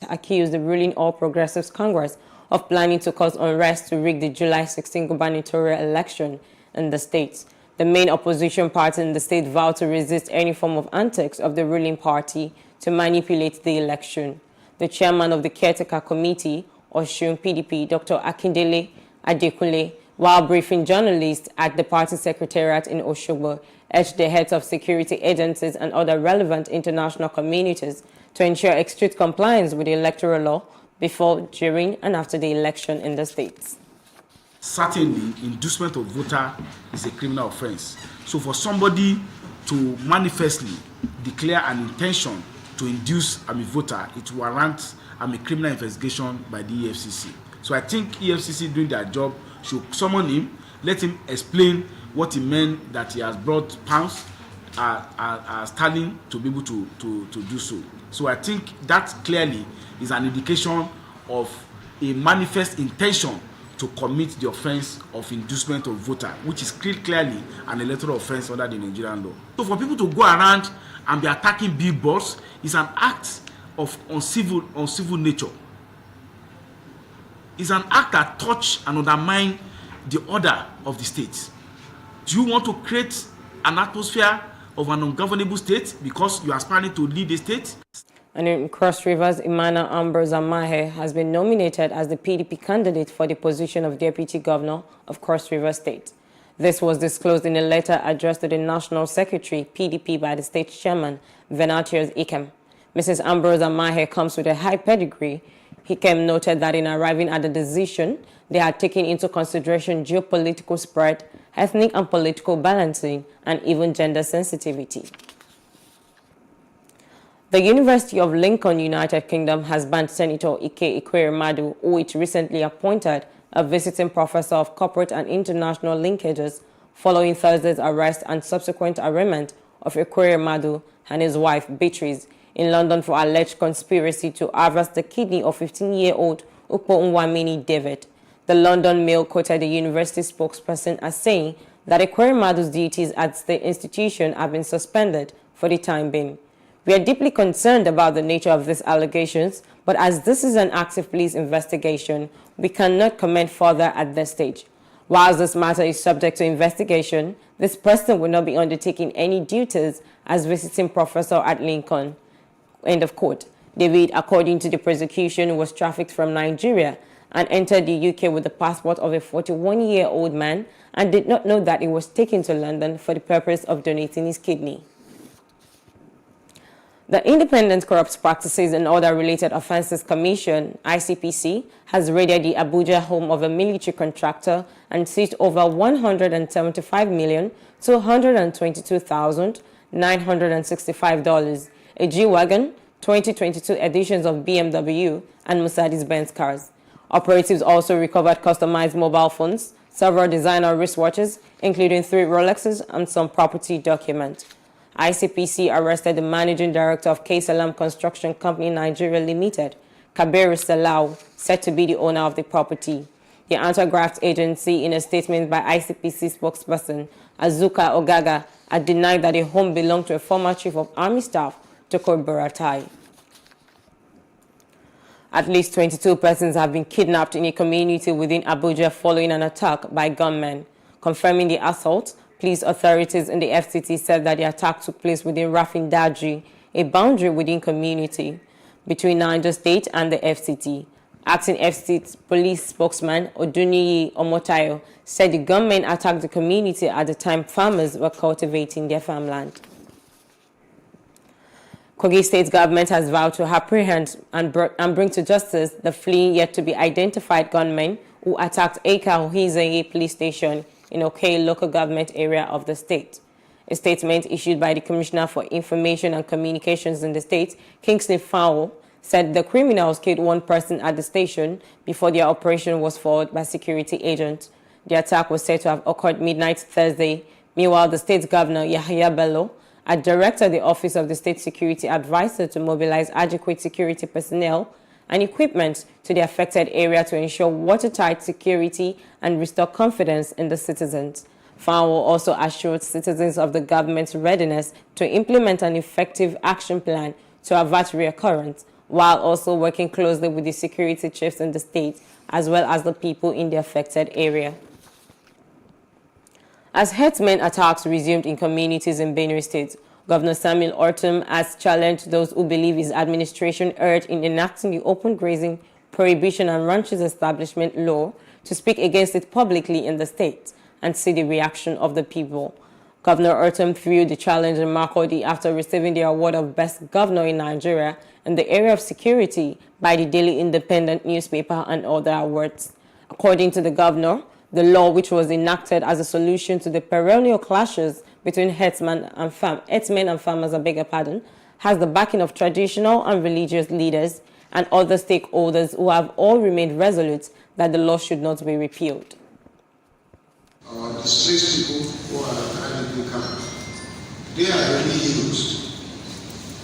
accused the ruling All Progressives Congress of planning to cause unrest to rig the July 16 gubernatorial election in the state. The main opposition party in the state vowed to resist any form of antics of the ruling party to manipulate the election. The chairman of the caretaker committee, Osun PDP, Dr. Akindele Adekunle, while briefing journalists at the party secretariat in Osogbo, urged the heads of security agencies and other relevant international communities to ensure strict compliance with the electoral law before, during, and after the election in the states. Certainly, inducement of voter is a criminal offense. So for somebody to manifestly declare an intention to induce a voter, it warrants a criminal investigation by the EFCC. So I think EFCC doing their job should summon him, let him explain what he meant that he has brought pounds sterling to be able to do so. So I think that clearly is an indication of a manifest intention to commit the offense of inducement of voter, which is clearly an electoral offense under the Nigerian law. So for people to go around and be attacking billboards is an act of uncivil nature. It's an act that touch and undermine the order of the state. Do you want to create an atmosphere of an ungovernable state because you are aspiring to lead the state? And in Cross Rivers, Imana Ambrose Amahe has been nominated as the PDP candidate for the position of Deputy Governor of Cross River State. This was disclosed in a letter addressed to the National Secretary, PDP, by the state chairman, Venatius Ikem. Mrs. Ambrose Amahe comes with a high pedigree. Ikem noted that in arriving at the decision, they had taken into consideration geopolitical spread, ethnic and political balancing, and even gender sensitivity. The University of Lincoln, United Kingdom, has banned Senator Ike Ekweremadu, who it recently appointed a visiting professor of corporate and international linkages, following Thursday's arrest and subsequent arraignment of Ekweremadu and his wife, Beatrice, in London for alleged conspiracy to harvest the kidney of 15-year-old Ukpo Nwamini David. The London Mail quoted the university spokesperson as saying that Ekweremadu's duties at the institution have been suspended for the time being. We are deeply concerned about the nature of these allegations, but as this is an active police investigation, we cannot comment further at this stage. Whilst this matter is subject to investigation, this person will not be undertaking any duties as visiting professor at Lincoln. End of quote. David, according to the prosecution, was trafficked from Nigeria and entered the UK with the passport of a 41-year-old man and did not know that he was taken to London for the purpose of donating his kidney. The Independent Corrupt Practices and Other Related Offences Commission, ICPC, has raided the Abuja home of a military contractor and seized over $175,222,965, a G-Wagon, 2022 editions of BMW, and Mercedes-Benz cars. Operatives also recovered customized mobile phones, several designer wristwatches, including 3 Rolexes, and some property documents. ICPC arrested the managing director of K-Salam Construction Company Nigeria Limited, Kabiru Salau, said to be the owner of the property. The anti-graft agency, in a statement by ICPC spokesperson Azuka Ogaga, had denied that the home belonged to a former chief of army staff, Toko Buratai. At least 22 persons have been kidnapped in a community within Abuja following an attack by gunmen. Confirming the assault, police authorities in the FCT said that the attack took place within Rafin Daji, a boundary within community between Niger State and the FCT. Acting FCT police spokesman Oduniyi Omotayo said the gunmen attacked the community at the time farmers were cultivating their farmland. Kogi State government has vowed to apprehend and bring to justice the fleeing yet to be identified gunmen who attacked Eka Ohizeye police station in Okei local government area of the state. A statement issued by the Commissioner for Information and Communications in the state, Kingsley Fowle, said the criminals killed one person at the station before their operation was followed by security agents. The attack was said to have occurred midnight Thursday. Meanwhile, the state governor, Yahya Bello, had directed the Office of the State Security Advisor to mobilize adequate security personnel and equipment to the affected area to ensure watertight security and restore confidence in the citizens. Fowle also assured citizens of the government's readiness to implement an effective action plan to avert reoccurrence while also working closely with the security chiefs in the state, as well as the people in the affected area. As herdsmen attacks resumed in communities in Benue State, Governor Samuel Ortom has challenged those who believe his administration erred in enacting the open grazing prohibition and ranches establishment law to speak against it publicly in the state and see the reaction of the people. Governor Ortom threw the challenge in Makurdi after receiving the award of Best Governor in Nigeria in the area of security by the Daily Independent newspaper and other awards. According to the governor, the law, which was enacted as a solution to the perennial clashes between herdsmen and farmers, has the backing of traditional and religious leaders and other stakeholders who have all remained resolute that the law should not be repealed. Our displaced people who are IDP camp, they are really used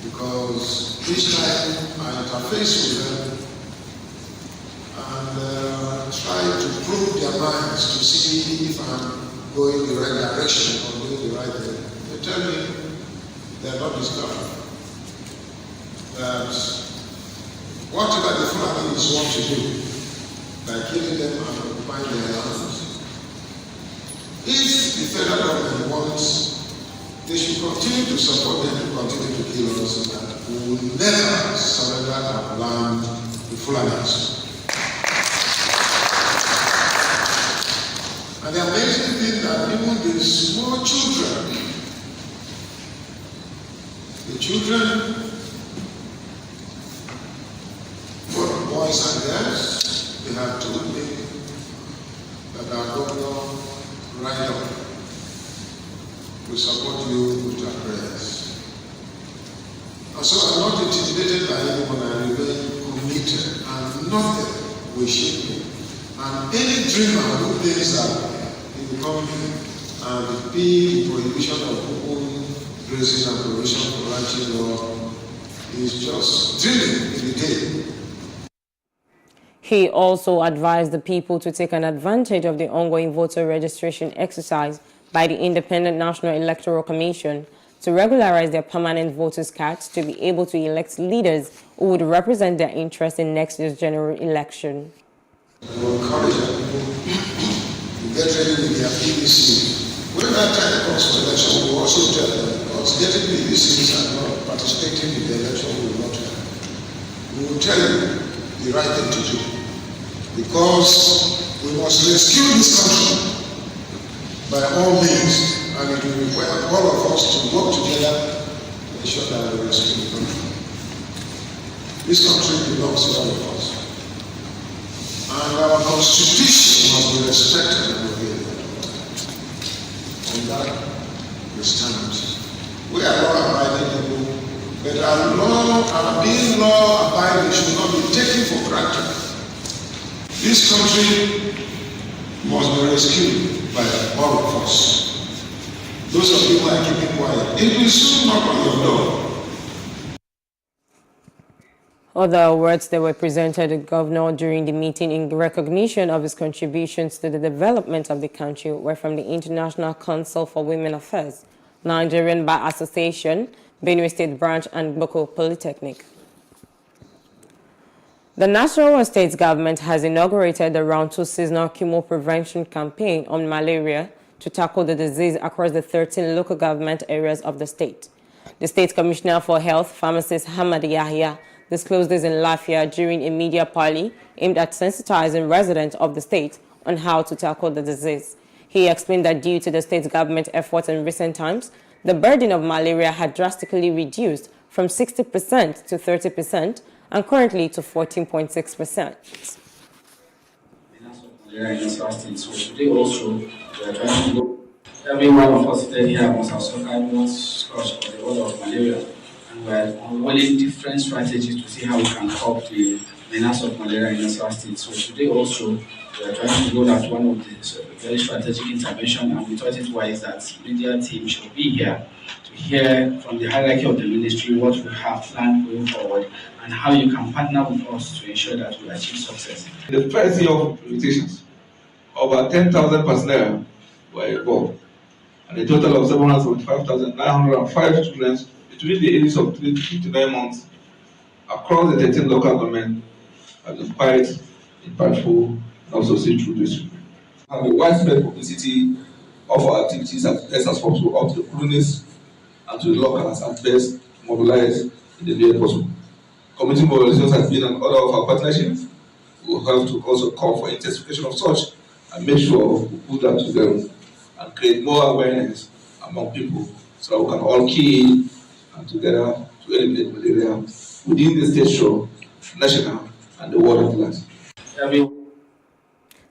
because each time I interface with them and try to probe their minds to see if I'm going the right direction or doing the right thing, they tell me they're not disturbed. That whatever the Fulanis want to do, by killing them and occupying their lands, if the federal government wants, they should continue to support them to continue to kill us, so that we will never surrender our land to Fulanis. And the amazing thing that even the small children, both boys and girls, they have told me that our governor right up will support you with our prayers. And so I'm not intimidated by anyone. I remain committed and nothing will shake me. And any dreamer who thinks that he will come here and repeal prohibition of open grazing and prohibition for ranching law is just dreaming in the day. He also advised the people to take an advantage of the ongoing voter registration exercise by the Independent National Electoral Commission to regularize their permanent voters' cards to be able to elect leaders who would represent their interests in next year's general election. We will encourage our people to get ready with their PVC. When that time comes for election, we will also tell them, because getting PVCs and not participating in the election will not help. We will tell you the right thing to do, because we must rescue this country by all means, and it will require all of us to work together to ensure that we rescue the country. This country belongs to all of us. And our constitution must be respected and obeyed. On that we stand. We are law-abiding people, but our being law-abiding should not be taken for granted. This country must be rescued by all of us. Those of you who are keeping quiet, it will soon knock on your door. Other awards that were presented to the governor during the meeting in recognition of his contributions to the development of the country were from the International Council for Women Affairs, Nigerian Bar Association, Benue State Branch, and Boko Polytechnic. The national and state government has inaugurated the Round 2 seasonal chemo prevention campaign on malaria to tackle the disease across the 13 local government areas of the state. The State Commissioner for Health, Pharmacist Hamad Yahya, disclosed this in Lafia during a media parley aimed at sensitizing residents of the state on how to tackle the disease. He explained that due to the state government efforts in recent times, the burden of malaria had drastically reduced from 60% to 30% and currently to 14.6%. So today also, we are trying to go. Every one of us today here must have some kind of scratch on the order of malaria. And we are unveiling different strategies to see how we can cope the menace of malaria in Nasarawa State. So today also, we are trying to roll out one of the very strategic intervention, and we thought it wise that media team should be here to hear from the hierarchy of the ministry what we have planned going forward and how you can partner with us to ensure that we achieve success. The first year of implementations, over 10,000 personnel were involved, and a total of 775,905 students between the ages of 3 to 9 months across the 13 local government has been quite impactful and also see through this. Have a widespread publicity of our activities as best as possible up to the colonies and to the locals as best mobilized in the way possible. Community mobilization has been an order of our partnerships. We will have to also call for intensification of such and make sure we put that together and create more awareness among people so that we can all key in and together to eliminate malaria within the state show, national, and the world at large.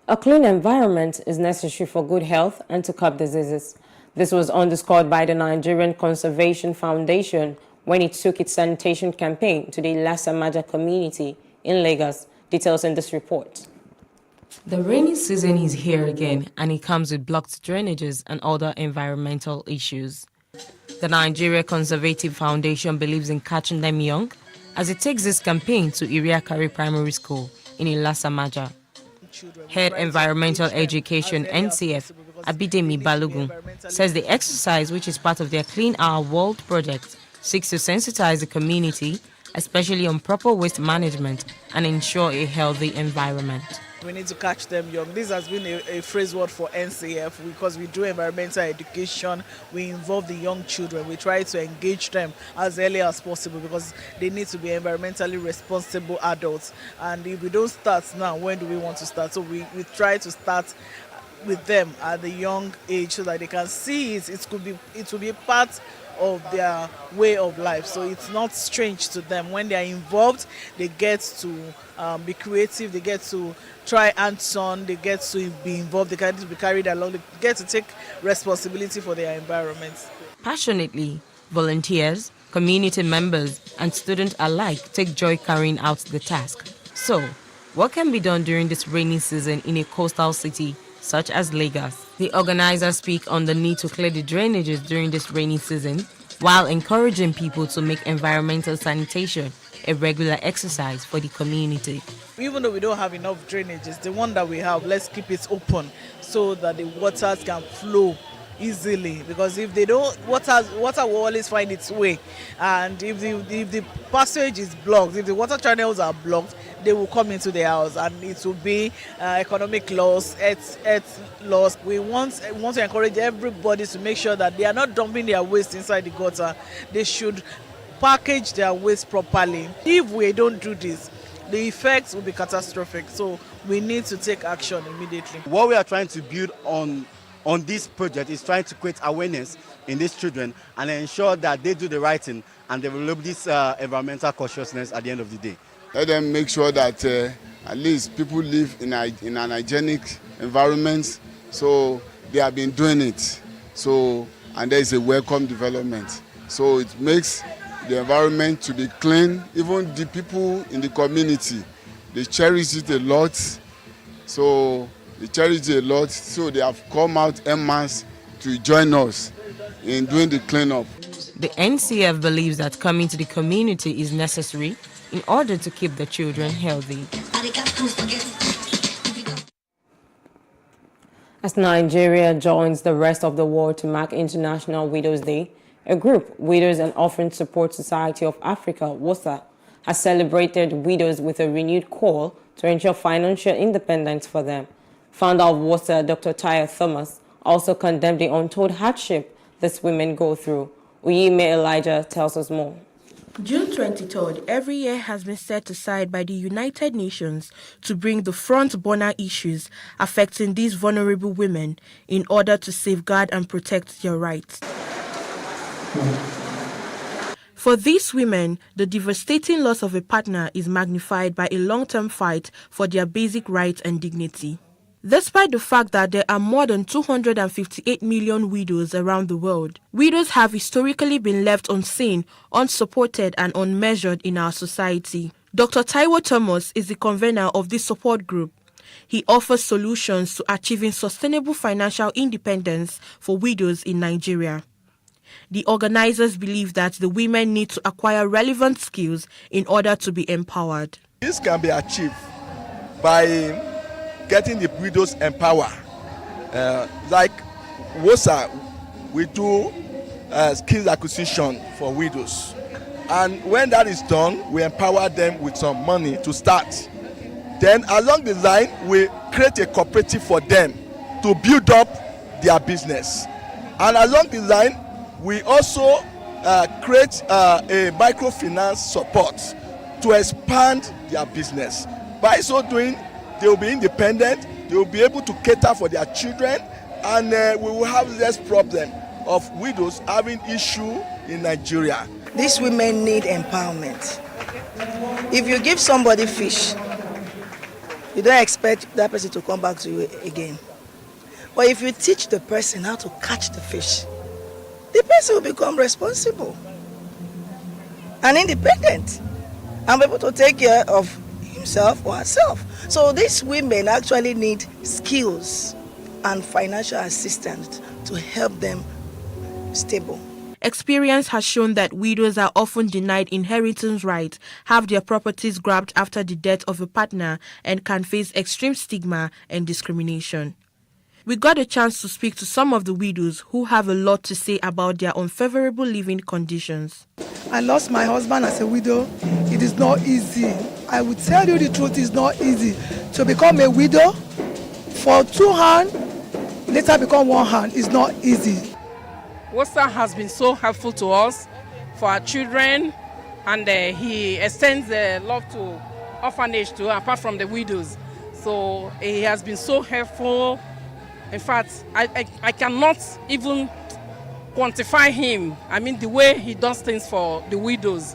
A clean environment is necessary for good health and to curb diseases. This was underscored by the Nigerian Conservation Foundation when it took its sanitation campaign to the Lasamaja community in Lagos. Details in this report. The rainy season is here again, and it comes with blocked drainages and other environmental issues. The Nigeria Conservative Foundation believes in catching them young as it takes this campaign to Iriakari Primary School in Ilasamaja. Head Environmental Education NCF Abidemi Balogun says the exercise, which is part of their Clean Our World project, seeks to sensitize the community, especially on proper waste management, and ensure a healthy environment. We need to catch them young. This has been a phrase word for NCF because we do environmental education. We involve the young children. We try to engage them as early as possible because they need to be environmentally responsible adults. And if we don't start now, when do we want to start? So we try to start with them at the young age so that they can see it. It will be a part of their way of life, so it's not strange to them. When they are involved, they get to be creative, they get to try hands-on, they get to be involved, they get to be carried along, they get to take responsibility for their environment. Passionately, volunteers, community members, and students alike take joy carrying out the task. So, what can be done during this rainy season in a coastal city such as Lagos? The organizers speak on the need to clear the drainages during this rainy season, while encouraging people to make environmental sanitation a regular exercise for the community. Even though we don't have enough drainages, the one that we have, let's keep it open so that the waters can flow easily, because if they don't, water will always find its way, and if the passage is blocked, if the water channels are blocked, they will come into the house and it will be economic loss, earth loss. We want to encourage everybody to make sure that they are not dumping their waste inside the gutter. They should package their waste properly. If we don't do this, the effects will be catastrophic. So we need to take action immediately. What we are trying to build on this project is trying to create awareness in these children and ensure that they do the right thing and develop this environmental consciousness at the end of the day. Let them make sure that at least people live in an hygienic environment, so they have been doing it. So, and there is a welcome development. So it makes the environment to be clean. Even the people in the community, they cherish it a lot. So they cherish it a lot. So they have come out en masse to join us in doing the cleanup. The NCF believes that coming to the community is necessary in order to keep the children healthy. As Nigeria joins the rest of the world to mark International Widows' Day, a group, Widows and Orphan Support Society of Africa, WOSA, has celebrated widows with a renewed call to ensure financial independence for them. Founder of WOSA, Dr. Tyre Thomas, also condemned the untold hardship these women go through. Uyime Elijah tells us more. June 23rd every year has been set aside by the United Nations to bring the front burner issues affecting these vulnerable women in order to safeguard and protect their rights. For these women, the devastating loss of a partner is magnified by a long-term fight for their basic rights and dignity. Despite the fact that there are more than 258 million widows around the world, widows have historically been left unseen, unsupported and unmeasured in our society. Dr. Tyre Thomas is the convener of this support group. He offers solutions to achieving sustainable financial independence for widows in Nigeria. The organizers believe that the women need to acquire relevant skills in order to be empowered. This can be achieved by getting the widows empowered. Like WOSA, we do skills acquisition for widows. And when that is done, we empower them with some money to start. Then along the line, we create a cooperative for them to build up their business. And along the line, we also create a microfinance support to expand their business. By so doing, they will be independent, they will be able to cater for their children, and we will have less problem of widows having issue in Nigeria. These women need empowerment. If you give somebody fish, you don't expect that person to come back to you again. But if you teach the person how to catch the fish, the person will become responsible and independent and be able to take care of himself or herself. So these women actually need skills and financial assistance to help them stable. Experience has shown that widows are often denied inheritance rights, have their properties grabbed after the death of a partner, and can face extreme stigma and discrimination. We got a chance to speak to some of the widows who have a lot to say about their unfavorable living conditions. I lost my husband as a widow. It is not easy. I will tell you the truth, it's not easy. To become a widow for 2 hands, later become 1 hand, is not easy. Worcester has been so helpful to us, for our children, and he extends the love to orphanage too, apart from the widows. So he has been so helpful. In fact, I cannot even quantify him. I mean, the way he does things for the widows.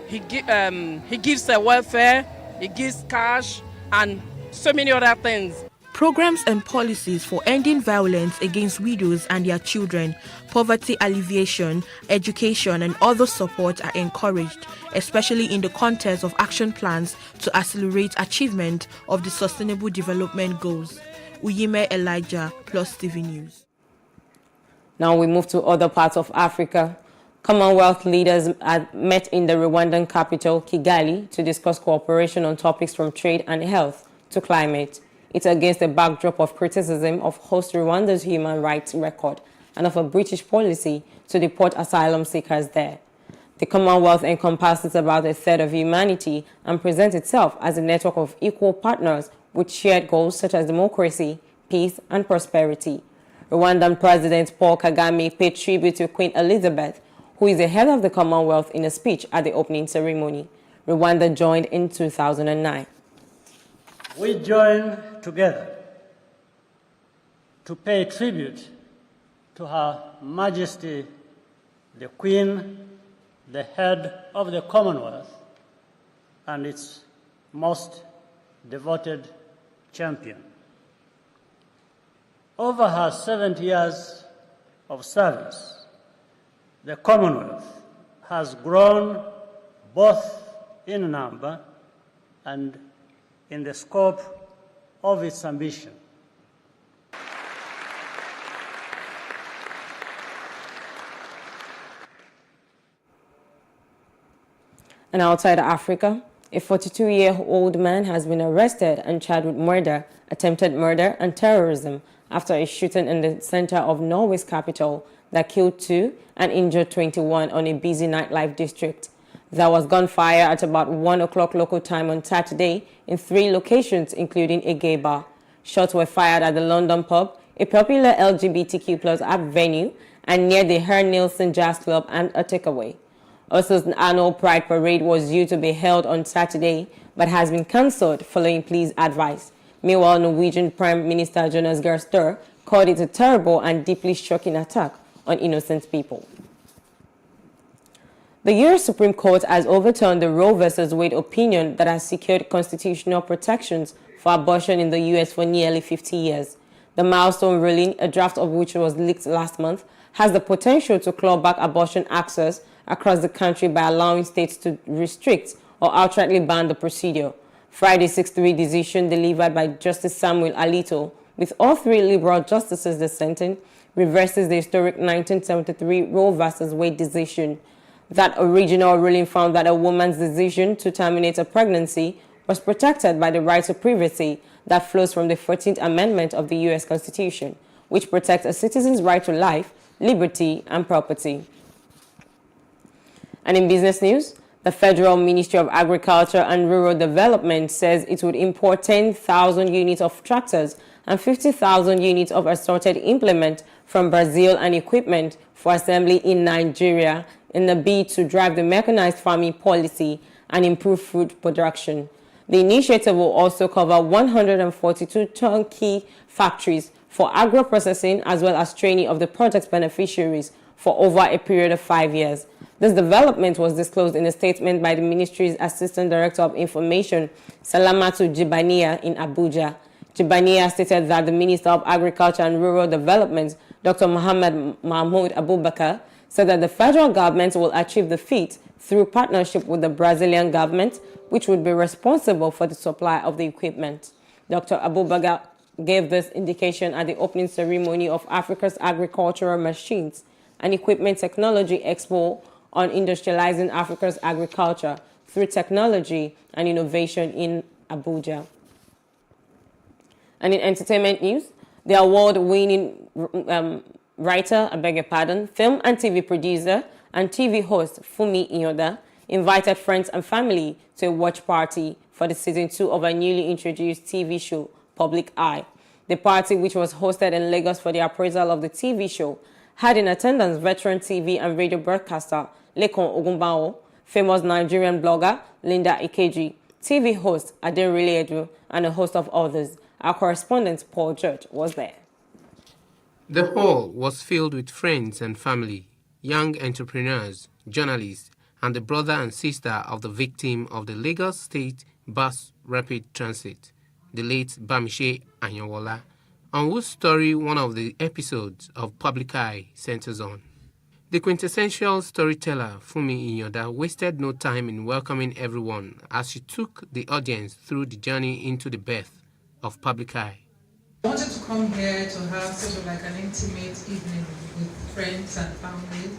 He gives welfare, he gives cash, and so many other things. Programs and policies for ending violence against widows and their children, poverty alleviation, education, and other support are encouraged, especially in the context of action plans to accelerate achievement of the Sustainable Development Goals. Uyime Elijah, PlusTV News. Now we move to other parts of Africa. Commonwealth leaders met in the Rwandan capital, Kigali, to discuss cooperation on topics from trade and health to climate. It's against a backdrop of criticism of host Rwanda's human rights record and of a British policy to deport asylum seekers there. The Commonwealth encompasses about a third of humanity and presents itself as a network of equal partners with shared goals such as democracy, peace, and prosperity. Rwandan President Paul Kagame paid tribute to Queen Elizabeth, who is the head of the Commonwealth, in a speech at the opening ceremony. Rwanda joined in 2009. We join together to pay tribute to Her Majesty the Queen, the head of the Commonwealth, and its most devoted champion. Over her 70 years of service, the Commonwealth has grown both in number and in the scope of its ambition. And outside Africa, a 42-year-old man has been arrested and charged with murder, attempted murder, and terrorism after a shooting in the center of Norway's capital that killed 2 and injured 21 on a busy nightlife district. There was gunfire at about 1 o'clock local time on Saturday in 3 locations, including a gay bar. Shots were fired at the London pub, a popular LGBTQ+ app venue, and near the Herr Nielsen Jazz Club and a takeaway. Oslo's annual Pride Parade was due to be held on Saturday, but has been cancelled following police advice. Meanwhile, Norwegian Prime Minister Jonas Gahr Støre called it a terrible and deeply shocking attack on innocent people. The U.S. Supreme Court has overturned the Roe v. Wade opinion that has secured constitutional protections for abortion in the U.S. for nearly 50 years. The milestone ruling, a draft of which was leaked last month, has the potential to claw back abortion access across the country by allowing states to restrict or outrightly ban the procedure. Friday's 6-3 decision, delivered by Justice Samuel Alito, with all 3 liberal justices dissenting, reverses the historic 1973 Roe v. Wade decision. That original ruling found that a woman's decision to terminate a pregnancy was protected by the right to privacy that flows from the 14th Amendment of the U.S. Constitution, which protects a citizen's right to life, liberty, and property. And in business news, The Federal Ministry of Agriculture and Rural Development says it would import 10,000 units of tractors and 50,000 units of assorted implement from Brazil and equipment for assembly in Nigeria in the bid to drive the mechanized farming policy and improve food production. The initiative will also cover 142 turnkey factories for agro-processing as well as training of the project's beneficiaries for over a period of 5 years. This development was disclosed in a statement by the ministry's Assistant Director of Information, Salamatu Jibania, in Abuja. Jibania stated that the Minister of Agriculture and Rural Development, Dr. Mohammed Mahmoud Abubakar, said that the federal government will achieve the feat through partnership with the Brazilian government, which would be responsible for the supply of the equipment. Dr. Abubakar gave this indication at the opening ceremony of Africa's Agricultural Machines and Equipment Technology Expo on industrializing Africa's agriculture through technology and innovation in Abuja. And in entertainment news, the award-winning writer, film and TV producer and TV host Fumi Iyoda invited friends and family to a watch party for the season 2 of a newly introduced TV show, Public Eye. The party, which was hosted in Lagos for the appraisal of the TV show, had in attendance veteran TV and radio broadcaster Lekon Ogunbawo, famous Nigerian blogger Linda Ikeji, TV host Aderile Edu, and a host of others. Our correspondent Paul George was there. The hall was filled with friends and family, young entrepreneurs, journalists, and the brother and sister of the victim of the Lagos State Bus Rapid Transit, the late Bamishe Anyanwola, on whose story one of the episodes of Public Eye centers on. The quintessential storyteller, Fumi Iyoda, wasted no time in welcoming everyone as she took the audience through the journey into the birth of Public Eye. I wanted to come here to have sort of like an intimate evening with friends and family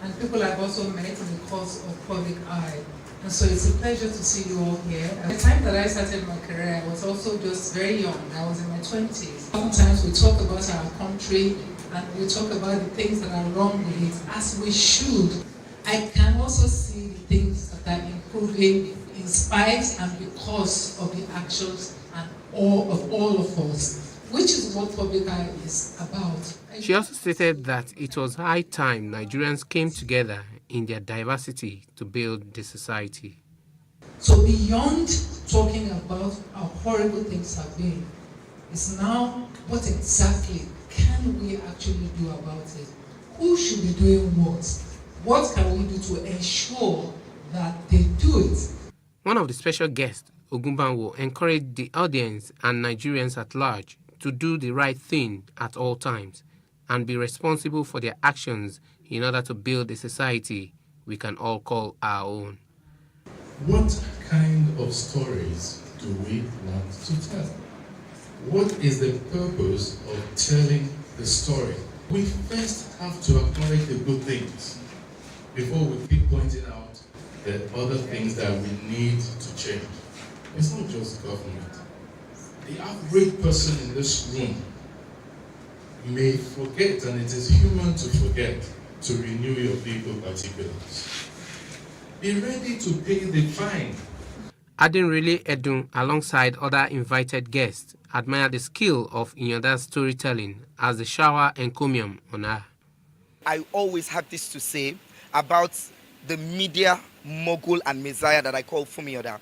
and people I've also met in the course of Public Eye. And so it's a pleasure to see you all here. At the time that I started my career, I was also just very young. I was in my 20s. Sometimes we talk about our country and we talk about the things that are wrong with it, as we should. I can also see the things that are improving in spite and because of the actions and all of us, which is what Public Eye is about. She also stated that it was high time Nigerians came together in their diversity to build the society. So beyond talking about how horrible things have been, is now what exactly can we actually do about it? Who should be doing what? What can we do to ensure that they do it? One of the special guests, Ogunbanwo, encouraged the audience and Nigerians at large to do the right thing at all times and be responsible for their actions in order to build a society we can all call our own. What kind of stories do we want to tell? What is the purpose of telling the story? We first have to acknowledge the good things before we keep pointing out the other things that we need to change. It's not just government. The average person in this room may forget, and it is human to forget, to renew your vehicle particulars. Be ready to pay the fine. Adenrile Edun, alongside other invited guests, admired the skill of Iyoda's storytelling as the shower encomium on her. I always have this to say about the media mogul and messiah that I call Fumi Iyoda.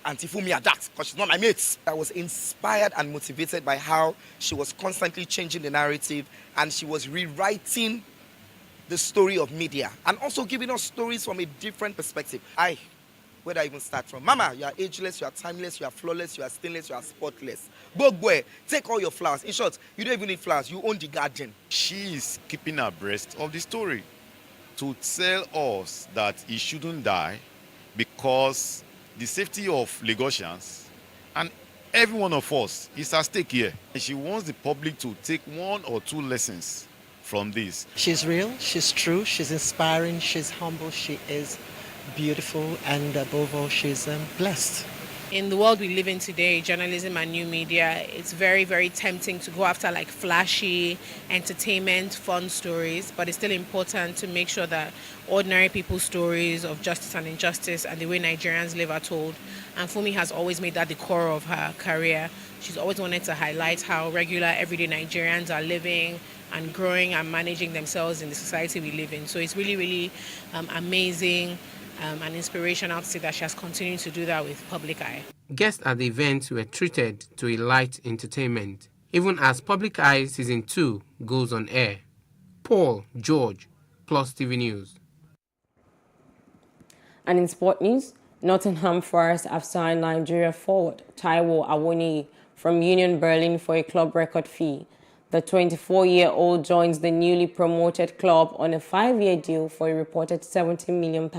Auntie Fumi Adat, because she's not my mate. I was inspired and motivated by how she was constantly changing the narrative and she was rewriting the story of media and also giving us stories from a different perspective. Where do I even start from? Mama, you are ageless, you are timeless, you are flawless, you are stainless, you are spotless. Bogwe, take all your flowers. In short, you don't even need flowers, you own the garden. She is keeping abreast of the story to tell us that he shouldn't die because the safety of Lagosians and every one of us is at stake here. And she wants the public to take 1 or 2 lessons from this. She's real, she's true, she's inspiring, she's humble, she is beautiful, and above all, she's blessed. In the world we live in today, journalism and new media, it's very, very tempting to go after like flashy entertainment, fun stories, but it's still important to make sure that ordinary people's stories of justice and injustice and the way Nigerians live are told. And Fumi has always made that the core of her career. She's always wanted to highlight how regular, everyday Nigerians are living and growing and managing themselves in the society we live in. So it's really, really amazing and inspirational to see that she has continued to do that with Public Eye. Guests at the event were treated to a light entertainment, even as Public Eye Season 2 goes on air. Paul George, Plus TV News. And in sport news, Nottingham Forest have signed Nigeria forward Taiwo Awoniyi from Union Berlin for a club record fee. The 24-year-old joins the newly promoted club on a 5-year deal for a reported £70 million.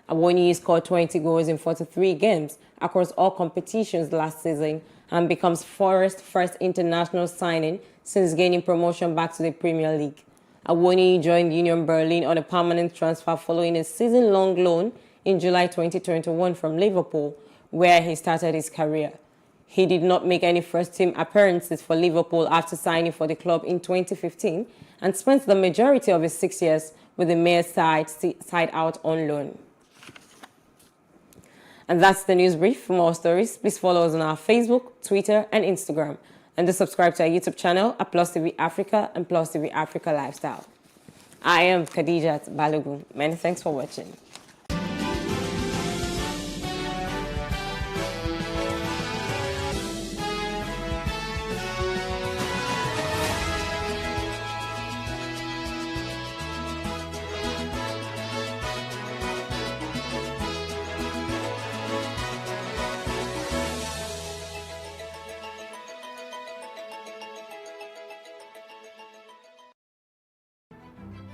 Awoniyi scored 20 goals in 43 games across all competitions last season and becomes Forest's first international signing since gaining promotion back to the Premier League. Awoniyi joined Union Berlin on a permanent transfer following a season-long loan in July 2021 from Liverpool, where he started his career. He did not make any first-team appearances for Liverpool after signing for the club in 2015 and spent the majority of his 6 years with the Mayor side out on loan. And that's the news brief. For more stories, please follow us on our Facebook, Twitter, and Instagram. And do subscribe to our YouTube channel at PlusTvAfrica and PlusTvAfrica Lifestyle. I am Khadijat Balogun. Many thanks for watching.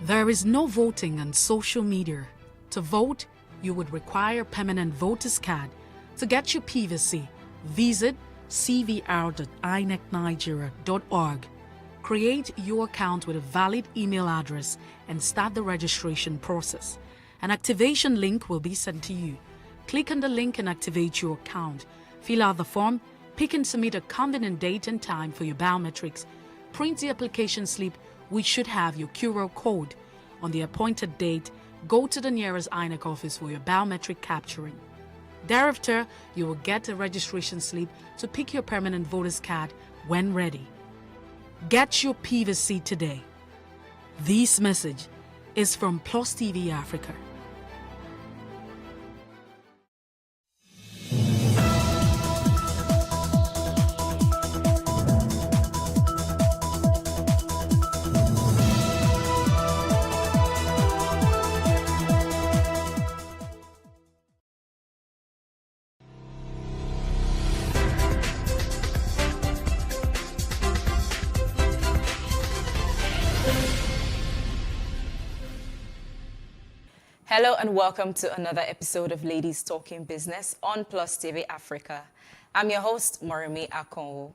There is no voting on social media. To vote, you would require a permanent voter's card. To get your PVC, visit cvr.inecnigeria.org. Create your account with a valid email address and start the registration process. An activation link will be sent to you. Click on the link and activate your account. Fill out the form, pick and submit a convenient date and time for your biometrics. Print the application slip, which should have your QR code. On the appointed date, go to the nearest INEC office for your biometric capturing. Thereafter, you will get a registration slip to pick your permanent voter's card when ready. Get your PVC today. This message is from Plus TV Africa. Hello and welcome to another episode of Ladies Talking Business on Plus TV Africa. I'm your host, Moremi Akonwo.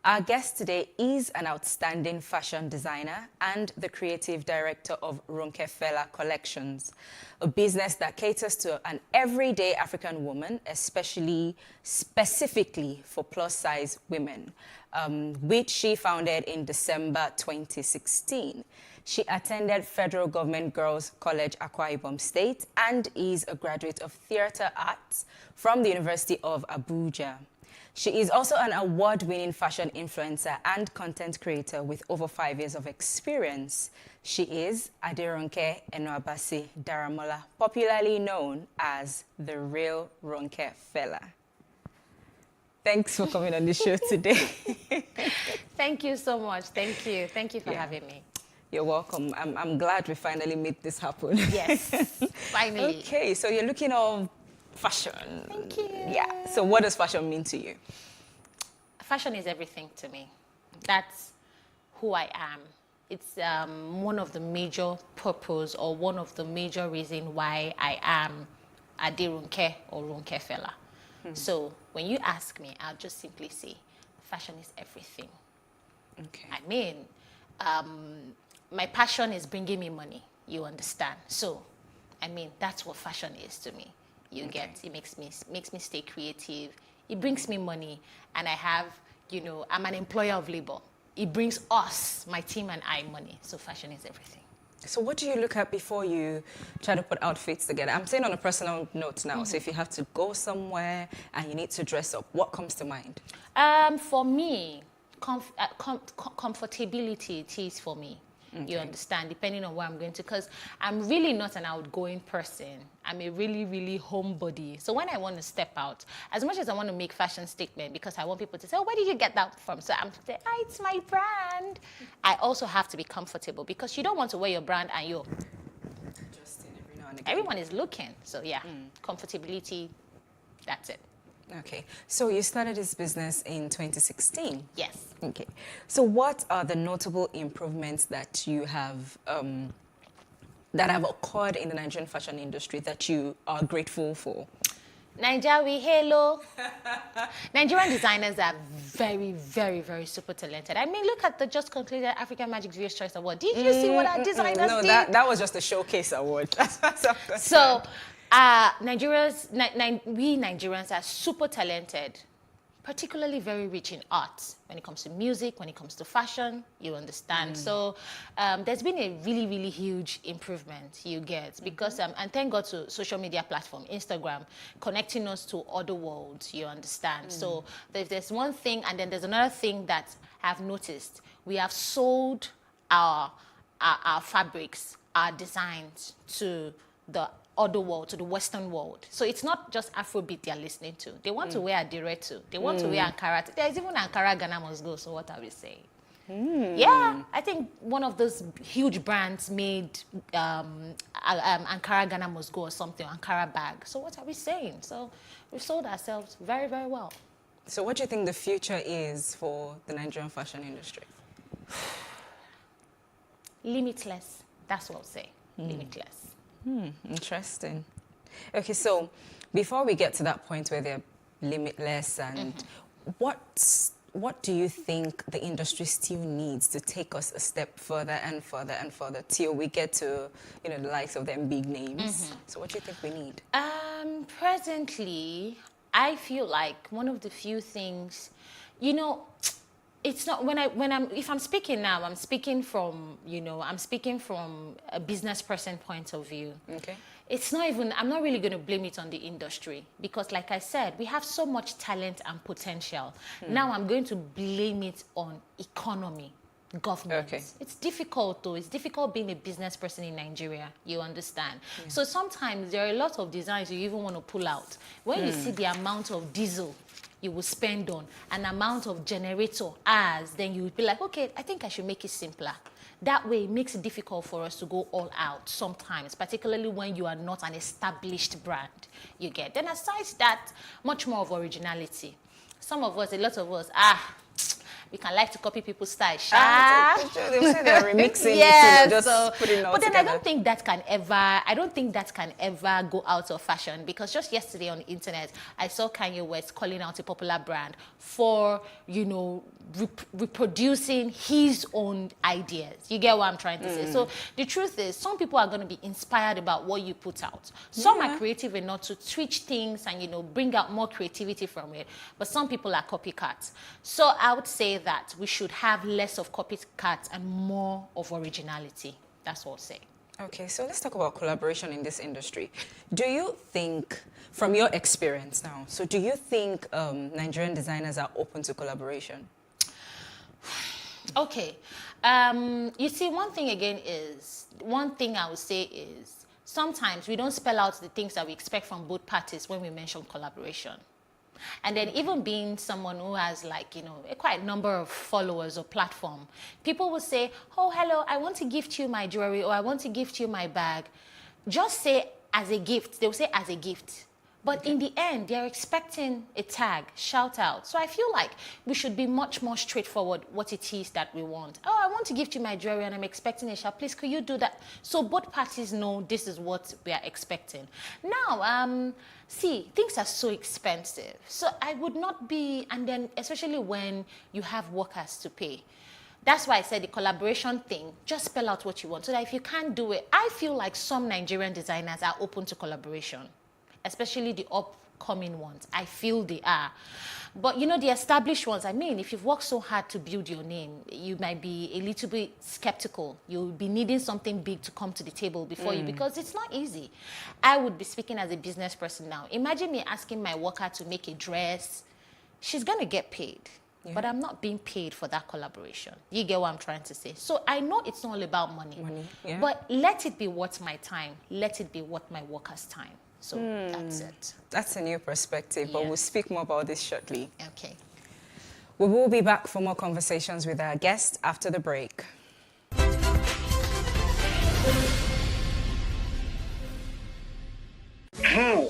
Our guest today is an outstanding fashion designer and the creative director of Ronkefeller Collections, a business that caters to an everyday African woman, specifically for plus-size women, which she founded in December 2016. She attended Federal Government Girls College, Akwa Ibom State, and is a graduate of theater arts from the University of Abuja. She is also an award-winning fashion influencer and content creator with over 5 years of experience. She is Aderonke Enoabasi Daramola, popularly known as the real Ronkefeller. Thanks for coming on the show today. Thank you so much. Thank you. Thank you for having me. You're welcome. I'm glad we finally made this happen. Yes, finally. Okay, so you're looking at fashion. Thank you. Yeah. So what does fashion mean to you? Fashion is everything to me. That's who I am. It's one of the major purpose or one of the major reason why I am Aderunke or Ronkefeller. So when you ask me, I'll just simply say, fashion is everything. Okay. I mean, my passion is bringing me money, you understand? So, I mean, that's what fashion is to me. You get, it makes me stay creative. It brings me money, and I have, you know, I'm an employer of labor. It brings us, my team and I, money. So fashion is everything. So what do you look at before you try to put outfits together? I'm saying on a personal note now. So if you have to go somewhere and you need to dress up, what comes to mind? For me, comfortability it is for me. Okay. You understand, depending on where I'm going to, because I'm really not an outgoing person. I'm a really, really homebody. So when I want to step out, as much as I want to make fashion statement, because I want people to say, oh, where did you get that from? So I'm saying, it's my brand. I also have to be comfortable, because you don't want to wear your brand and you're adjusting every now and again. Everyone is looking. So yeah, comfortability, that's it. Okay, so you started this business in 2016? Yes. Okay, so what are the notable improvements that you have that have occurred in the Nigerian fashion industry that you are grateful for? Nigeria, we hello. Nigerian designers are very, very, very super talented. I mean, look at the just concluded African Magic Viewers Choice Award. Did you see what our designers did? No, that was just a showcase award. So, we Nigerians are super talented, particularly very rich in art. When it comes to music, when it comes to fashion, you understand. So there's been a really, really huge improvement, you get, because, and thank God to social media platform, Instagram, connecting us to other worlds, you understand. So there's one thing, and then there's another thing that I've noticed. We have sold our fabrics, our designs to the other world, to the Western world. So it's not just Afrobeat they're listening to. They want to wear Adire too. They want to wear Ankara. There's even Ankara Ghana must go, so what are we saying? Yeah, I think one of those huge brands made Ankara Ghana must go or something, Ankara bag. So what are we saying? So we've sold ourselves very, very well. So what do you think the future is for the Nigerian fashion industry? Limitless. That's what I'll say. Limitless. Interesting. Okay, so before we get to that point where they're limitless, and what do you think the industry still needs to take us a step further and further and further till we get to, you know, the likes of them big names? So what do you think we need? Presently, I feel like one of the few things, you know, it's not if I'm speaking now, I'm speaking from, you know, I'm speaking from a business person point of view. Okay. It's not even, I'm not really going to blame it on the industry, because like I said, we have so much talent and potential. Now I'm going to blame it on economy, government. Okay. It's difficult though. It's difficult being a business person in Nigeria, you understand? So sometimes there are a lot of designs you even want to pull out. When you see the amount of diesel you will spend on, an amount of generator as, then you would be like, okay, I think I should make it simpler. That way, it makes it difficult for us to go all out sometimes, particularly when you are not an established brand, you get. Then aside that, much more of originality. Some of us, a lot of us, we can like to copy people's style. They say they're remixing yes, it, just putting it all but then together. I don't think that can ever go out of fashion, because just yesterday on the internet, I saw Kanye West calling out a popular brand for, you know, reproducing his own ideas. You get what I'm trying to say? So the truth is, some people are going to be inspired about what you put out. Some are creative enough to switch things and, you know, bring out more creativity from it. But some people are copycats. So I would say that we should have less of copycats and more of originality. That's what I'll say. Okay, so let's talk about collaboration in this industry. Do you think, from your experience now, so do you think Nigerian designers are open to collaboration? Okay. You see, one thing I would say is, sometimes we don't spell out the things that we expect from both parties when we mention collaboration. And then even being someone who has, like, you know, a quite number of followers or platform, people will say, oh, hello, I want to gift you my jewelry, or I want to gift you my bag. Just say as a gift. They'll say as a gift. But in the end, they're expecting a tag, shout out. So I feel like we should be much more straightforward what it is that we want. Oh, I want to gift you my jewelry and I'm expecting a shout. Please, could you do that? So both parties know this is what we are expecting. Now, see, things are so expensive. So I would not be, and then especially when you have workers to pay. That's why I said the collaboration thing, just spell out what you want. So that if you can't do it, I feel like some Nigerian designers are open to collaboration, especially the up-and-coming ones. I feel they are. But, you know, the established ones, I mean, if you've worked so hard to build your name, you might be a little bit skeptical. You'll be needing something big to come to the table before you, because it's not easy. I would be speaking as a business person now. Imagine me asking my worker to make a dress. She's going to get paid. Yeah. But I'm not being paid for that collaboration. You get what I'm trying to say? So I know it's not all about money. Yeah. But let it be worth my time. Let it be worth my workers' time. So that's it. That's a new perspective, but we'll speak more about this shortly. Okay. We will be back for more conversations with our guests after the break. How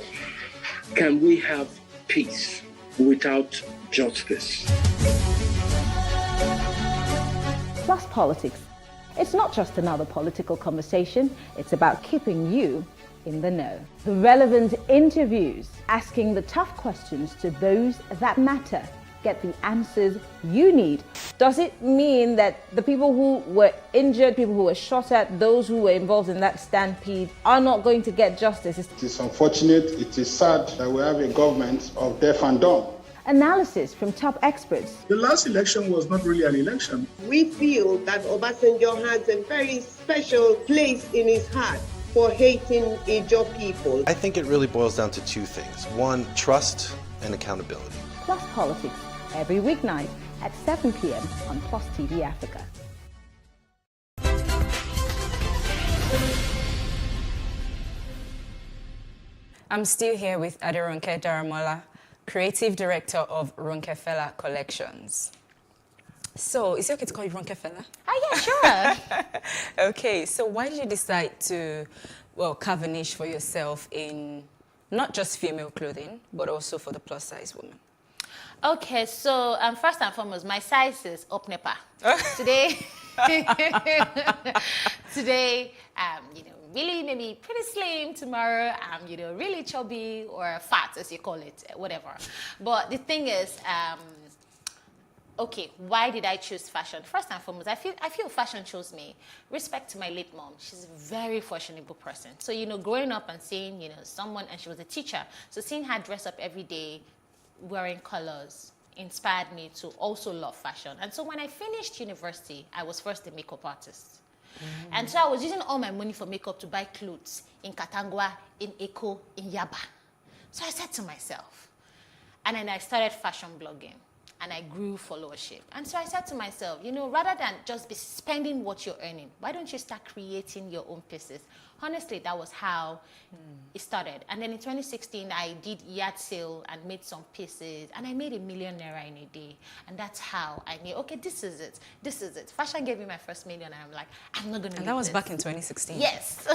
can we have peace without justice? Plus Politics. It's not just another political conversation, it's about keeping you in the know. The relevant interviews, asking the tough questions to those that matter. Get the answers you need. Does it mean that the people who were injured, people who were shot at, those who were involved in that stampede are not going to get justice? It is unfortunate, it is sad that we have a government of deaf and dumb. Analysis from top experts. The last election was not really an election. We feel that Obasanjo has a very special place in his heart for hating Ijaw people. I think it really boils down to two things. One, trust and accountability. Plus Politics, every weeknight at 7 p.m. on Plus TV Africa. I'm still here with Aderonke Daramola, Creative Director of Ronkefella Collections. So, is it okay to call you Ronkefella? Oh, yeah, sure. Okay, so why did you decide to, well, carve a niche for yourself in not just female clothing, but also for the plus-size woman? Okay, so first and foremost, my size is up nepa. Today, you know, really maybe pretty slim. Tomorrow, you know, really chubby or fat, as you call it, whatever. But the thing is, okay, why did I choose fashion? First and foremost, I feel fashion chose me. Respect to my late mom. She's a very fashionable person. So, you know, growing up and seeing, you know, someone, and she was a teacher, so seeing her dress up every day, wearing colors, inspired me to also love fashion. And so when I finished university, I was first a makeup artist. And so I was using all my money for makeup to buy clothes in Katangwa, in Eko, in Yaba. So I said to myself, and then I started fashion blogging, and I grew followership. And so I said to myself, you know, rather than just be spending what you're earning, why don't you start creating your own pieces? Honestly, that was how it started. And then in 2016, I did yard sale and made some pieces, and I made ₦1 million in a day. And that's how I knew, okay, this is it. This is it. Fashion gave me my first million, and I'm like, I'm not going to And that was back in 2016? Yes.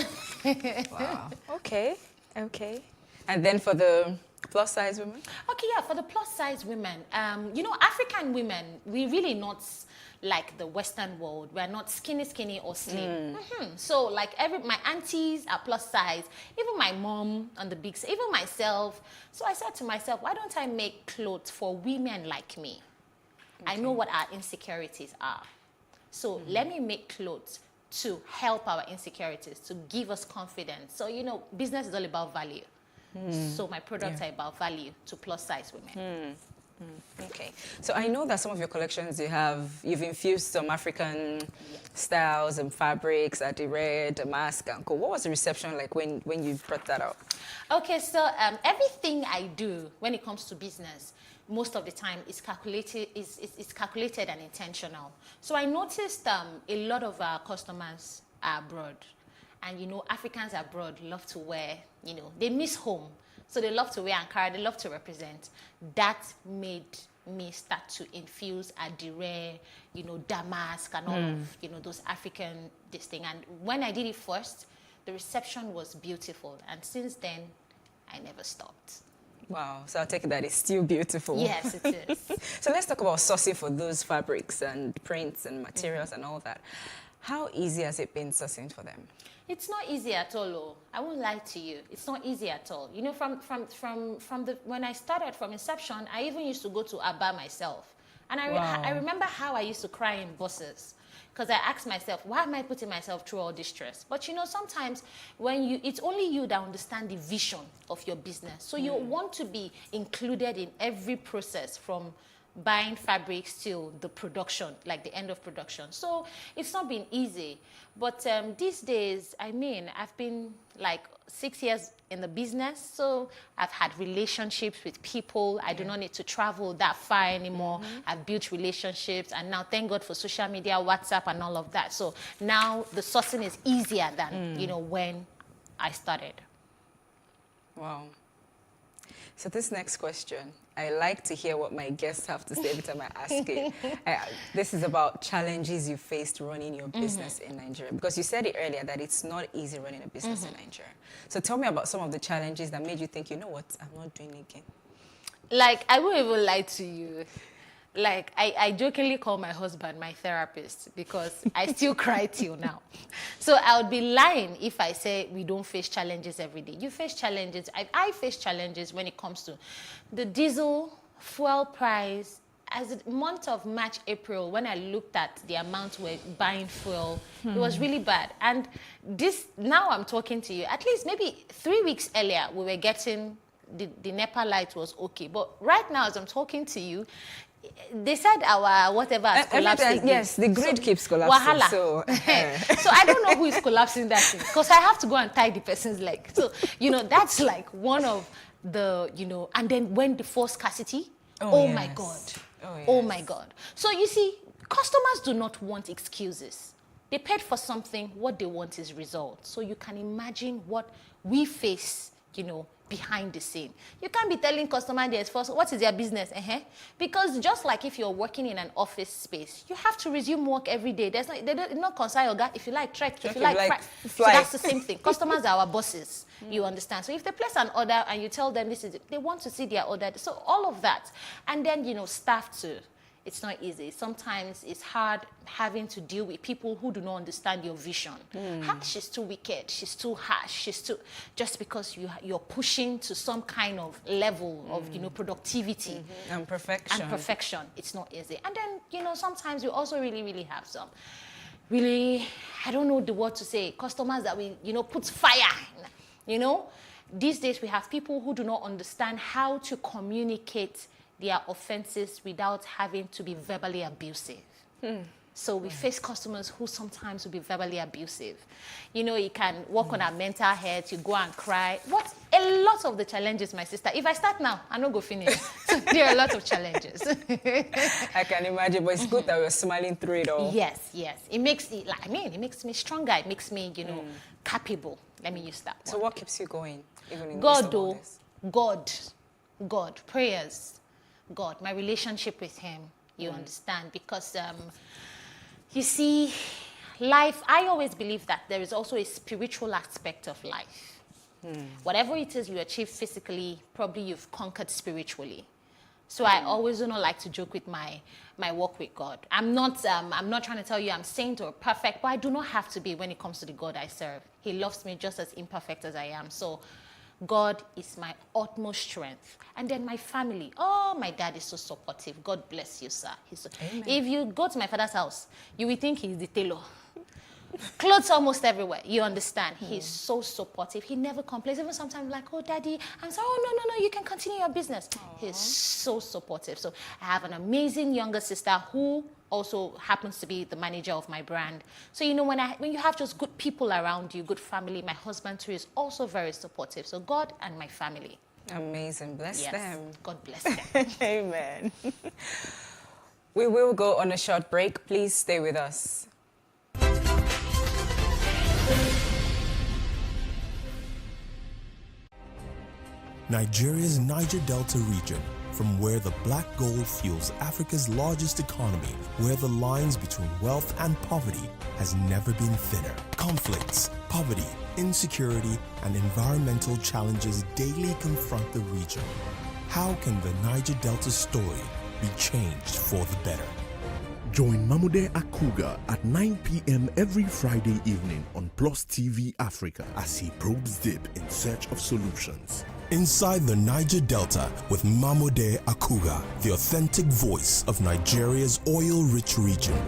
Wow. Okay. Okay. And then for the plus-size women? Okay, yeah, for the plus-size women, you know, African women, we really not like the Western world. We're not skinny or slim. So, like, my aunties are plus size, even my mom on the big, even myself. So I said to myself, why don't I make clothes for women like me? I know what our insecurities are. So let me make clothes to help our insecurities, to give us confidence. So, you know, business is all about value. So my products are about value to plus-size women. Okay, so I know that some of your collections you've infused some African styles and fabrics, adire, damask, and co. What was the reception like when you brought that out? Okay, so Everything I do when it comes to business, most of the time is calculated and intentional. So I noticed a lot of our customers are abroad. And, you know, Africans abroad love to wear, you know, they miss home. So they love to wear Ankara, they love to represent. That made me start to infuse adire, you know, damask and all of, you know, those African this thing. And when I did it first, the reception was beautiful. And since then, I never stopped. Wow, so I take it that it's still beautiful. Yes, it is. So let's talk about sourcing for those fabrics and prints and materials and all that. How easy has it been sourcing for them? It's not easy at all. Oh. I won't lie to you. It's not easy at all. You know, when I started from inception, I even used to go to Aba myself. And I remember how I used to cry in buses. because I ask myself, why am I putting myself through all this stress? But you know, sometimes it's only you that understand the vision of your business. So you want to be included in every process, from buying fabrics till the production, like the end of production. So it's not been easy. But these days, I mean, I've been like 6 years in the business, so I've had relationships with people. I do not need to travel that far anymore. I've built relationships, and now thank God for social media, WhatsApp, and all of that. So now the sourcing is easier than you know, when I started. Wow. So this next question, I like to hear what my guests have to say every time I ask it. This is about challenges you faced running your business in Nigeria. Because you said it earlier that it's not easy running a business in Nigeria. So tell me about some of the challenges that made you think, you know what, I'm not doing it again. Like, I won't even lie to you. Like, I jokingly call my husband my therapist, because I still cry till now. So I would be lying if I say we don't face challenges every day. You face challenges. I face challenges when it comes to the diesel, fuel price. As the month of March, April, when I looked at the amount we're buying fuel, it was really bad. And this, now I'm talking to you, at least maybe 3 weeks earlier, we were getting, the NEPA light was okay. But right now, as I'm talking to you, they said our whatever has collapsed. Yes, the grid keeps collapsing. Wahala. So, so I don't know who is collapsing that thing, because I have to go and tie the person's leg. So, you know, that's like one of the, you know, and then when the fuel scarcity, oh my God. Oh my God. So you see, customers do not want excuses. They paid for something, what they want is results. So you can imagine what we face, you know, behind the scene. You can't be telling customers there's first, what is their business? Because just like if you're working in an office space, you have to resume work every day. There's not, they don't not concern your if you like trek, if you like fly. So that's the same thing. Customers are our bosses. You understand? So if they place an order and you tell them this is it, they want to see their order. So all of that. And then, you know, staff too. It's not easy. Sometimes it's hard having to deal with people who do not understand your vision. She's too wicked. She's too harsh. She's too... Just because you're pushing to some kind of level of, you know, productivity. And perfection. And perfection. It's not easy. And then, you know, sometimes you also really have some... Really, I don't know the word to say. Customers that we, you know, put fire in, you know. These days we have people who do not understand how to communicate their offenses without having to be verbally abusive. So we face customers who sometimes will be verbally abusive. You know, you can work on our mental health, you go and cry. What a lot of the challenges, my sister. If I start now, I'm not going to finish. So there are a lot of challenges. I can imagine, but it's good that we're smiling through it all. Yes. It makes it, like, I mean, it makes me stronger. It makes me, you know, capable. Let me use that word. So what keeps you going, even in God, the midst of all this? God, prayers. God, my relationship with him, you understand, because you see, life, I always believe that there is also a spiritual aspect of life. Whatever it is you achieve physically, probably you've conquered spiritually. So I always do not like to joke with my walk with God. I'm not trying to tell you I'm saint or perfect, but I do not have to be when it comes to the God I serve. He loves me just as imperfect as I am. So God is my utmost strength. And then my family. Oh, my dad is so supportive. God bless you, sir. If you go to my father's house, you will think he's the tailor. Clothes almost everywhere. You understand? He's so supportive. He never complains. Even sometimes like, oh, daddy, I'm sorry. Oh, no, you can continue your business. He's so supportive. So I have an amazing younger sister who also happens to be the manager of my brand. So, you know, when you have just good people around you, good family, my husband too is also very supportive. So God and my family. Amazing. Bless them. God bless them. Amen. We will go on a short break. Please stay with us. Nigeria's Niger Delta region, from where the black gold fuels Africa's largest economy, where the lines between wealth and poverty has never been thinner. Conflicts, poverty, insecurity, and environmental challenges daily confront the region. How can the Niger Delta story be changed for the better? Join Mamude Akuga at 9 p.m. every Friday evening on PlusTvAfrica as he probes deep in search of solutions. Inside the Niger Delta with Mamude Akuga, the authentic voice of Nigeria's oil-rich region.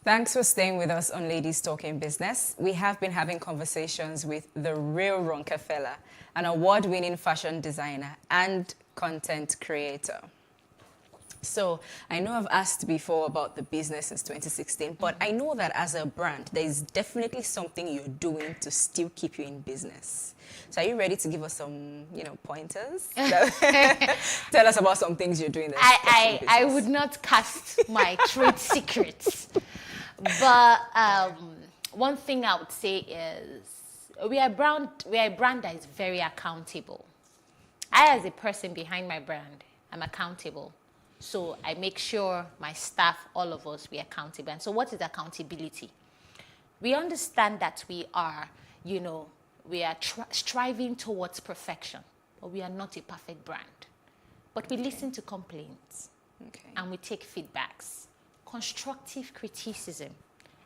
Thanks for staying with us on Ladies Talking Business. We have been having conversations with the real Rockefeller, an award-winning fashion designer and content creator. So I know I've asked before about the business since 2016, but I know that as a brand, there is definitely something you're doing to still keep you in business. So are you ready to give us some, pointers? Tell us about some things you're doing. I would not cast my trade secrets, but one thing I would say is we are a brand that is very accountable. I, as a person behind my brand, I'm accountable. So I make sure my staff, all of us, we are accountable. And so what is accountability? We understand that we are, striving towards perfection, but we are not a perfect brand. But we listen to complaints, and we take feedbacks, constructive criticism,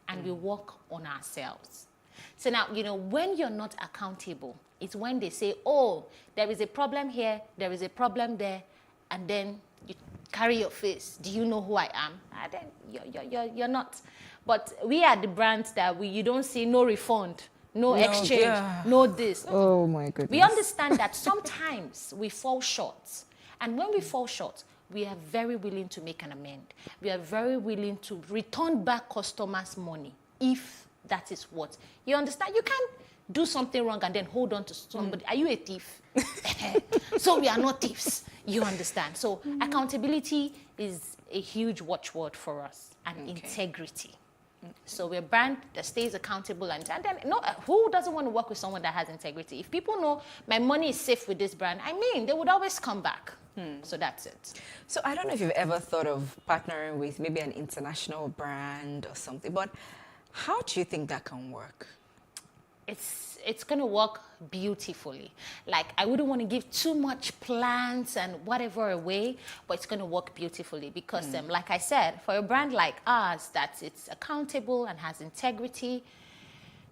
and we work on ourselves. So now, when you're not accountable, it's when they say, oh, there is a problem here, there is a problem there, and then you carry your face. Do you know who I am? And then you're not. But we are the brands that you don't see no refund, no exchange, no this. Oh my goodness. We understand that sometimes we fall short. And when we fall short, we are very willing to make an amend. We are very willing to return back customers' money if that is what. You understand? You can't do something wrong and then hold on to somebody. Are you a thief? So we are not thieves. You understand? So accountability is a huge watchword for us, and integrity. So we're a brand that stays accountable, and then who doesn't want to work with someone that has integrity? If people know my money is safe with this brand, they would always come back. So that's it. So I don't know if you've ever thought of partnering with maybe an international brand or something, but how do you think that can work? It's going to work beautifully. Like, I wouldn't want to give too much plans and whatever away, but it's going to work beautifully because, like I said, for a brand like ours, that it's accountable and has integrity,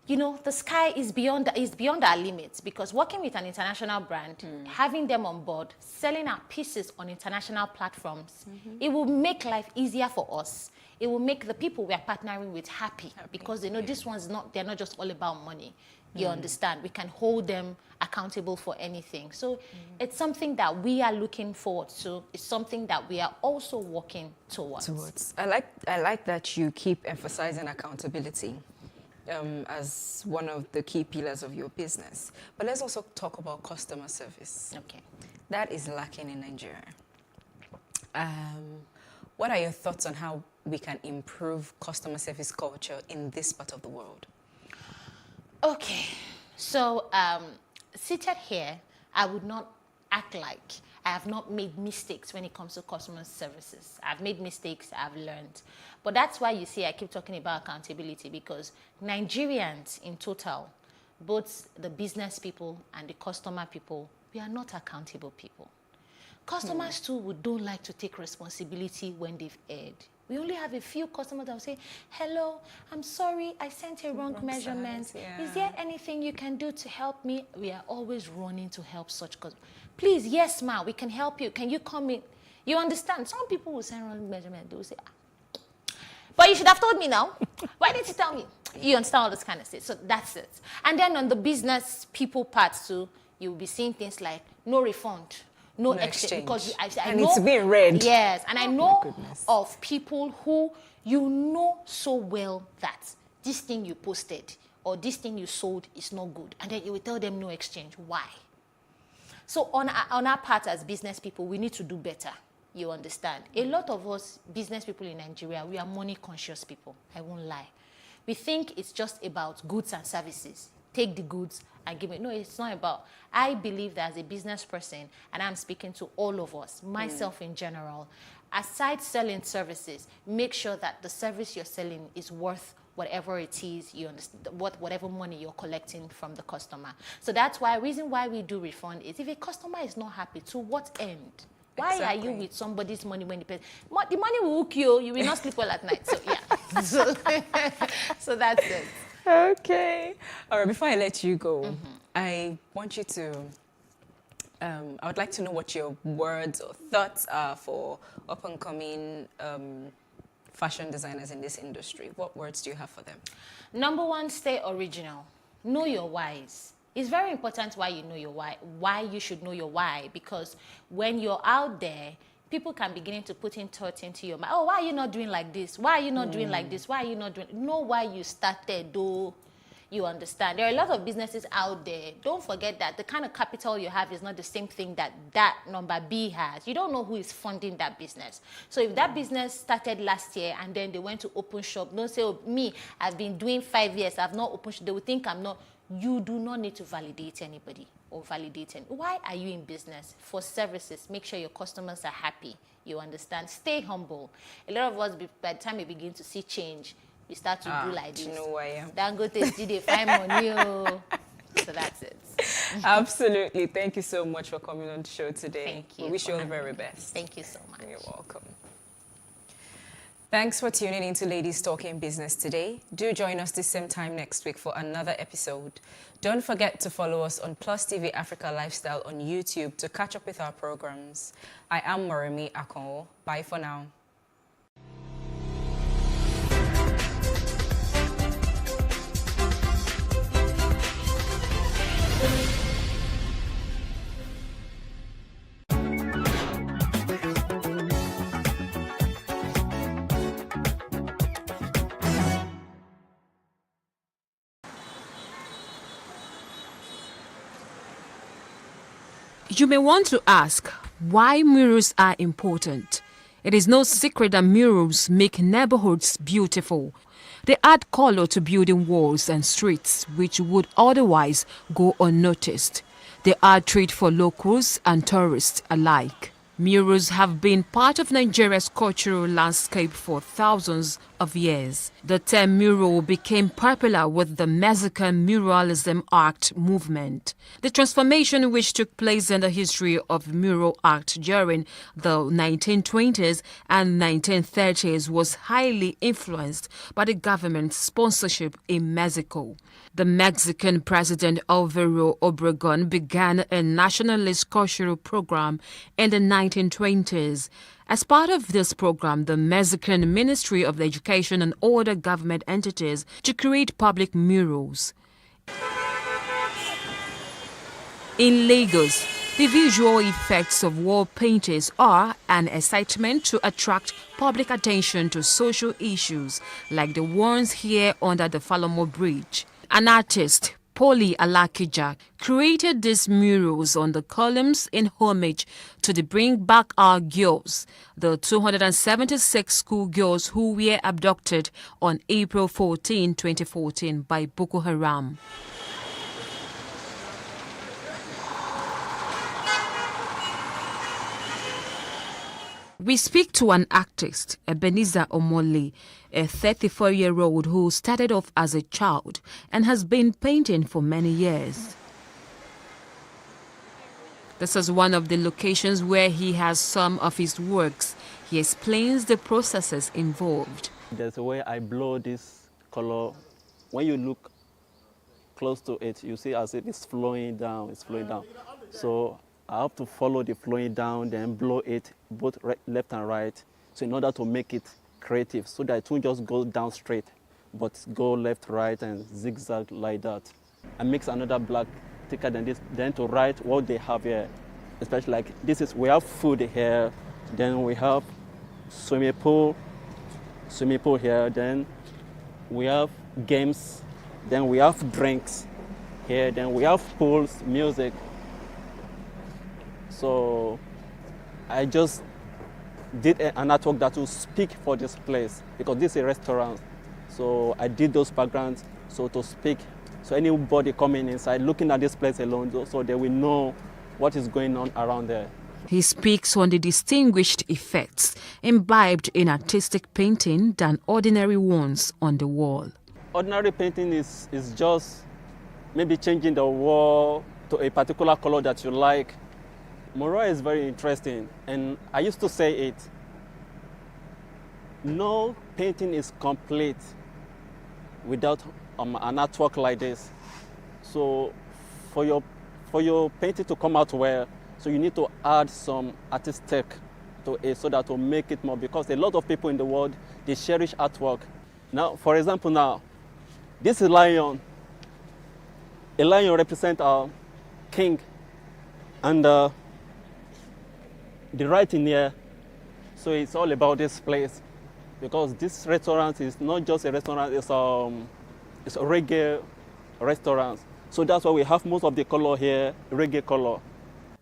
the sky is beyond our limits, because working with an international brand, having them on board, selling our pieces on international platforms, it will make life easier for us. It will make the people we are partnering with happy because they know this one's they're not just all about money. You understand? We can hold them accountable for anything. So it's something that we are looking forward to. It's something that we are also working towards. I like that you keep emphasizing accountability as one of the key pillars of your business. But let's also talk about customer service. Okay. That is lacking in Nigeria. What are your thoughts on how we can improve customer service culture in this part of the world? Okay, so seated here, I would not act like I have not made mistakes when it comes to customer services. I've made mistakes, I've learned. But that's why you see I keep talking about accountability, because Nigerians in total, both the business people and the customer people, we are not accountable people. Customers too don't like to take responsibility when they've erred. We only have a few customers that will say, hello, I'm sorry, I sent a wrong measurement. Is there anything you can do to help me? We are always running to help such customers. Please, yes, ma, we can help you. Can you come in? You understand? Some people will send wrong measurement. They will say, but you should have told me now. Why didn't you tell me? You understand all this kind of stuff. So that's it. And then on the business people part too, you'll be seeing things like no refund. No exchange. Because I know it's being read. Yes, and I know of people who so well that this thing you posted or this thing you sold is not good, and then you will tell them no exchange. Why? So on our part as business people, we need to do better. You understand? A lot of us business people in Nigeria, we are money conscious people. I won't lie. We think it's just about goods and services. Take the goods and give it. No, it's not about. I believe that as a business person, and I'm speaking to all of us, myself in general, aside selling services, make sure that the service you're selling is worth whatever it is, you understand, whatever money you're collecting from the customer. So that's why, reason why we do refund is if a customer is not happy, to what end? Why are you with somebody's money when the money will hook you, you will not sleep well at night. So yeah, so that's it. Okay. All right, before I let you go, I want you to, I would like to know what your words or thoughts are for up-and-coming fashion designers in this industry? What words do you have for them? Number one, stay original. Know your whys. It's very important why you know your why you should know your why, because when you're out there, people can begin to put in thoughts into your mind. Oh, why are you not doing like this? Why are you not doing like this? Why are you not doing? Know why you started, though. You understand? There are a lot of businesses out there. Don't forget that the kind of capital you have is not the same thing that number B has. You don't know who is funding that business. So if that business started last year and then they went to open shop, don't say, oh, me, I've been doing 5 years, I've not opened shop. They will think I'm not. You do not need to validate anybody or validate it. Why are you in business? For services. Make sure your customers are happy. You understand? Stay humble. A lot of us, by the time we begin to see change, we start to do like this. You know who I am. Dangote did they find money. So that's it. Absolutely. Thank you so much for coming on the show today. Thank you. We wish you all the very best. Thank you so much. You're welcome. Thanks for tuning into Ladies Talking Business today. Do join us this same time next week for another episode. Don't forget to follow us on PlusTvAfrica Lifestyle on YouTube to catch up with our programs. I am Moremi Akonwo. Bye for now. You may want to ask why murals are important. It is no secret that murals make neighborhoods beautiful. They add color to building walls and streets which would otherwise go unnoticed. They are a treat for locals and tourists alike. Murals have been part of Nigeria's cultural landscape for thousands of years. The term mural became popular with the Mexican muralism art movement. The transformation which took place in the history of mural art during the 1920s and 1930s was highly influenced by the government's sponsorship in Mexico. The Mexican President Alvaro Obregón began a nationalist cultural program in the 1920s. As part of this program, the Mexican Ministry of Education and other government entities to create public murals. In Lagos, the visual effects of wall paintings are an excitement to attract public attention to social issues like the ones here under the Falomo Bridge. An artist, Poli Alakija, created these murals on the columns in homage to the Bring Back Our Girls, the 276 schoolgirls who were abducted on April 14, 2014 by Boko Haram. We speak to an artist, Ebenezer Omole, a 34-year-old who started off as a child and has been painting for many years. This is one of the locations where he has some of his works. He explains the processes involved. There's a way I blow this color. When you look close to it, you see as if it's flowing down, So I have to follow the flowing down, then blow it both left and right. So in order to make it creative, so that it won't just go down straight, but go left, right, and zigzag like that. I mix another black thicker than this, then to write what they have here. Especially like this is, we have food here, then we have swimming pool here, then we have games, then we have drinks here, then we have pools, music. So I just did an artwork that will speak for this place because this is a restaurant. So I did those backgrounds so to speak. So anybody coming inside, looking at this place alone, so they will know what is going on around there. He speaks on the distinguished effects imbibed in artistic painting than ordinary ones on the wall. Ordinary painting is just maybe changing the wall to a particular color that you like. Mural is very interesting, and I used to say it. No painting is complete without an artwork like this. So for your painting to come out well, so you need to add some artistic to it so that to make it more, because a lot of people in the world, they cherish artwork. Now, for example, now, this is lion. A lion represents a king, and the writing here, so it's all about this place, because this restaurant is not just a restaurant, it's a reggae restaurant. So that's why we have most of the color here, reggae color.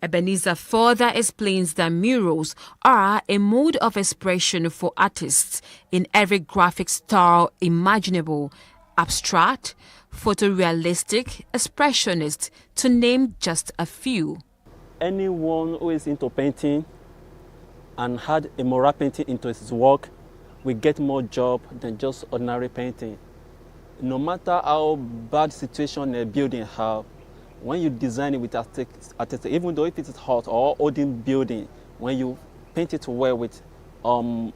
Ebenezer further explains that murals are a mode of expression for artists in every graphic style imaginable, abstract, photorealistic, expressionist, to name just a few. Anyone who is into painting and had a mural painting into his work will get more job than just ordinary painting. No matter how bad situation a building have, when you design it with artistic, even though if it is hot or old building, when you paint it well with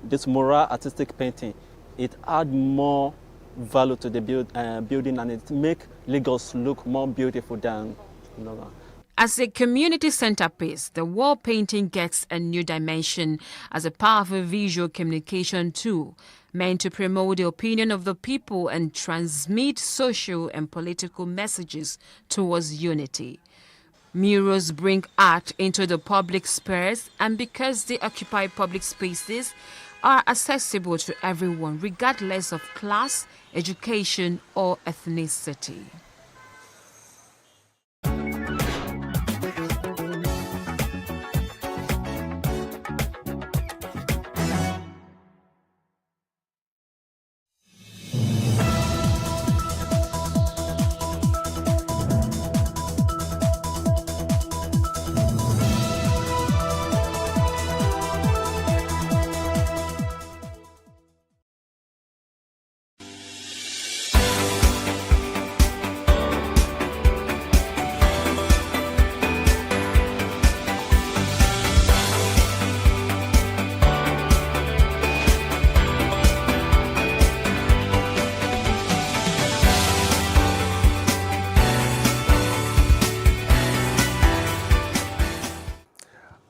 this mural artistic painting, it adds more value to the building, and it make Lagos look more beautiful than, you know. As a community centerpiece, the wall painting gets a new dimension as a powerful visual communication tool meant to promote the opinion of the people and transmit social and political messages towards unity. Murals bring art into the public space, and because they occupy public spaces, are accessible to everyone regardless of class, education, or ethnicity.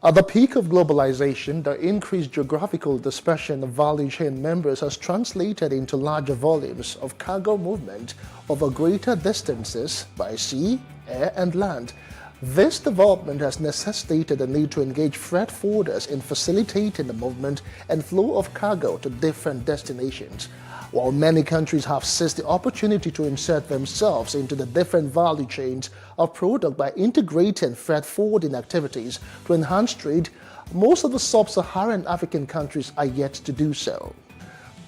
At the peak of globalization, the increased geographical dispersion of value chain members has translated into larger volumes of cargo movement over greater distances by sea, air, and land. This development has necessitated the need to engage freight forwarders in facilitating the movement and flow of cargo to different destinations. While many countries have seized the opportunity to insert themselves into the different value chains of product by integrating freight forwarding activities to enhance trade, most of the sub-Saharan African countries are yet to do so.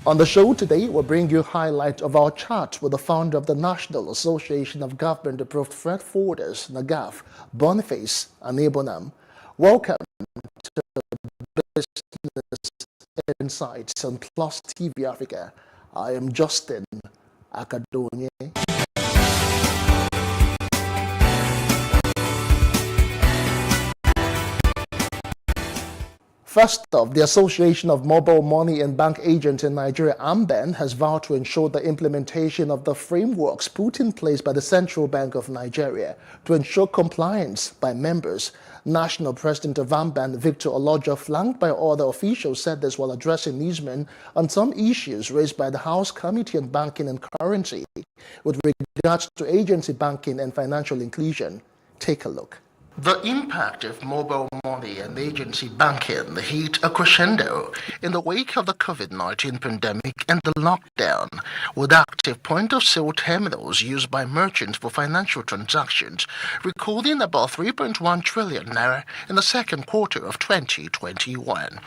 On the show today, we'll bring you highlights of our chat with the founder of the National Association of Government-Approved Freight Forwarders, NAGAF, Boniface Anebonam. Welcome to Business Insights on Plus TV Africa. I am Justin Akadonye. First off, the Association of Mobile Money and Bank Agents in Nigeria, AMBAN, has vowed to ensure the implementation of the frameworks put in place by the Central Bank of Nigeria to ensure compliance by members. National President of AMBAN, Victor Olojo, flanked by other officials, said this while addressing newsmen on some issues raised by the House Committee on Banking and Currency with regards to agency banking and financial inclusion. Take a look. The impact of mobile money and agency banking hit a crescendo in the wake of the COVID-19 pandemic and the lockdown, with active point-of-sale terminals used by merchants for financial transactions recording about 3.1 trillion naira in the second quarter of 2021.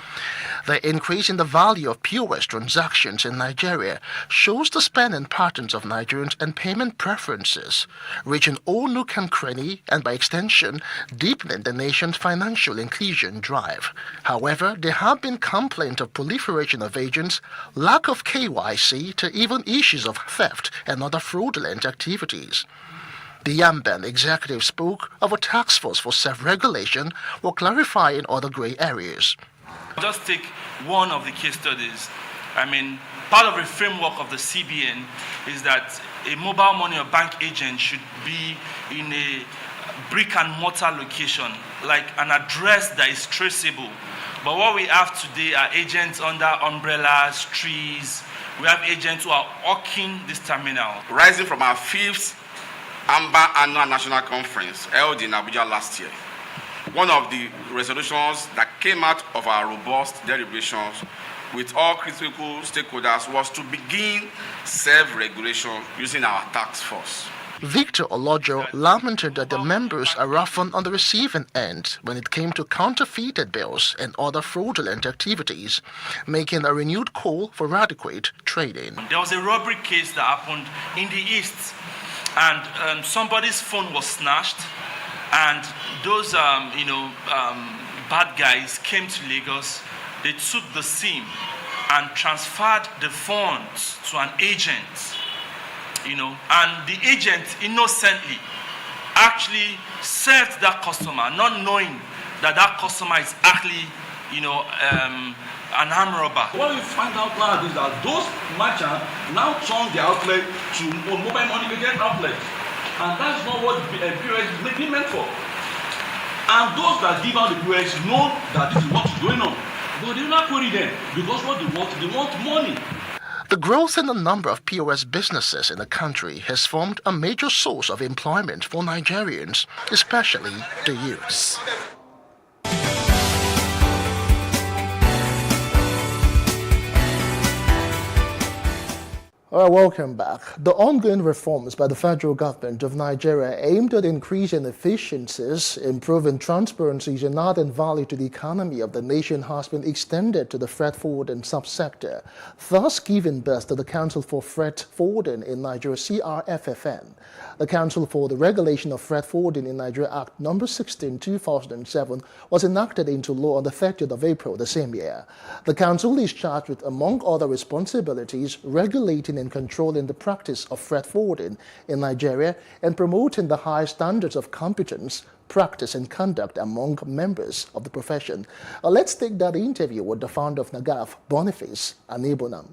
The increase in the value of POS transactions in Nigeria shows the spending patterns of Nigerians and payment preferences, reaching all nook and cranny and by extension deepening the nation's financial inclusion drive. However, there have been complaints of proliferation of agents, lack of KYC, to even issues of theft and other fraudulent activities. The AMBAN executive spoke of a task force for self-regulation while clarifying other grey areas. Just take one of the case studies. Part of the framework of the CBN is that a mobile money or bank agent should be in a brick and mortar location, like an address that is traceable, But what we have today are agents under umbrellas, trees. We have agents who are hawking this terminal. Rising from our 5th AMBA Annual National Conference held in Abuja last year, one of the resolutions that came out of our robust deliberations with all critical stakeholders was to begin self-regulation using our task force. Victor Olojo lamented that the members are often on the receiving end when it came to counterfeited bills and other fraudulent activities, making a renewed call for adequate trading. There was a robbery case that happened in the East, and somebody's phone was snatched, and those bad guys came to Lagos. They took the SIM and transferred the funds to an agent. And the agent innocently actually served that customer, not knowing that that customer is actually, an armed robber. What we find out now is that those merchants now turn the outlet to mobile money making outlet, and that's not what the POS is meant for. And those that give out the POS know that this is what is going on, but they will not query them because what they want money. The growth in the number of POS businesses in the country has formed a major source of employment for Nigerians, especially the youths. Welcome back. The ongoing reforms by the federal government of Nigeria aimed at increasing efficiencies, improving transparencies, and adding value to the economy of the nation has been extended to the freight forwarding subsector, thus giving birth to the Council for Freight Forwarding in Nigeria, CRFFN. The Council for the Regulation of Freight Forwarding in Nigeria Act No. 16, 2007 was enacted into law on the 30th of April the same year. The Council is charged with, among other responsibilities, regulating and controlling the practice of freight forwarding in Nigeria and promoting the high standards of competence, practice, and conduct among members of the profession. Let's take that interview with the founder of NAGAF, Boniface Anibonam.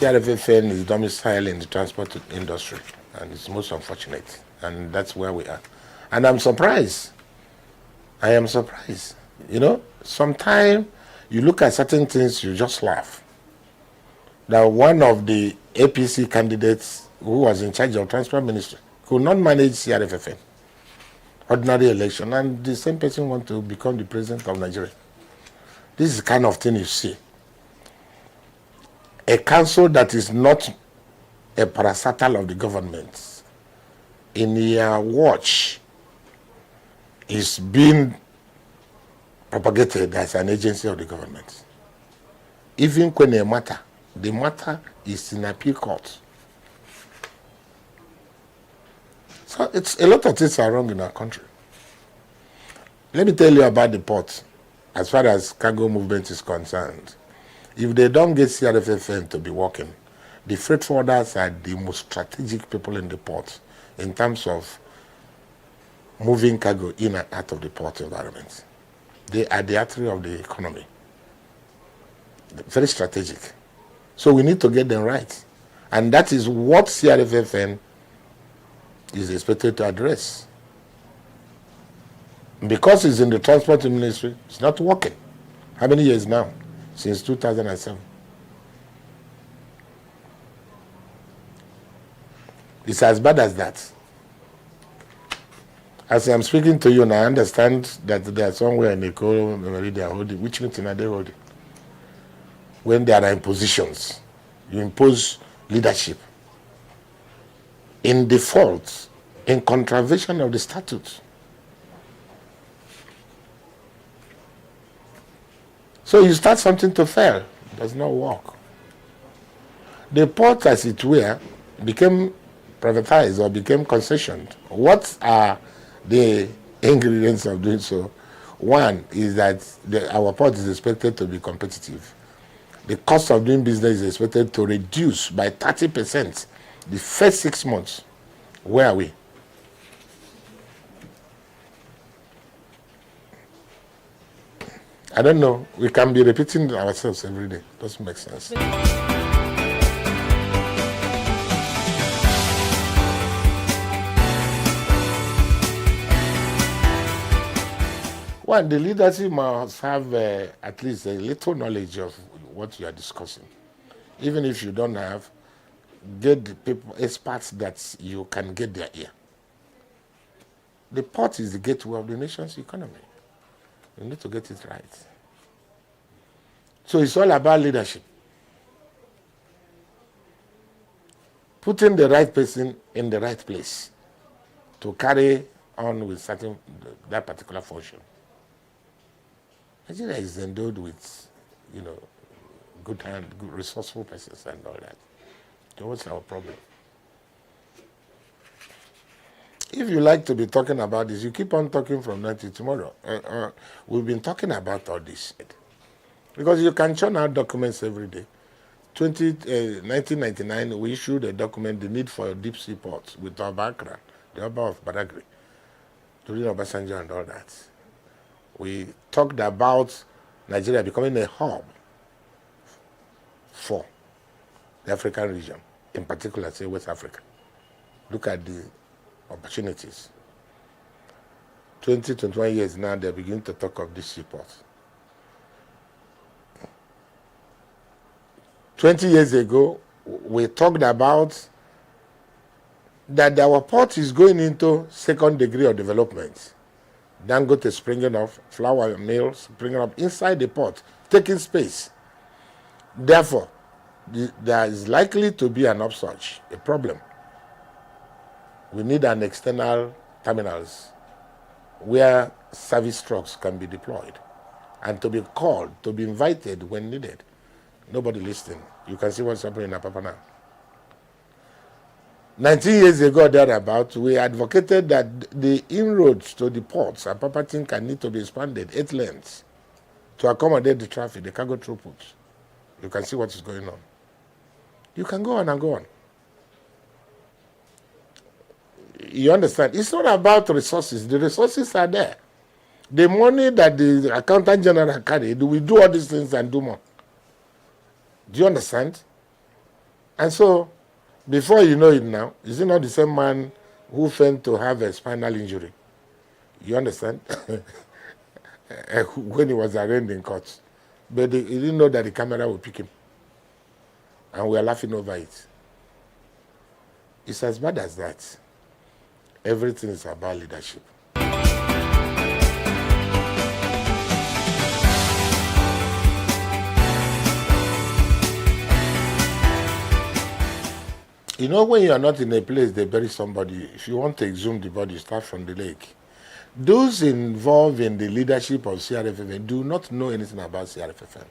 PlusTvAfrica is domiciled in the transport industry, and it's most unfortunate, and that's where we are. And I'm surprised. I am surprised. You know, sometimes you look at certain things, you just laugh. Now, one of the APC candidates who was in charge of transport ministry could not manage CRFFN, ordinary election, and the same person want to become the president of Nigeria. This is the kind of thing you see. A council that is not a parastatal of the government, in your watch, is being propagated as an agency of the government. Even when the matter is in appeal court. So it's a lot of things are wrong in our country. Let me tell you about the port as far as cargo movement is concerned. If they don't get CRFFN to be working, the freight forwarders are the most strategic people in the port in terms of moving cargo in and out of the port environment. They are the artery of the economy. Very strategic. So we need to get them right. And that is what CRFFN is expected to address. Because it's in the transport ministry, it's not working. How many years now? Since 2007. It's as bad as that. As I'm speaking to you now, I understand that they are somewhere in Eko, they are holding. Which meeting are they holding? When they are in positions, you impose leadership in default, in contravention of the statute. So you start something to fail, it does not work. The port, as it were, became privatized or became concessioned. What are the ingredients of doing so? One is that our port is expected to be competitive. The cost of doing business is expected to reduce by 30% the first 6 months. Where are we? I don't know. We can be repeating ourselves every day. Doesn't make sense. One, the leadership must have at least a little knowledge of what you are discussing. Even if you don't have, get the people, experts that you can get their ear. The port is the gateway of the nation's economy. You need to get it right. So it's all about leadership. Putting the right person in the right place to carry on with that particular function. Nigeria is endowed with, good resourceful persons and all that. So what's our problem? If you like to be talking about this, you keep on talking from now to tomorrow. We've been talking about all this. Because you can churn out documents every day. 1999, we issued a document, the need for a deep sea port with Obakra, the Oba of Badagry, during Obasanjo and all that. We talked about Nigeria becoming a hub for the African region, in particular, say, West Africa. Look at the opportunities. 20, 21 years now, they're beginning to talk of this seaport. 20 years ago, we talked about that our port is going into second degree of development. Dangote is springing up, flour mills springing up inside the port, taking space. Therefore, there is likely to be an upsurge, a problem. We need an external terminals where service trucks can be deployed and to be called, to be invited when needed. Nobody listening. You can see what's happening in Apapa now. 19 years ago, thereabout, we advocated that the inroads to the ports at Apapa Tinka need to be expanded 8 lanes to accommodate the traffic, the cargo throughput. You can see what is going on. You can go on and go on. You understand? It's not about resources. The resources are there. The money that the accountant general carried, we do all these things and do more. Do you understand? And so, before you know it now, is it not the same man who feigned to have a spinal injury? You understand? When he was arraigned in court. But he didn't know that the camera would pick him. And we are laughing over it. It's as bad as that. Everything is about leadership. You know, when you are not in a place, they bury somebody. If you want to exhume the body, start from the lake. Those involved in the leadership of CRFFN do not know anything about CRFFN.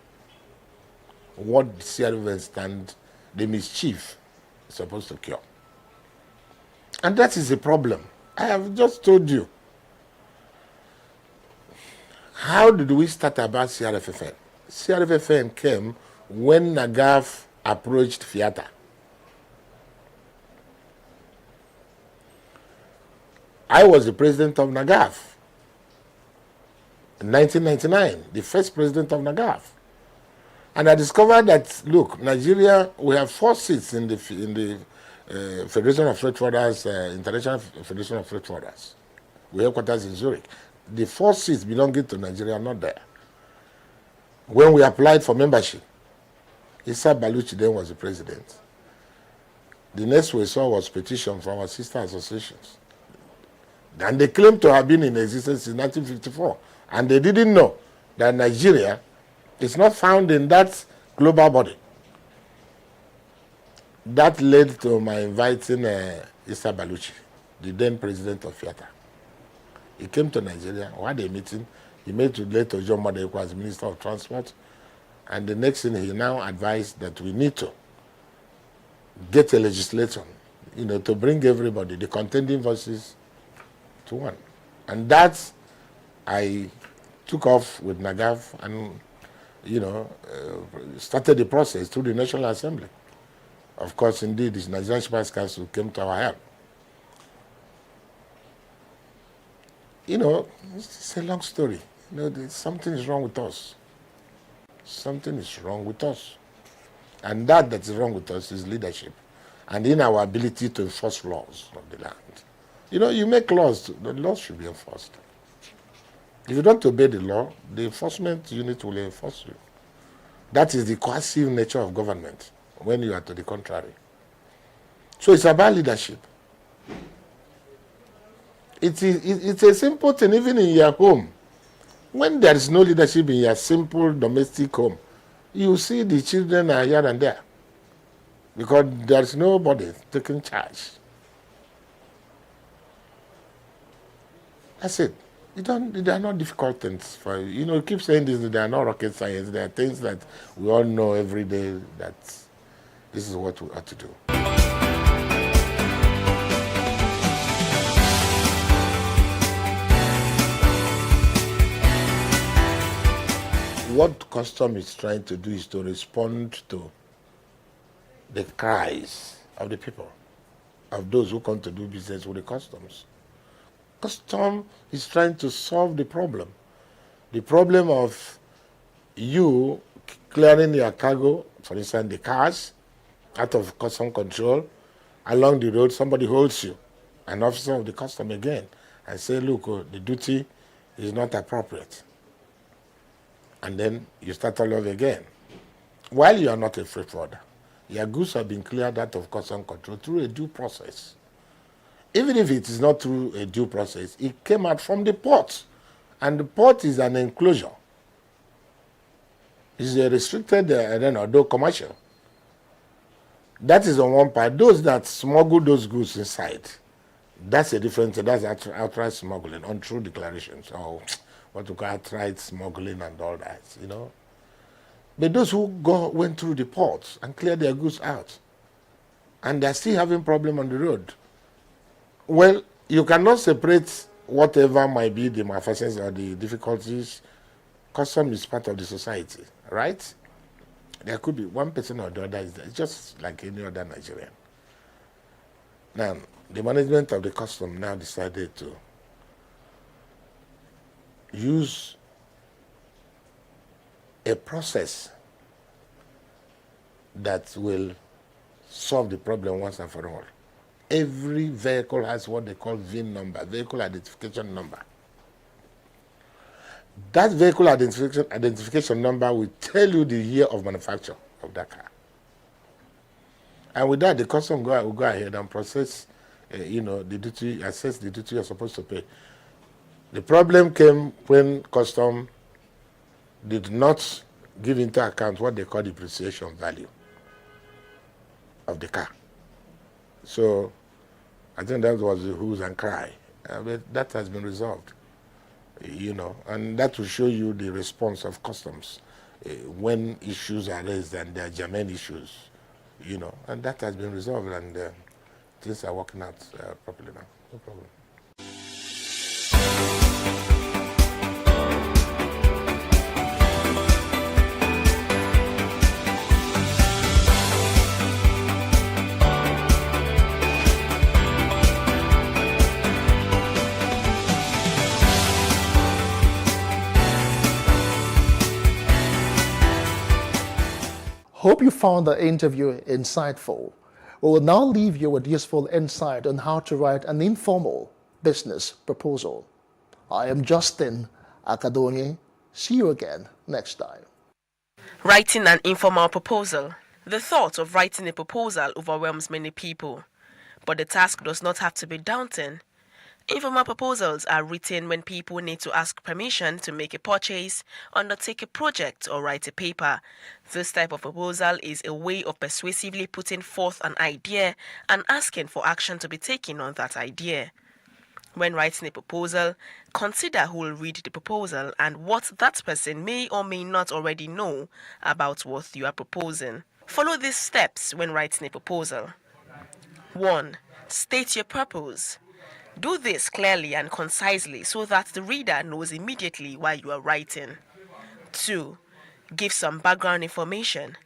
What CRFFN stands, the mischief is supposed to cure. And that is the problem. I have just told you. How did we start about CRFFN? CRFFN came when Nagaf approached Fiata. I was the president of NAGAF in 1999, the first president of NAGAF. And I discovered that, look, Nigeria, we have 4 seats in the Federation of Freight Forwarders, International Federation of Freight Forwarders. We have headquarters in Zurich. The 4 seats belonging to Nigeria are not there. When we applied for membership, Issa Baluchi then was the president. The next we saw was petition from our sister associations. And they claimed to have been in existence since 1954. And they didn't know that Nigeria is not found in that global body. That led to my inviting Issa Baluchi, the then president of FIATA. He came to Nigeria, we had a meeting. He met with later John Madeko as Minister of Transport. And the next thing, he now advised that we need to get a legislation, to bring everybody, the contending voices, to one. And that I took off with NAGAF and, started the process through the National Assembly. Of course, indeed, the Nigerian Shippers Council came to our help. It's a long story. Something is wrong with us. Something is wrong with us. And that is wrong with us is leadership and in our ability to enforce laws of the land. You make laws, the laws should be enforced. If you don't obey the law, the enforcement unit will enforce you. That is the coercive nature of government when you are to the contrary. So it's about leadership. It's a simple thing, even in your home. When there is no leadership in your simple domestic home, you see the children are here and there because there is nobody taking charge. That's it. They are not difficult things for you. You keep saying this, they are not rocket science. They are things that we all know every day that this is what we ought to do. What custom is trying to do is to respond to the cries of the people, of those who come to do business with the customs. Custom is trying to solve the problem of you clearing your cargo, for instance, the cars, out of custom control, along the road, somebody holds you, an officer of the custom again, and say, look, the duty is not appropriate. And then you start all over again. While you are not a freight forwarder, your goods have been cleared out of custom control through a due process. Even if it is not through a due process, it came out from the port. And the port is an enclosure. It's a restricted, although commercial. That is on one part. Those that smuggle those goods inside, that's a different thing. That's outright smuggling, untrue declarations, or what we call outright smuggling and all that, But those who went through the ports and cleared their goods out, and they're still having problem on the road. Well, you cannot separate whatever might be the malfeasance or the difficulties. Custom is part of the society, right? There could be one person or the other. It's just like any other Nigerian. Now, the management of the custom now decided to use a process that will solve the problem once and for all. Every vehicle has what they call VIN number, vehicle identification number. That vehicle identification number will tell you the year of manufacture of that car. And with that, the custom will go ahead and process, the duty, assess the duty you're supposed to pay. The problem came when custom did not give into account what they call depreciation value of the car. So I think that was the hue and cry. But that has been resolved, and that will show you the response of customs when issues are raised and they are germane issues, and that has been resolved and things are working out properly now. No problem. Hope you found the interview insightful. We will now leave you with useful insight on how to write an informal business proposal. I am Justin Akadonye. See you again next time. Writing an informal proposal. The thought of writing a proposal overwhelms many people, but the task does not have to be daunting. Informal proposals are written when people need to ask permission to make a purchase, undertake a project, or write a paper. This type of proposal is a way of persuasively putting forth an idea and asking for action to be taken on that idea. When writing a proposal, consider who will read the proposal and what that person may or may not already know about what you are proposing. Follow these steps when writing a proposal. 1. State your purpose. Do this clearly and concisely so that the reader knows immediately why you are writing. 2. Give some background information.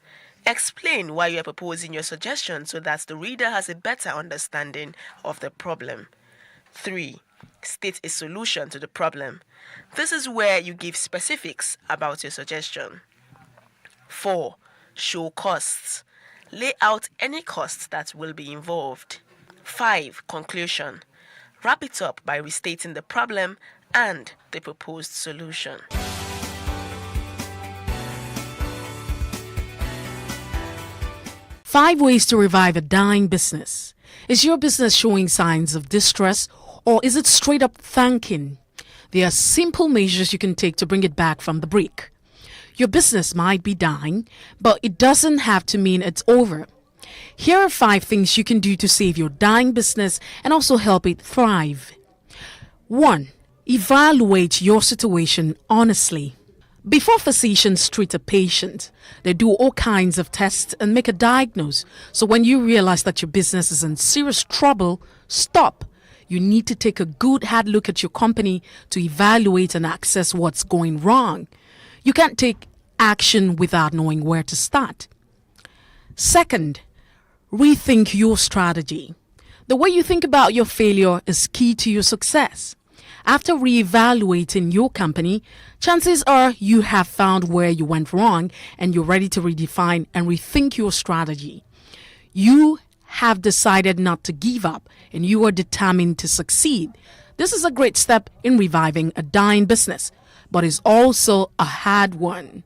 Explain why you are proposing your suggestion so that the reader has a better understanding of the problem. 3. State a solution to the problem. This is where you give specifics about your suggestion. 4. Show costs. Lay out any costs that will be involved. 5. Conclusion. Wrap it up by restating the problem and the proposed solution. Five ways to revive a dying business. Is your business showing signs of distress, or is it straight up thanking? There are simple measures you can take to bring it back from the brink. Your business might be dying, but it doesn't have to mean it's over. Here are 5 things you can do to save your dying business and also help it thrive. 1. Evaluate your situation honestly. Before physicians treat a patient, they do all kinds of tests and make a diagnosis. So when you realize that your business is in serious trouble, stop. You need to take a good hard look at your company to evaluate and assess what's going wrong. You can't take action without knowing where to start. 2nd, rethink your strategy. The way you think about your failure is key to your success. After reevaluating your company, chances are you have found where you went wrong and you're ready to redefine and rethink your strategy. You have decided not to give up and you are determined to succeed. This is a great step in reviving a dying business, but is also a hard one.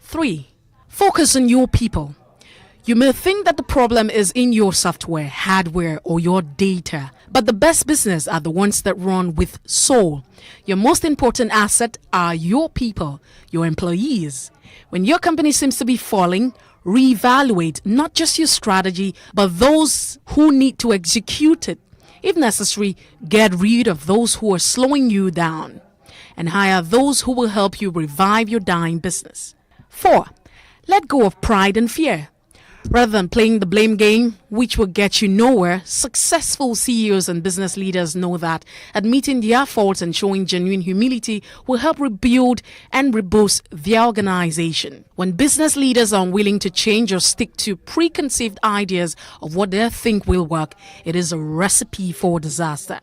3. Focus on your people. You may think that the problem is in your software, hardware, or your data, but the best business are the ones that run with soul. Your most important asset are your people, your employees. When your company seems to be falling, reevaluate not just your strategy, but those who need to execute it. If necessary, get rid of those who are slowing you down and hire those who will help you revive your dying business. 4. Let go of pride and fear. Rather than playing the blame game, which will get you nowhere, successful CEOs and business leaders know that admitting their faults and showing genuine humility will help rebuild and reboost their organization. When business leaders are unwilling to change or stick to preconceived ideas of what they think will work, it is a recipe for disaster.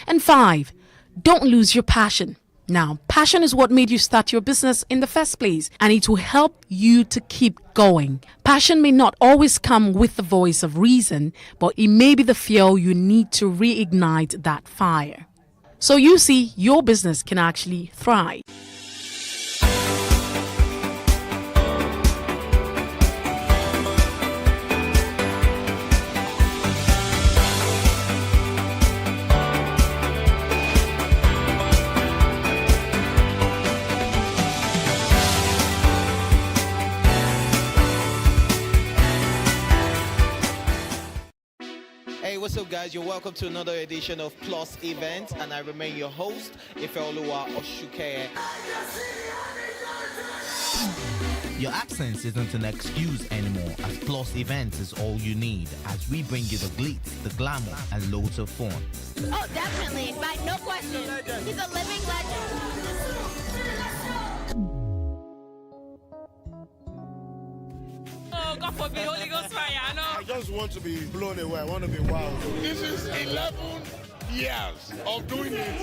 And 5, don't lose your passion. Now, passion is what made you start your business in the first place, and it will help you to keep going. Passion may not always come with the voice of reason, but it may be the fuel you need to reignite that fire. So you see, your business can actually thrive. Hey, what's up, guys? You're welcome to another edition of Plus Events, and I remain your host, Ifeoluwa Oshuke. Your absence isn't an excuse anymore, as Plus Events is all you need, as we bring you the glitz, the glamour, and loads of fun. Oh, definitely, right? No question. He's a living legend. Oh, God forbid, Holy Ghost fire, no. I just want to be blown away. I want to be wild. This is 11 years of doing it.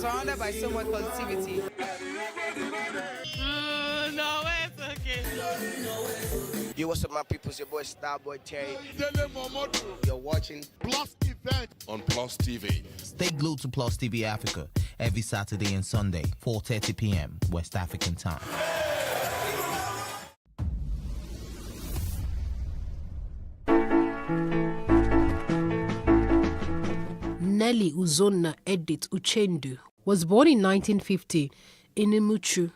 surrounded by so much positivity. No, it's okay. Yo, what's up, my people? It's your boy Starboy Terry. You're watching Plus Event on Plus TV. Stay glued to Plus TV Africa every Saturday and Sunday, 4:30 p.m. West African time. Nelly Uzonna Edith Uchendu was born in 1950 in Imuchu,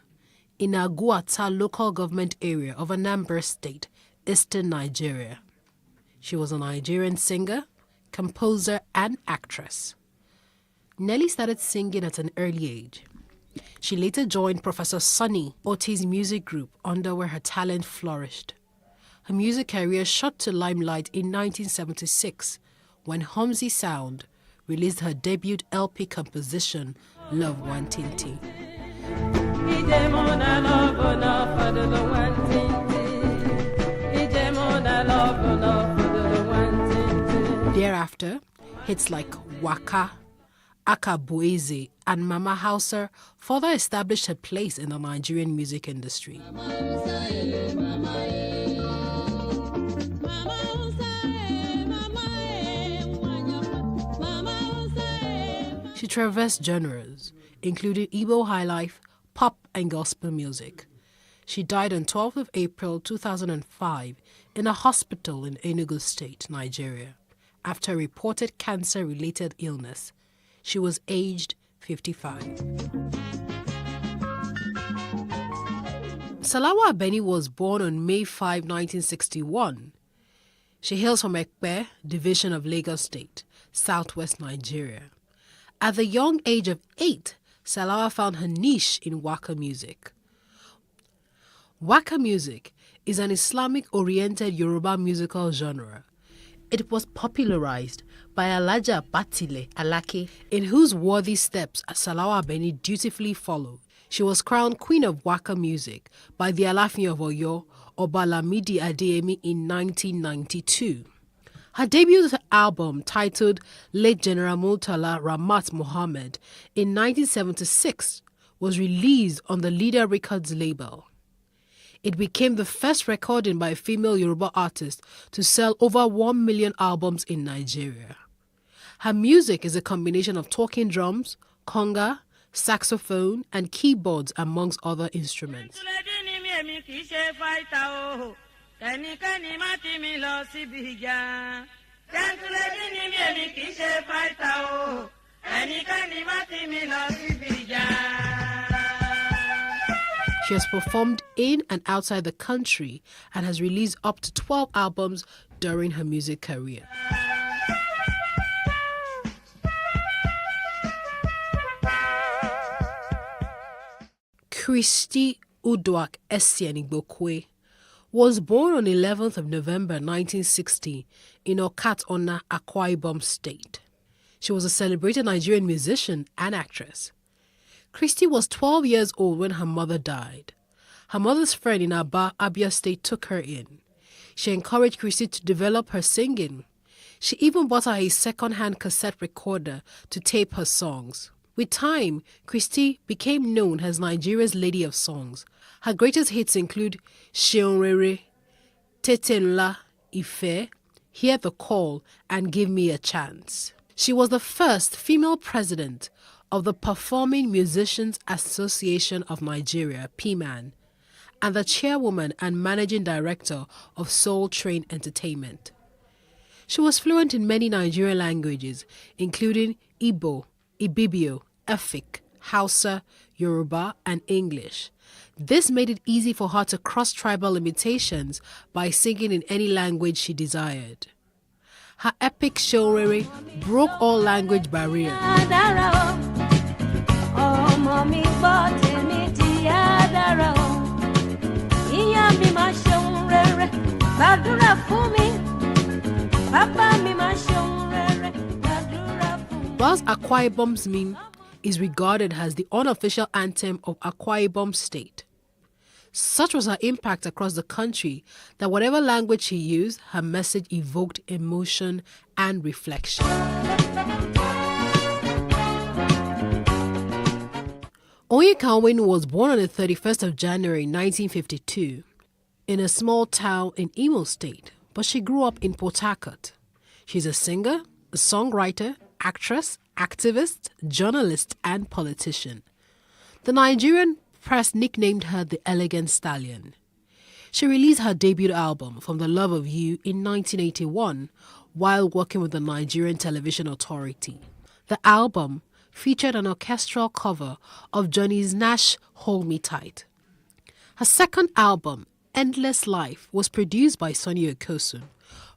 in Aguata local government area of Anambra State, eastern Nigeria. She was a Nigerian singer, composer, and actress. Nelly started singing at an early age. She later joined Professor Sonny Oti's music group, under where her talent flourished. Her music career shot to limelight in 1976 when Homzy Sound released her debut LP composition, Love Wantinti. Thereafter, hits like Waka, Akabueze, and Mama Hauser further established her place in the Nigerian music industry. She traversed genres, including Igbo highlife, pop, and gospel music. She died on 12th of April 2005 in a hospital in Enugu State, Nigeria, after a reported cancer-related illness. She was aged 55. Salawa Abeni was born on May 5, 1961. She hails from Ekpe, division of Lagos State, southwest Nigeria. At the young age of 8, Salawa found her niche in Waka music. Waka music is an Islamic-oriented Yoruba musical genre. It was popularized by Alaja Batile Alake, in whose worthy steps Salawa Abeni dutifully followed. She was crowned Queen of Waka music by the Alafin of Oyo, Obalamidi Adeyemi, in 1992. Her debut album, titled Late General Murtala Ramat Mohammed, in 1976, was released on the Leader Records label. It became the first recording by a female Yoruba artist to sell over 1 million albums in Nigeria. Her music is a combination of talking drums, conga, saxophone, and keyboards, amongst other instruments. She has performed in and outside the country and has released up to 12 albums during her music career. Christy Udwak Esienigbokwe was born on 11th of November 1960 in Okat-Ona, Akwa Ibom State. She was a celebrated Nigerian musician and actress. Christy was 12 years old when her mother died. Her mother's friend in Aba, Abia State, took her in. She encouraged Christy to develop her singing. She even bought her a second-hand cassette recorder to tape her songs. With time, Christy became known as Nigeria's Lady of Songs. Her greatest hits include Sheonrere, Tete Nla, Ife, Hear the Call, and Give Me a Chance. She was the first female president of the Performing Musicians Association of Nigeria, PMAN, and the chairwoman and managing director of Soul Train Entertainment. She was fluent in many Nigerian languages, including Igbo, Ibibio, Efik, Hausa, Yoruba, and English. This made it easy for her to cross tribal limitations by singing in any language she desired. Her epic Shorere broke all language barriers. Whilst Akwa Ibom's meme is regarded as the unofficial anthem of Akwa Ibom State, such was her impact across the country that whatever language she used, her message evoked emotion and reflection. Onyekanwin was born on the 31st of January 1952 in a small town in Imo State, but she grew up in Port Harcourt. She's a singer, a songwriter, actress, activist, journalist, and politician. The Nigerian press nicknamed her the Elegant Stallion. She released her debut album, From the Love of You, in 1981 while working with the Nigerian Television Authority. The album featured an orchestral cover of Johnny Nash's Hold Me Tight. Her second album, Endless Life, was produced by Sonny Okosun.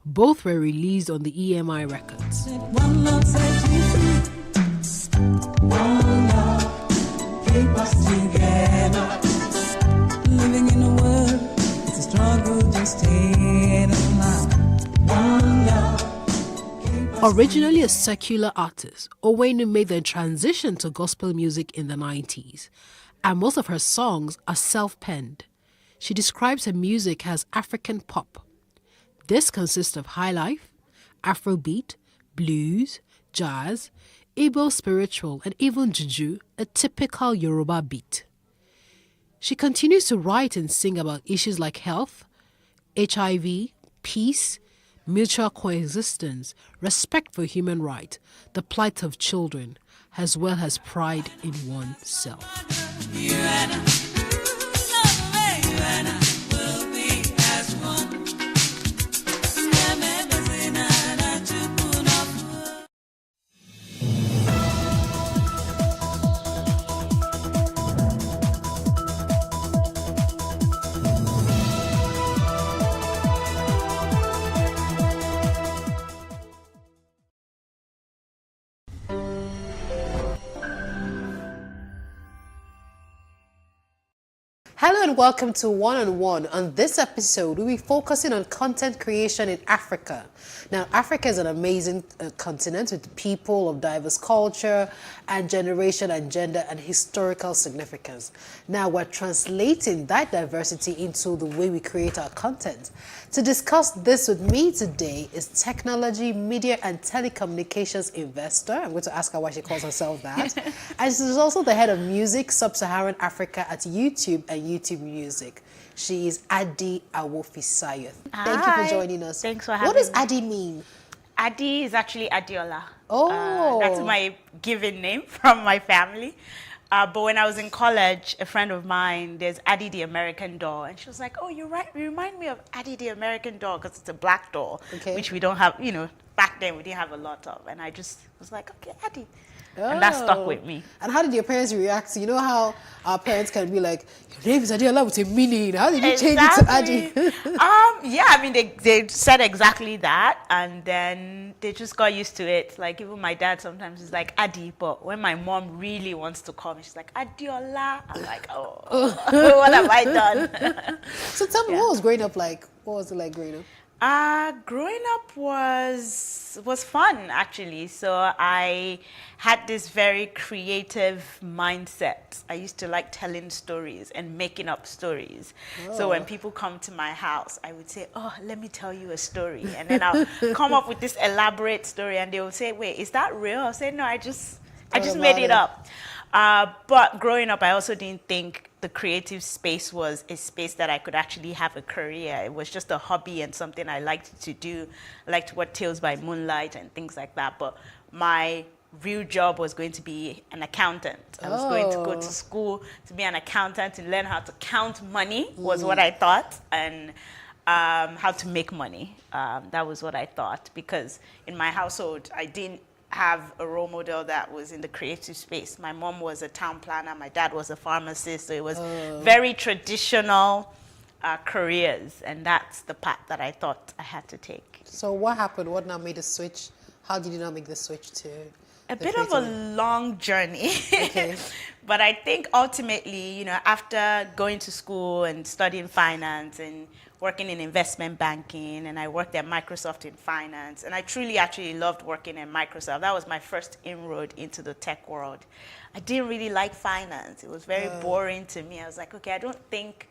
Both were released on the EMI Records. One love set you free. One love keep us together. Living in a world, it's a struggle just staying alive. One love. Originally a secular artist, Owenu made the transition to gospel music in the 90s, and most of her songs are self-penned. She describes her music as African pop. This consists of highlife, Afrobeat, blues, jazz, Igbo spiritual, and even juju, a typical Yoruba beat. She continues to write and sing about issues like health, HIV, peace, mutual coexistence, respect for human rights, the plight of children, as well as pride in oneself. Hello and welcome to One on One. On this episode, we'll be focusing on content creation in Africa. Now, Africa is an amazing continent with people of diverse culture and generation and gender and historical significance. Now, we're translating that diversity into the way we create our content. To discuss this with me today is technology, media, and telecommunications investor. I'm going to ask her why she calls herself that. And she's also the head of music, Sub-Saharan Africa at YouTube and YouTube Music. She is Adi Awofisayo. Thank you for joining us. Thanks for having me. What does Adi mean? Adi is actually Adiola. Oh. That's my given name from my family. But when I was in college, a friend of mine, there's Addie the American doll. And she was like, oh, you remind me of Addie the American doll because it's a black doll, which we don't have, back then we didn't have a lot of. And I just was like, okay, Addie. And that stuck with me. And how did your parents react? You know how our parents can be like, your name is Adiola with a meaning. How did you change it to Adi? Yeah, I mean, they said exactly that. And then they just got used to it. Like, even my dad sometimes is like, Adi. But when my mom really wants to call me, she's like, Adiola. I'm like, oh, what have I done? So tell me, what was growing up like? What was it like growing up? Growing up was fun, actually. So I had this very creative mindset. I used to like telling stories and making up stories. Oh. So when people come to my house, I would say, oh, let me tell you a story. And then I'll come up with this elaborate story and they will say, wait, is that real? I'll say, no, I just made it up. But growing up, I also didn't think the creative space was a space that I could actually have a career. It was just a hobby and something I liked to do. I liked to watch Tales by Moonlight and things like that. But my real job was going to be an accountant. I was going to go to school to be an accountant and learn how to count money was what I thought, and how to make money. That was what I thought, because in my household, I didn't have a role model that was in the creative space. My mom was a town planner, my dad was a pharmacist, so it was very traditional careers, and that's the path that I thought I had to take. So what happened? What now made the switch? How did you now make the switch to a bit of a long journey? Okay. But I think ultimately, after going to school and studying finance and working in investment banking, and I worked at Microsoft in finance, and I truly actually loved working at Microsoft. That was my first inroad into the tech world. I didn't really like finance. It was very boring to me. I was like, okay, I don't think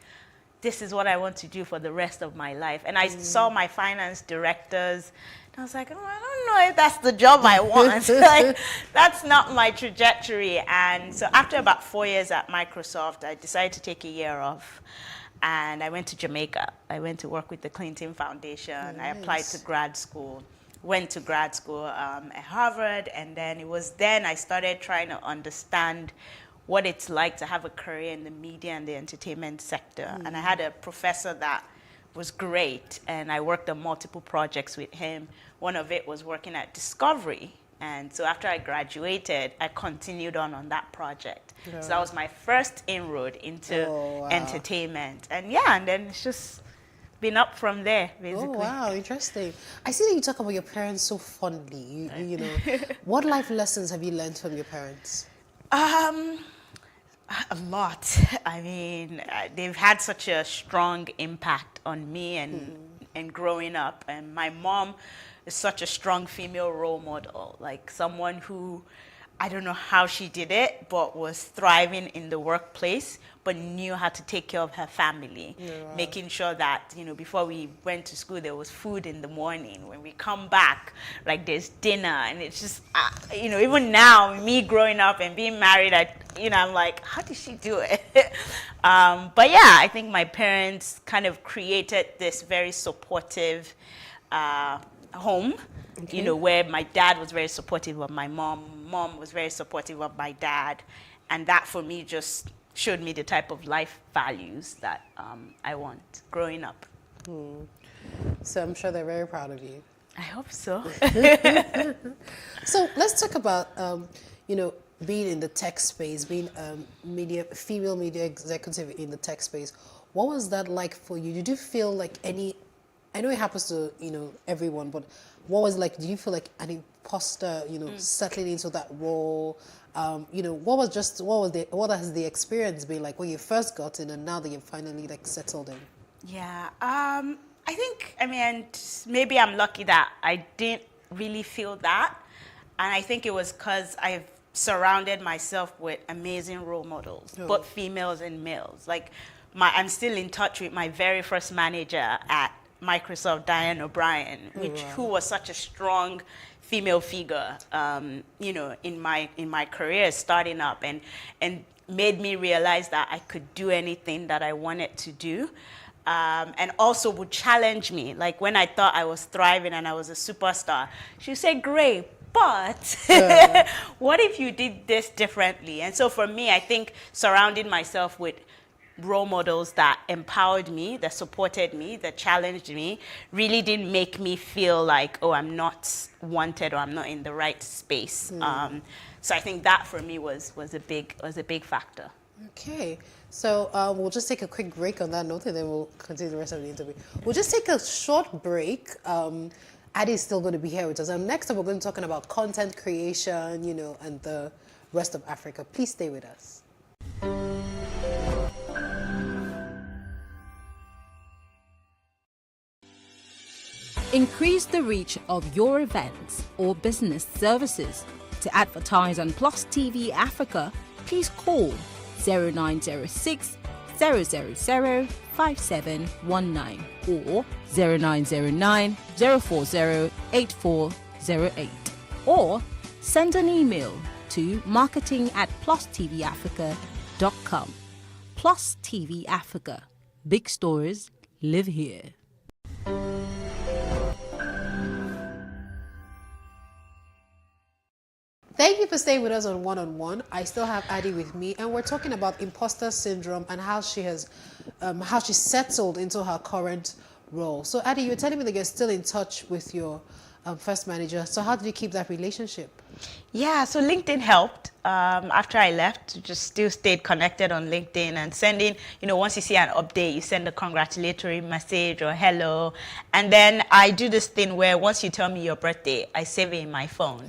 this is what I want to do for the rest of my life. And I saw my finance directors. I was like, oh, I don't know if that's the job I want. Like, that's not my trajectory. And so after about 4 years at Microsoft, I decided to take a year off. And I went to Jamaica. I went to work with the Clinton Foundation. Nice. I applied to grad school, went to grad school at Harvard. And then it was then I started trying to understand what it's like to have a career in the media and the entertainment sector. And I had a professor that was great, and I worked on multiple projects with him. One of it was working at Discovery, and so after I graduated, I continued on that project. Yeah. So that was my first inroad into entertainment, and then it's just been up from there, basically. Oh wow, interesting. I see that you talk about your parents so fondly. You know, what life lessons have you learned from your parents? A lot. I mean, they've had such a strong impact on me and growing up. And my mom is such a strong female role model, like someone who, I don't know how she did it, but was thriving in the workplace, but knew how to take care of her family, making sure that, you know, before we went to school, there was food in the morning. When we come back, like there's dinner, and it's just, you know, even now, me growing up and being married, I'm like, how did she do it? But yeah, I think my parents kind of created this very supportive home, you know, where my dad was very supportive of my mom was very supportive of my dad, and that for me just showed me the type of life values that I want growing up. So I'm sure they're very proud of you. I hope so. So let's talk about, you know, being in the tech space, being a female media executive in the tech space. What was that like for you? Did you feel like I know it happens to, you know, everyone, but what was it like? Do you feel like an imposter, you know, settling into that role? You know, what has the experience been like when you first got in and now that you're finally like settled in? Yeah, I think, and maybe I'm lucky that I didn't really feel that. And I think it was because I've surrounded myself with amazing role models, both females and males. Like, I'm still in touch with my very first manager at Microsoft, Diane O'Brien, who was such a strong female figure, you know, in my career starting up, and made me realize that I could do anything that I wanted to do, and also would challenge me. Like when I thought I was thriving and I was a superstar, she would say, "Great, but what if you did this differently?" And so for me, I think surrounding myself with role models that empowered me, that supported me, that challenged me, really didn't make me feel like, oh, I'm not wanted or I'm not in the right space. So I think that for me was a big factor. Okay, so we'll just take a quick break on that note, and then we'll continue the rest of the interview. We'll just take a short break. Addie is still going to be here with us. And next up, we're going to be talking about content creation, you know, and the rest of Africa. Please stay with us. Increase the reach of your events or business services. To advertise on Plus TV Africa, please call 0906 000 5719 or 0909 040 8408, or send an email to marketing@plustvafrica.com. Plus TV Africa. Big stories live here. Thank you for staying with us on One-on-One. I still have Addie with me, and we're talking about imposter syndrome and how she settled into her current role. So Addie, you were telling me that you're still in touch with your first manager. So how did you keep that relationship? Yeah, so LinkedIn helped. After I left, just still stayed connected on LinkedIn and sending, you know, once you see an update, you send a congratulatory message or hello. And then I do this thing where once you tell me your birthday, I save it in my phone.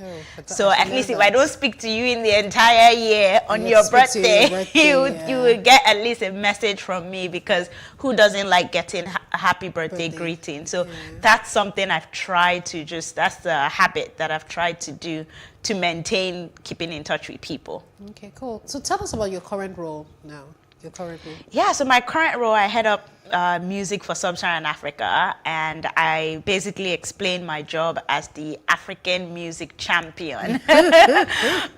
So at least if I don't speak to you in the entire year on your birthday, you would get at least a message from me, because who doesn't like getting a happy birthday greeting? So that's something I've tried to that's the habit that I've tried to do to maintain keeping in touch with people. Okay, cool. So tell us about your current role now. your current role? Yeah, so my current role, I head up music for Sub-Saharan Africa, and I basically explain my job as the African music champion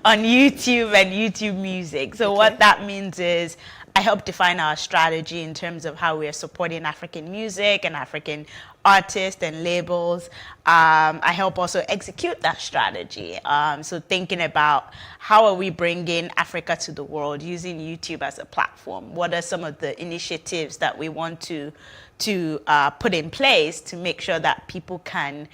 on YouTube and YouTube Music. So what that means is I help define our strategy in terms of how we are supporting African music and African artists and labels. I help also execute that strategy. So thinking about how are we bringing Africa to the world using YouTube as a platform? What are some of the initiatives that we want to put in place to make sure that people can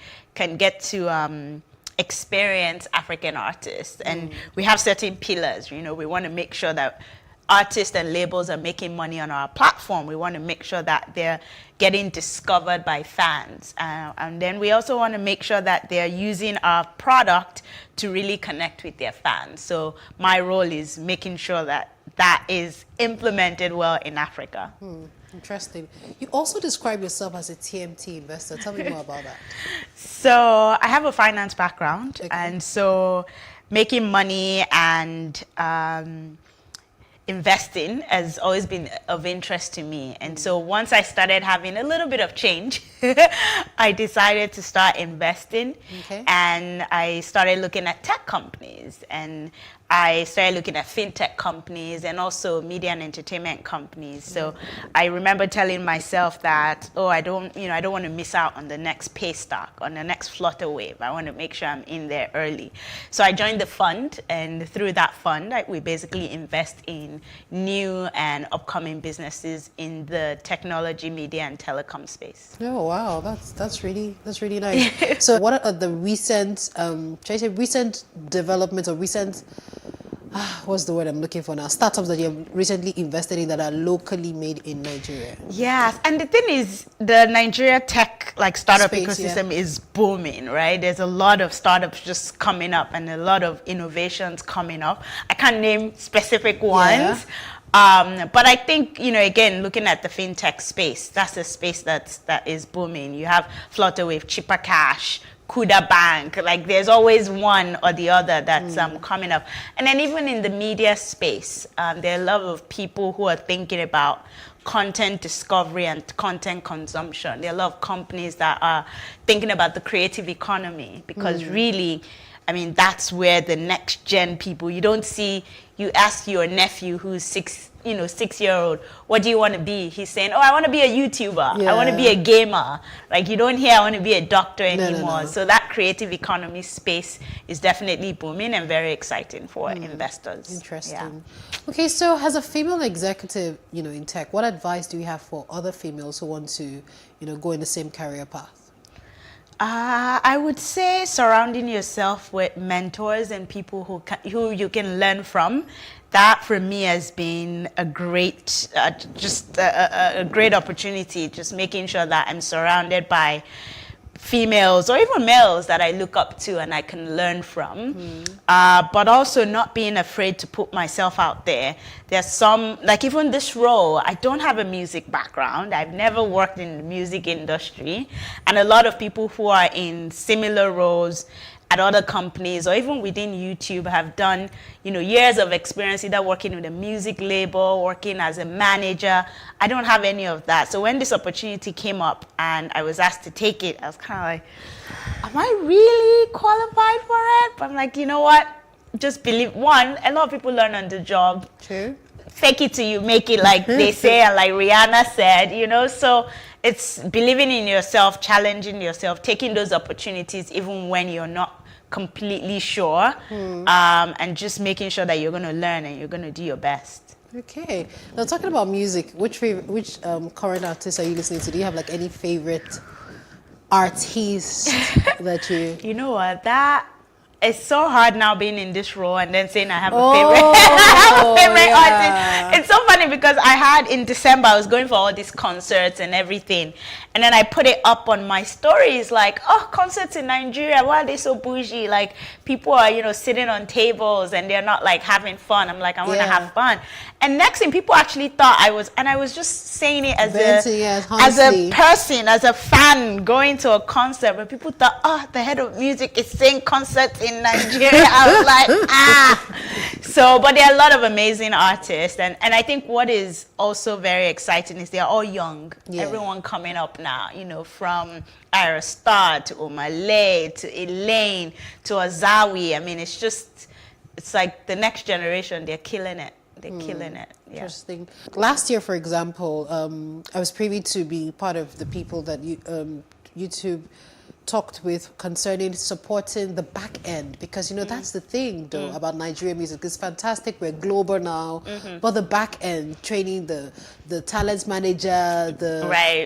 get to experience African artists? And we have certain pillars. You know, we want to make sure that artists and labels are making money on our platform. We want to make sure that they're getting discovered by fans. And then we also want to make sure that they're using our product to really connect with their fans. So my role is making sure that that is implemented well in Africa. Interesting. You also describe yourself as a TMT investor. Tell me more about that. So I have a finance background. And so making money and investing has always been of interest to me. And so once I started having a little bit of change, I decided to start investing. And I started looking at tech companies, and I started looking at fintech companies and also media and entertainment companies. So I remember telling myself that, oh, I don't want to miss out on the next pay stock, on the next flutter wave. I want to make sure I'm in there early. So I joined the fund, and through that fund, we basically invest in new and upcoming businesses in the technology, media, and telecom space. Oh wow, that's really nice. So what are the recent recent developments or recent what's the word I'm looking for now? Startups that you've recently invested in that are locally made in Nigeria. Yes, and the thing is, the Nigeria tech startup Space, ecosystem is booming, right? There's a lot of startups just coming up and a lot of innovations coming up. I can't name specific ones. But I think, again, looking at the fintech space, that's a space that is booming. You have Flutterwave, Cheaper Cash, Kuda Bank, there's always one or the other that's coming up. And then even in the media space, there are a lot of people who are thinking about content discovery and content consumption. There are a lot of companies that are thinking about the creative economy, because really, that's where the next gen people, you ask your nephew who's 6-year-old, what do you want to be? He's saying, oh, I want to be a YouTuber. I want to be a gamer. You don't hear, I want to be a doctor anymore. No. So that creative economy space is definitely booming and very exciting for investors. Interesting. Yeah. Okay, so as a female executive, in tech, what advice do you have for other females who want to, go in the same career path? I would say surrounding yourself with mentors and people who you can learn from. That for me has been a great, a great opportunity. Just making sure that I'm surrounded by females or even males that I look up to and I can learn from. But also not being afraid to put myself out there. There's some, even this role, I don't have a music background. I've never worked in the music industry. And a lot of people who are in similar roles at other companies or even within YouTube have done, years of experience either working with a music label, working as a manager. I don't have any of that. So when this opportunity came up and I was asked to take it, I was kind of like, am I really qualified for it? But I'm like, you know what? Just believe. One, a lot of people learn on the job. True. Fake it till you make it, like they say, and like Rihanna said, so it's believing in yourself, challenging yourself, taking those opportunities even when you're not completely sure, and just making sure that you're going to learn and you're going to do your best. Okay. Now, talking about music, which current artists are you listening to? Do you have any favorite artist that you... You know what? It's so hard now being in this role and then saying I have a favorite artist. It's so funny because in December, I was going for all these concerts and everything. And then I put it up on my stories concerts in Nigeria, why are they so bougie? People are, sitting on tables and they're not having fun. I'm like, I want to have fun. And next thing, people actually thought I was just saying it as a person, as a fan going to a concert. But people thought, the head of music is saying concerts in Nigeria. I was like, So So, but there are a lot of amazing artists, and I think what is also very exciting is they're all young. Yeah. Everyone coming up now, you know, from Ira Star to Omale to Elaine to Azawi. I mean, it's like the next generation. They're killing it. They're killing it. Yeah. Interesting. Last year, for example, I was privy to be part of the people that YouTube talked with concerning supporting the back end, because, you know, that's the thing, though, about Nigerian music. It's fantastic. We're global now. But the back end, training the talent manager,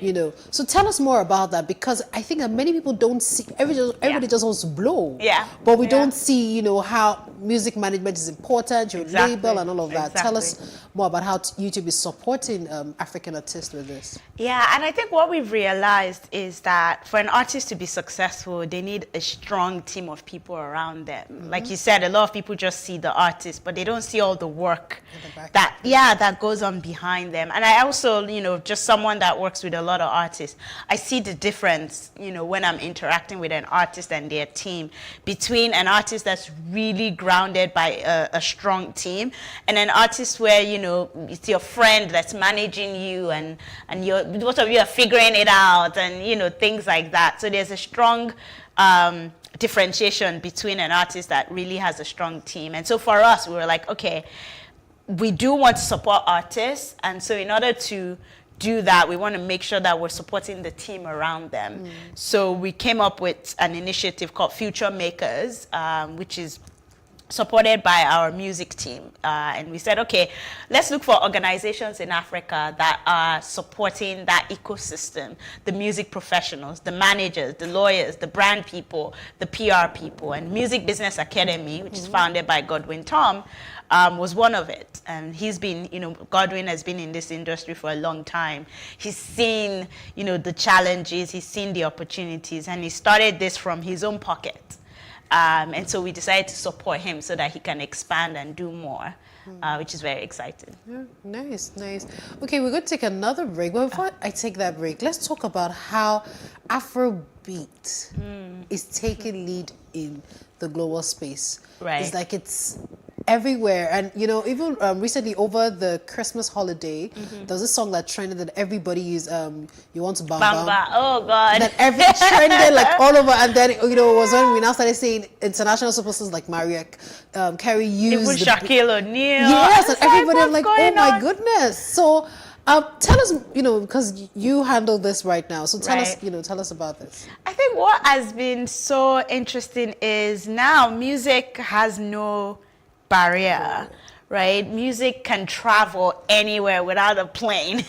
you know. So tell us more about that, because I think that many people don't see, everybody just wants to blow. Yeah. But we don't see, you know, how music management is important, your label and all of that. Tell us more about how YouTube is supporting African artists with this. Yeah, and I think what we've realized is that for an artist to be successful, they need a strong team of people around them. Like you said, a lot of people just see the artist, but they don't see all the work that goes on behind them. And I also, you know, just someone that works with a lot of artists, I see the difference, you know, when I'm interacting with an artist and their team, between an artist that's really grounded by a strong team and an artist where, you know, it's your friend that's managing you and both of you are figuring it out and, you know, things like that. So there's a strong differentiation between an artist that really has a strong team. And so for us, we were like, okay, we do want to support artists. And so in order to do that, we want to make sure that we're supporting the team around them. So we came up with an initiative called Future Makers, which is supported by our music team. And we said, okay, let's look for organizations in Africa that are supporting that ecosystem, the music professionals, the managers, the lawyers, the brand people, the PR people. And Music Business Academy, which is founded by Godwin Tom, was one of it. And he's been, you know, Godwin has been in this industry for a long time. He's seen, you know, the challenges, he's seen the opportunities, and he started this from his own pocket. And so we decided to support him so that he can expand and do more, which is very exciting. Yeah, nice. Okay, we're going to take another break. But before I take that break, let's talk about how Afrobeat is taking lead in the global space. Right. It's like it's everywhere. And, you know, even recently over the Christmas holiday, there was a song that trended that everybody used, You Want to Bam Bam. Oh, God. That every trended like all over. And then, you know, it was when we now started seeing international superstars like Mariah Carey use even Shaquille O'Neal. Yes, and everybody was like, oh my goodness. So tell us, you know, because you handle this right now. So tell us, you know, tell us about this. I think what has been so interesting is now music has no barrier, right? Music can travel anywhere without a plane.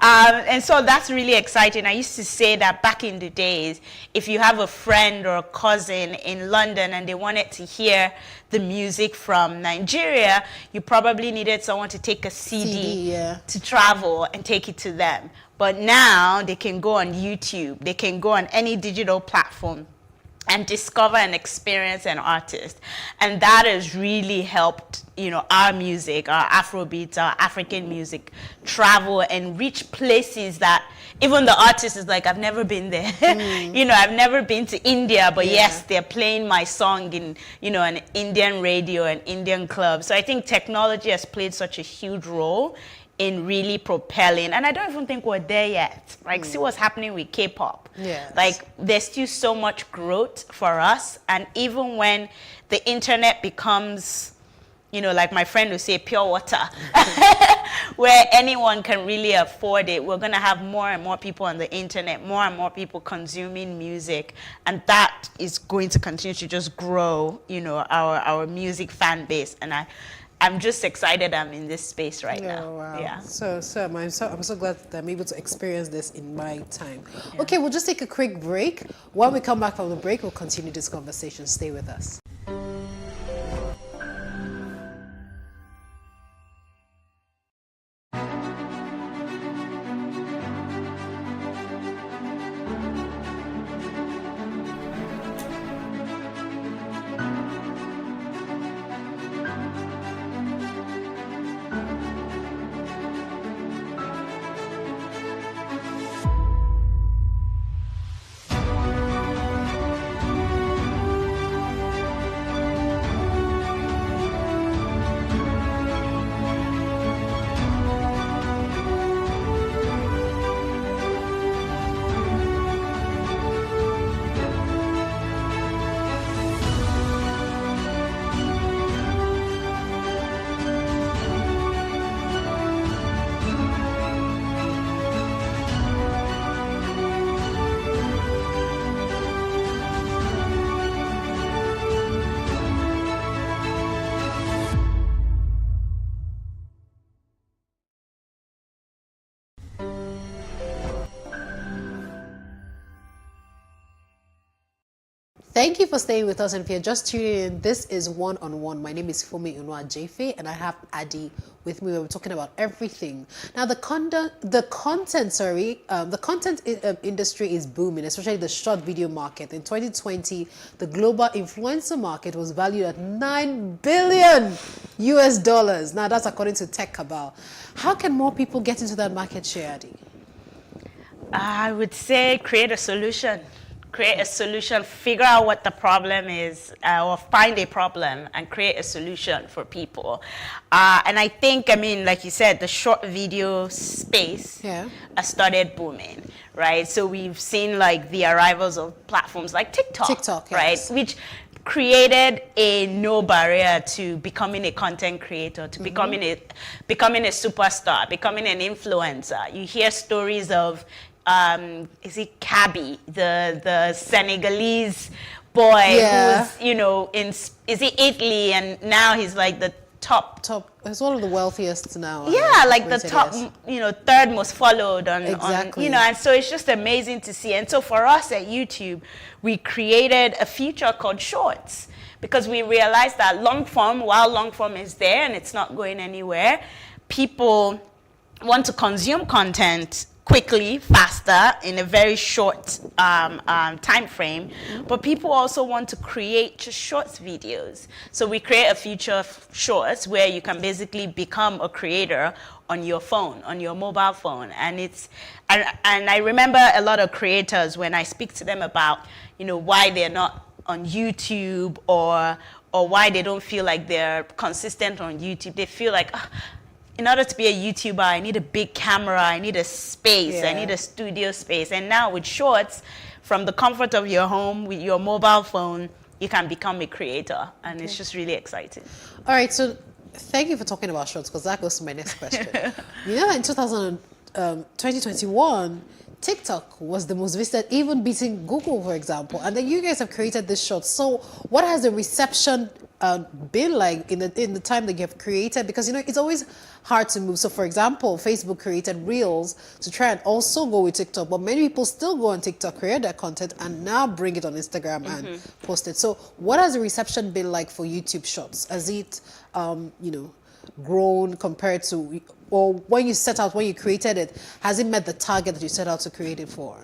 And so that's really exciting. I used to say that back in the days, if you have a friend or a cousin in London and they wanted to hear the music from Nigeria, you probably needed someone to take a CD to travel and take it to them. But now they can go on YouTube, they can go on any digital platform and discover and experience an artist. And that has really helped, you know, our music, our Afrobeats, our African music travel and reach places that even the artist is like, I've never been there. You know, I've never been to India, but yes, they're playing my song in, you know, an Indian radio, an Indian club. So I think technology has played such a huge role in really propelling, and I don't even think we're there yet. Like, see what's happening with K-pop. Yes. Like, there's still so much growth for us, and even when the internet becomes, you know, like my friend would say, pure water, where anyone can really afford it, we're gonna have more and more people on the internet, more and more people consuming music, and that is going to continue to just grow, you know, our music fan base. And I'm just excited I'm in this space right now. Wow. Yeah. So I'm so glad that I'm able to experience this in my time. Yeah. Okay, we'll just take a quick break. When we come back from the break, we'll continue this conversation. Stay with us. Thank you for staying with us. And if you're just tuning in, this is One on One. My name is Fumi Unwa Jefe, and I have Adi with me. We're talking about everything. Now, the content industry is booming, especially the short video market. In 2020, the global influencer market was valued at $9 billion US. Now, that's according to Tech Cabal. How can more people get into that market share, Adi? I would say create a solution. Create a solution, figure out what the problem is, or find a problem and create a solution for people. And I think, I mean, like you said, the short video space has started booming, right? So we've seen like the arrivals of platforms like TikTok, right? Which created a no barrier to becoming a content creator, to becoming a superstar, becoming an influencer. You hear stories of is it Kabi, the Senegalese boy who's, you know, is he Italy, and now he's like the top. He's one of the wealthiest now. Yeah, like the top, you know, third most followed on, you know, and so it's just amazing to see. And so for us at YouTube, we created a feature called Shorts, because we realized that long form, while long form is there and it's not going anywhere, people want to consume content quickly, faster, in a very short time frame, but people also want to create just shorts videos. So we create a feature of Shorts where you can basically become a creator on your phone, on your mobile phone. And and I remember a lot of creators, when I speak to them about, you know, why they're not on YouTube or why they don't feel like they're consistent on YouTube, they feel like, in order to be a YouTuber, I need a big camera, I need a space, I need a studio space. And now with Shorts, from the comfort of your home, with your mobile phone, you can become a creator. And it's just really exciting. All right, so thank you for talking about Shorts, because that goes to my next question. You know, in 2021, TikTok was the most visited, even beating Google, for example. And then you guys have created this Shorts. So what has the reception been like in the time that you have created? Because, you know, it's always hard to move. So for example, Facebook created Reels to try and also go with TikTok, but many people still go on TikTok, create their content, and now bring it on Instagram and post it. So what has the reception been like for YouTube Shorts? Has it, you know, grown compared to, or when you created it, has it met the target that you set out to create it for?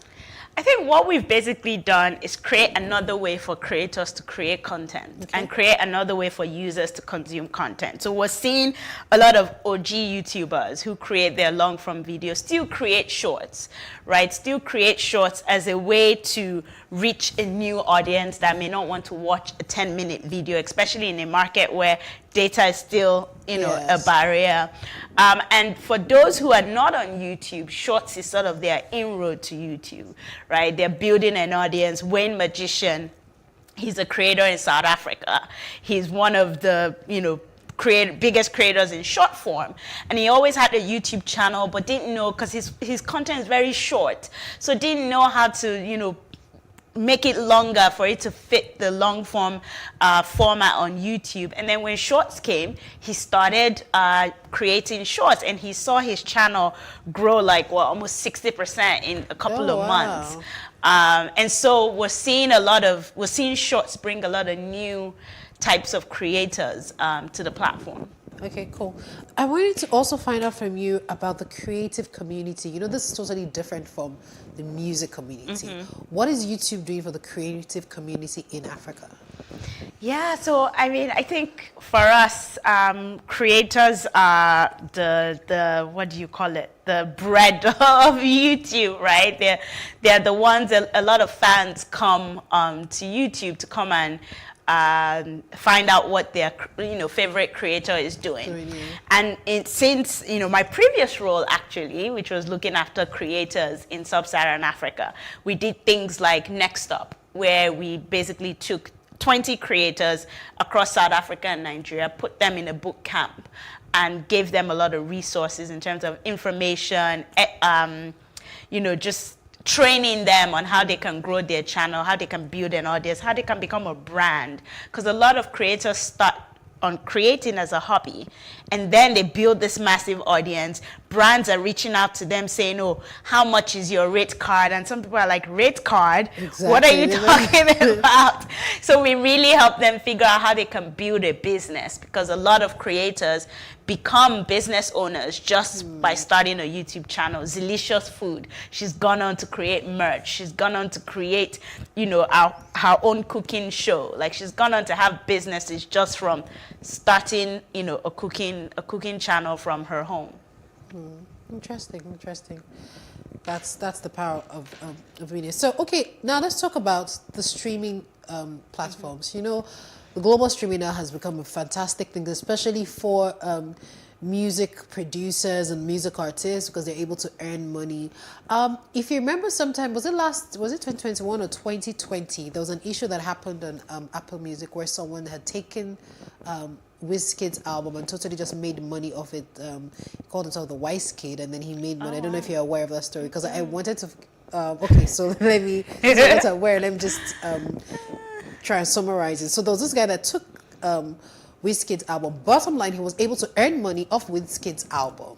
I think what we've basically done is create another way for creators to create content and create another way for users to consume content. So we're seeing a lot of OG YouTubers who create their long form videos still create shorts, right? Still create shorts as a way to reach a new audience that may not want to watch a 10-minute video, especially in a market where data is still, you know, a barrier. And for those who are not on YouTube, Shorts is sort of their inroad to YouTube, right? They're building an audience. Wayne Magician, he's a creator in South Africa. He's one of the, you know, biggest creators in short form, and he always had a YouTube channel, but didn't know, because his content is very short, so didn't know how to, you know, make it longer for it to fit the long form format on YouTube. And then when Shorts came, he started creating Shorts, and he saw his channel grow like, well, almost 60% in a couple of months. And so we're seeing Shorts bring a lot of new types of creators to the platform. Okay, cool. I wanted to also find out from you about the creative community. You know, this is totally different from the music community. What is YouTube doing for the creative community in Africa? Yeah, so I mean, I think for us, creators are the what do you call it? The bread of YouTube, right? They're the ones that a lot of fans come to YouTube to come and find out what their, you know, favorite creator is doing. And since, you know, my previous role actually, which was looking after creators in sub-Saharan Africa, we did things like Next Up, where we basically took 20 creators across South Africa and Nigeria, put them in a boot camp, and gave them a lot of resources in terms of information, you know, just training them on how they can grow their channel, how they can build an audience, how they can become a brand. Because a lot of creators start on creating as a hobby, and then they build this massive audience. Brands are reaching out to them saying, oh, how much is your rate card? And some people are like, rate card? Exactly. What are you talking about? So we really help them figure out how they can build a business, because a lot of creators become business owners just by starting a YouTube channel. Zilicious Food, she's gone on to create merch. She's gone on to create, you know, her own cooking show. Like, she's gone on to have businesses just from starting, you know, a cooking channel from her home. Interesting. That's the power of media. So, okay, now let's talk about the streaming platforms. You know, the global streaming now has become a fantastic thing, especially for music producers and music artists, because they're able to earn money. If you remember, sometime, was it 2021 or 2020, there was an issue that happened on Apple Music where someone had taken Wizkid's album and totally just made money off it. He called himself the Wise Kid, and then he made money. I don't know if you're aware of that story, because I wanted to. Okay, so let me. Let me just try and summarize it. So there was this guy that took Wizkid's album. Bottom line, he was able to earn money off Wizkid's album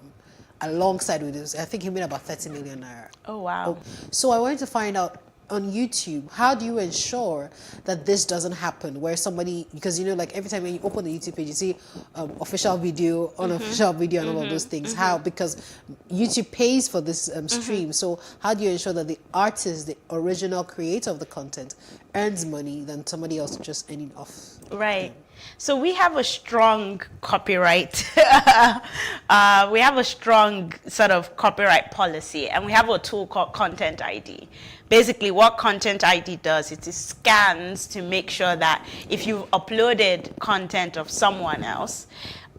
alongside with this. I think he made about 30 million naira. Oh wow! So I wanted to find out, on YouTube, how do you ensure that this doesn't happen, where somebody, because you know, like every time when you open the YouTube page, you see official video, unofficial video, and all of those things. How? Because YouTube pays for this stream. So how do you ensure that the artist, the original creator of the content, earns money than somebody else just earning off? Right. So we have a strong copyright. We have a strong sort of copyright policy, and we have a tool called Content ID. Basically, what Content ID does is it scans to make sure that if you've uploaded content of someone else,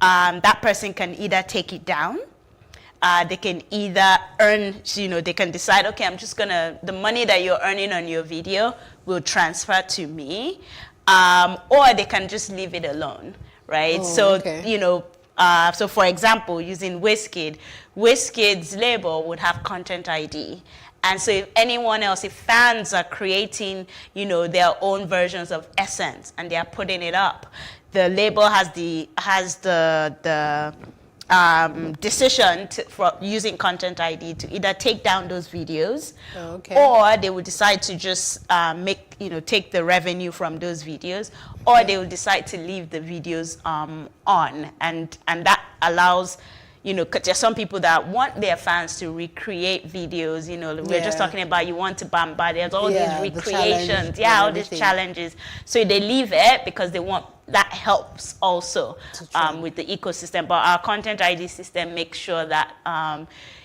that person can either take it down, they can either earn, you know, they can decide, okay, I'm just gonna, the money that you're earning on your video will transfer to me, or they can just leave it alone, right? You know, so for example, using Wizkid's label would have Content ID. And so if anyone else, if fans are creating, you know, their own versions of Essence and they are putting it up, the label has the decision for using Content ID to either take down those videos, or they will decide to just take the revenue from those videos, or they will decide to leave the videos on, and that allows, you know, because there's some people that want their fans to recreate videos, you know, we're just talking about, you want to bamba, there's all these recreations, all these challenges. So they leave it because they want, that helps also with the ecosystem. But our Content ID system makes sure that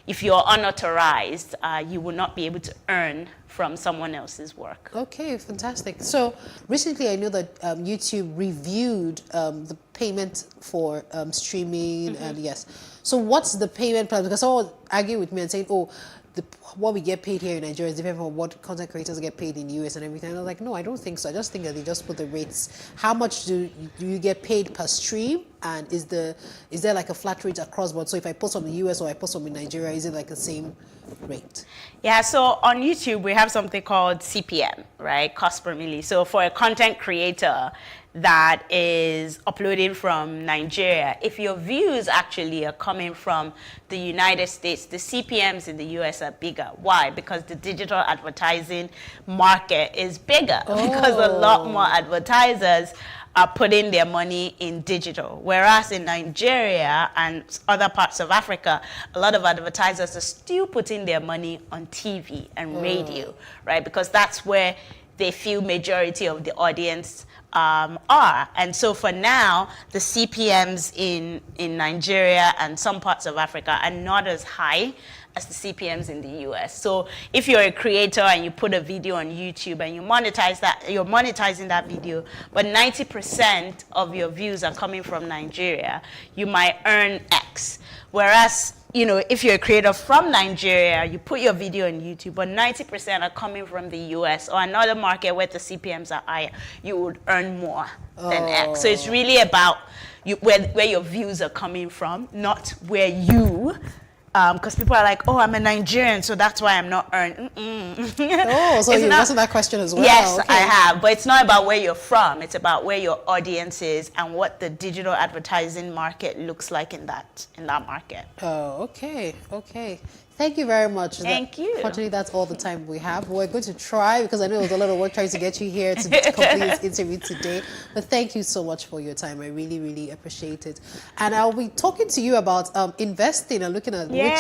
if you're unauthorized, you will not be able to earn from someone else's work. Okay, fantastic. So recently I know that YouTube reviewed the payment for streaming, and yes. So what's the payment plan? Because someone argued with me and saying, oh, what we get paid here in Nigeria is different from what content creators get paid in the US and everything. And I was like, no, I don't think so. I just think that they just put the rates. How much do you get paid per stream? And is there like a flat rate across board? So if I post from the US or I post from Nigeria, is it like the same rate? Yeah, so on YouTube, we have something called CPM, right? Cost per milli. So for a content creator that is uploading from Nigeria, if your views actually are coming from the United States, the CPMs in the US are bigger. Why? Because the digital advertising market is bigger, because a lot more advertisers are putting their money in digital. Whereas in Nigeria and other parts of Africa, a lot of advertisers are still putting their money on TV and radio, right? Because that's where they feel majority of the audience are. And so for now, the CPMs in Nigeria and some parts of Africa are not as high as the CPMs in the US. So if you're a creator and you put a video on YouTube and you monetize that, you're monetizing that video, but 90% of your views are coming from Nigeria, you might earn X. Whereas, you know, if you're a creator from Nigeria, you put your video on YouTube, but 90% are coming from the US or another market where the CPMs are higher, you would earn more than X. So it's really about where your views are coming from, not where you Because people are like, oh, I'm a Nigerian, so that's why I'm not earned. Oh, so you answered that question as well. Yes, okay. I have. But it's not about where you're from. It's about where your audience is and what the digital advertising market looks like in that market. Oh, okay. Okay. Thank you very much. Thank you. Fortunately, that's all the time we have. We're going to try, because I know it was a lot of work trying to get you here to complete this interview today. But thank you so much for your time. I really, really appreciate it. And I'll be talking to you about investing and looking at which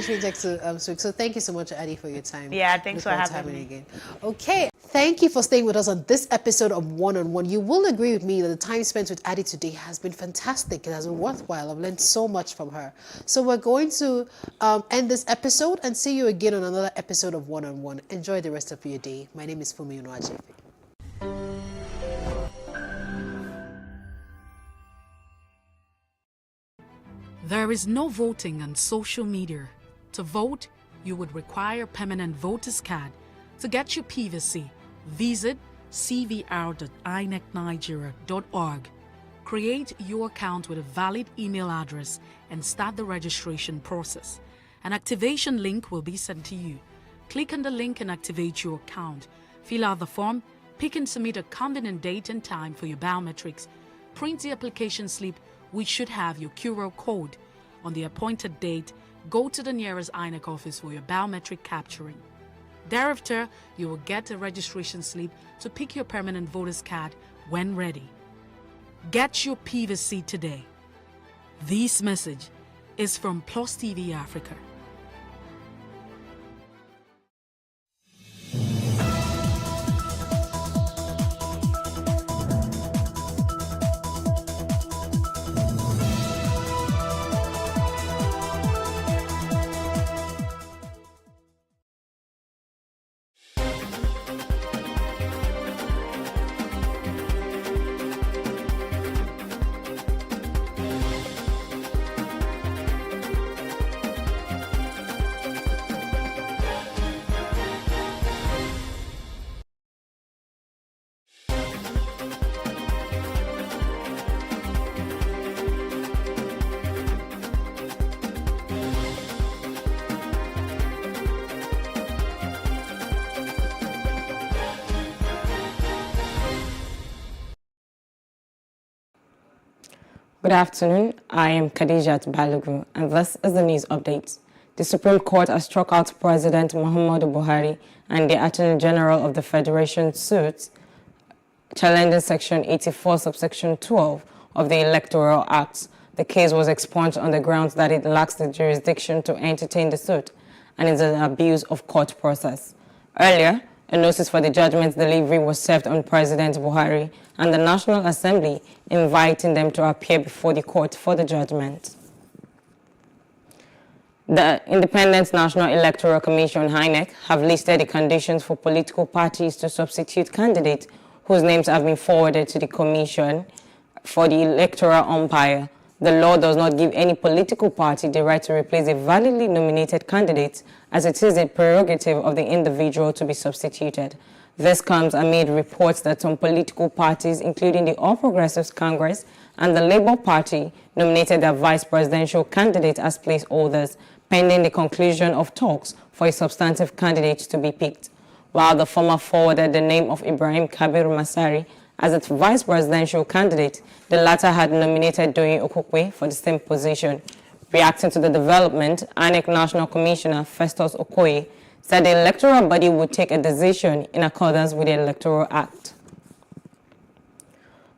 projects to switch. So thank you so much, Addie, for your time. Yeah, thanks for having me again. Okay. Thank you for staying with us on this episode of One-on-One. You will agree with me that the time spent with Addie today has been fantastic. It has been worthwhile. I've learned so much from her. So we're going to end this episode and see you again on another episode of One-on-One. Enjoy the rest of your day. My name is Fumi Unuajefe. There is no voting on social media. To vote, you would require a permanent voter's card. To get your PVC, visit cvr.inecnigeria.org. Create your account with a valid email address and start the registration process. An activation link will be sent to you. Click on the link and activate your account. Fill out the form, pick and submit a convenient date and time for your biometrics. Print the application slip, which should have your QR code. On the appointed date, go to the nearest INEC office for your biometric capturing. Thereafter, you will get a registration slip to pick your permanent voter's card when ready. Get your PVC today. This message is from PlusTvAfrica. Good afternoon, I am Khadijat Balogun, and this is the news update. The Supreme Court has struck out President Muhammadu Buhari and the Attorney General of the Federation suits challenging Section 84, subsection 12 of the Electoral Act. The case was expunged on the grounds that it lacks the jurisdiction to entertain the suit and is an abuse of court process. Earlier, a notice for the judgment's delivery was served on President Buhari and the National Assembly, inviting them to appear before the court for the judgment. The Independent National Electoral Commission, INEC, have listed the conditions for political parties to substitute candidates whose names have been forwarded to the Commission for the electoral umpire. The law does not give any political party the right to replace a validly nominated candidate, as it is a prerogative of the individual to be substituted. This comes amid reports that some political parties, including the All Progressives Congress and the Labour Party, nominated their vice presidential candidate as placeholders, pending the conclusion of talks for a substantive candidate to be picked. While the former forwarded the name of Ibrahim Kabir Masari as its vice presidential candidate, the latter had nominated Doyin Okokwe for the same position. Reacting to the development, INEC National Commissioner Festus Okoye said the electoral body would take a decision in accordance with the Electoral Act.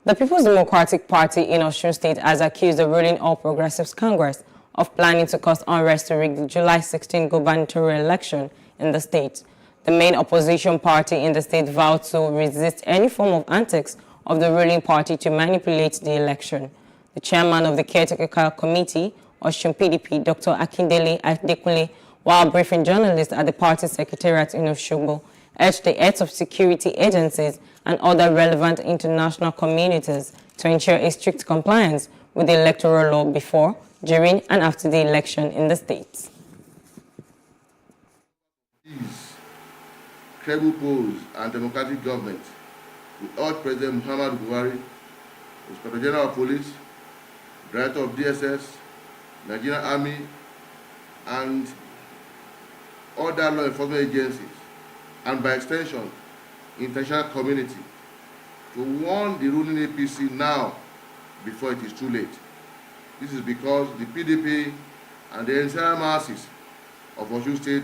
The People's Democratic Party in Osun State has accused the ruling All Progressives Congress of planning to cause unrest to rig the July 16 gubernatorial election in the state. The main opposition party in the state vowed to resist any form of antics of the ruling party to manipulate the election. The chairman of the Caretaker Committee, Osun PDP, Dr. Akindele Adekunle, while briefing journalists at the party secretariat in Osogbo, urged the heads of security agencies and other relevant international communities to ensure a strict compliance with the electoral law before, during, and after the election in the state. Credible polls and democratic government, we urge President Muhammadu Buhari, Inspector General of Police, Director of DSS, Nigerian Army, and other law enforcement agencies, and by extension, international community, to warn the ruling APC now before it is too late. This is because the PDP and the entire masses of Osun State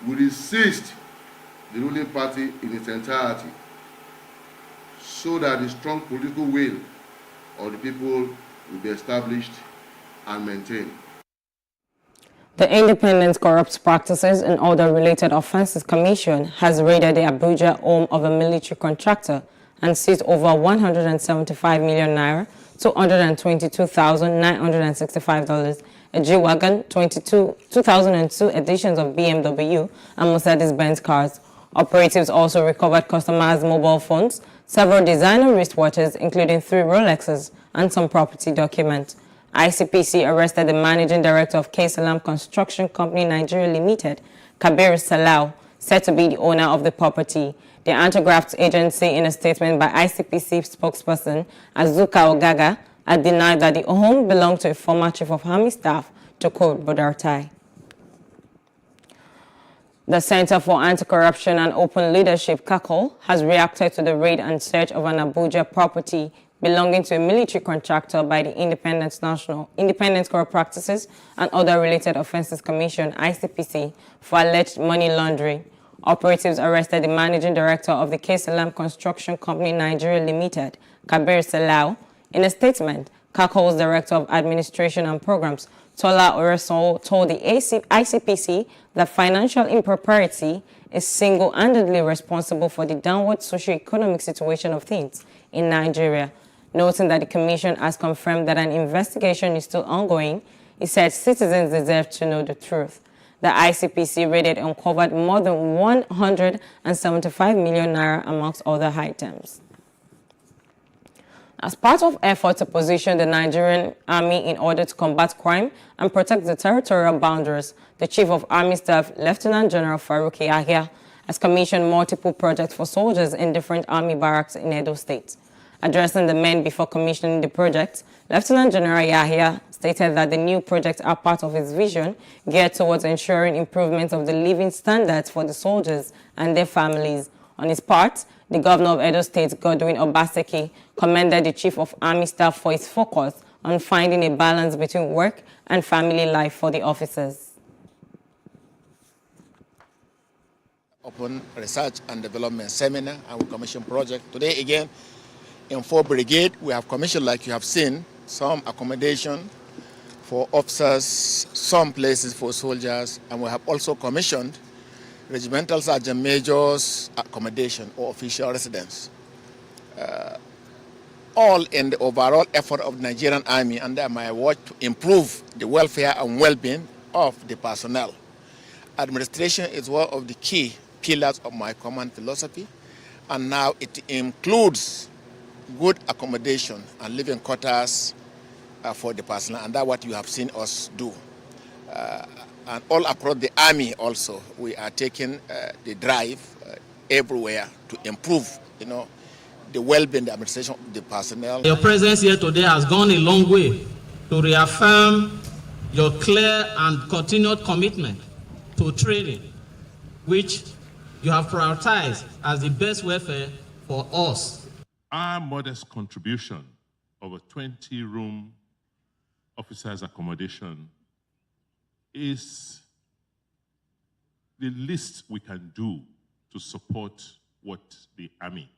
will resist the ruling party in its entirety, so that the strong political will of the people will be established and maintained. The Independent Corrupt Practices and Other Related Offences Commission has raided the Abuja home of a military contractor and seized over 175 million naira, $222,965, a G-Wagon, 2002 editions of BMW and Mercedes-Benz cars. Operatives also recovered customers' mobile phones, several designer wristwatches, including 3 Rolexes, and some property documents. ICPC arrested the managing director of K-Salam Construction Company Nigeria Limited, Kabir Salau, said to be the owner of the property. The anti-graft agency, in a statement by ICPC spokesperson Azuka Ogaga, had denied that the home belonged to a former chief of army staff, Tokor Bodartai. The Center for Anti-Corruption and Open Leadership, CACOL, has reacted to the raid and search of an Abuja property belonging to a military contractor by the Independent Corrupt Practices and Other Related Offences Commission, ICPC, for alleged money laundering. Operatives arrested the managing director of the K-Salam Construction Company Nigeria Limited, Kabir Salau. In a statement, CACOL's Director of Administration and Programs, Tola Oresol, told the ICPC that financial impropriety is single-handedly responsible for the downward socio-economic situation of things in Nigeria. Noting that the Commission has confirmed that an investigation is still ongoing, it said citizens deserve to know the truth. The ICPC raided and uncovered more than 175 million naira amongst other items. As part of efforts to position the Nigerian Army in order to combat crime and protect the territorial boundaries, the Chief of Army Staff, Lieutenant General Farouk Yahya, has commissioned multiple projects for soldiers in different army barracks in Edo State. Addressing the men before commissioning the project, Lieutenant General Yahya stated that the new projects are part of his vision geared towards ensuring improvement of the living standards for the soldiers and their families. On his part, the Governor of Edo State, Godwin Obaseki, commended the Chief of Army Staff for his focus on finding a balance between work and family life for the officers. Open Research and Development Seminar and we commission project. Today again, in 4 Brigade, we have commissioned, like you have seen, some accommodation for officers, some places for soldiers, and we have also commissioned regimental sergeant majors accommodation or official residence. All in the overall effort of the Nigerian Army under my watch to improve the welfare and well-being of the personnel. Administration is one of the key pillars of my command philosophy, and now it includes good accommodation and living quarters for the personnel, and that's what you have seen us do. And all across the Army also, we are taking the drive everywhere to improve, the well-being, the administration of the personnel. Your presence here today has gone a long way to reaffirm your clear and continued commitment to training, which you have prioritized as the best welfare for us. Our modest contribution of a 20-room officers' accommodation is the least we can do to support what the Army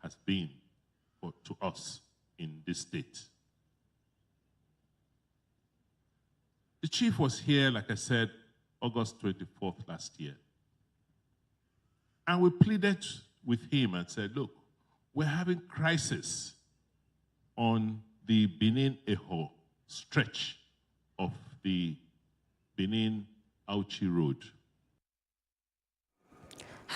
has been to us in this state. The chief was here, like I said, August 24th last year. And we pleaded with him and said, look, we're having crisis on the Benin-Eho stretch of the Benin-Auchi Road.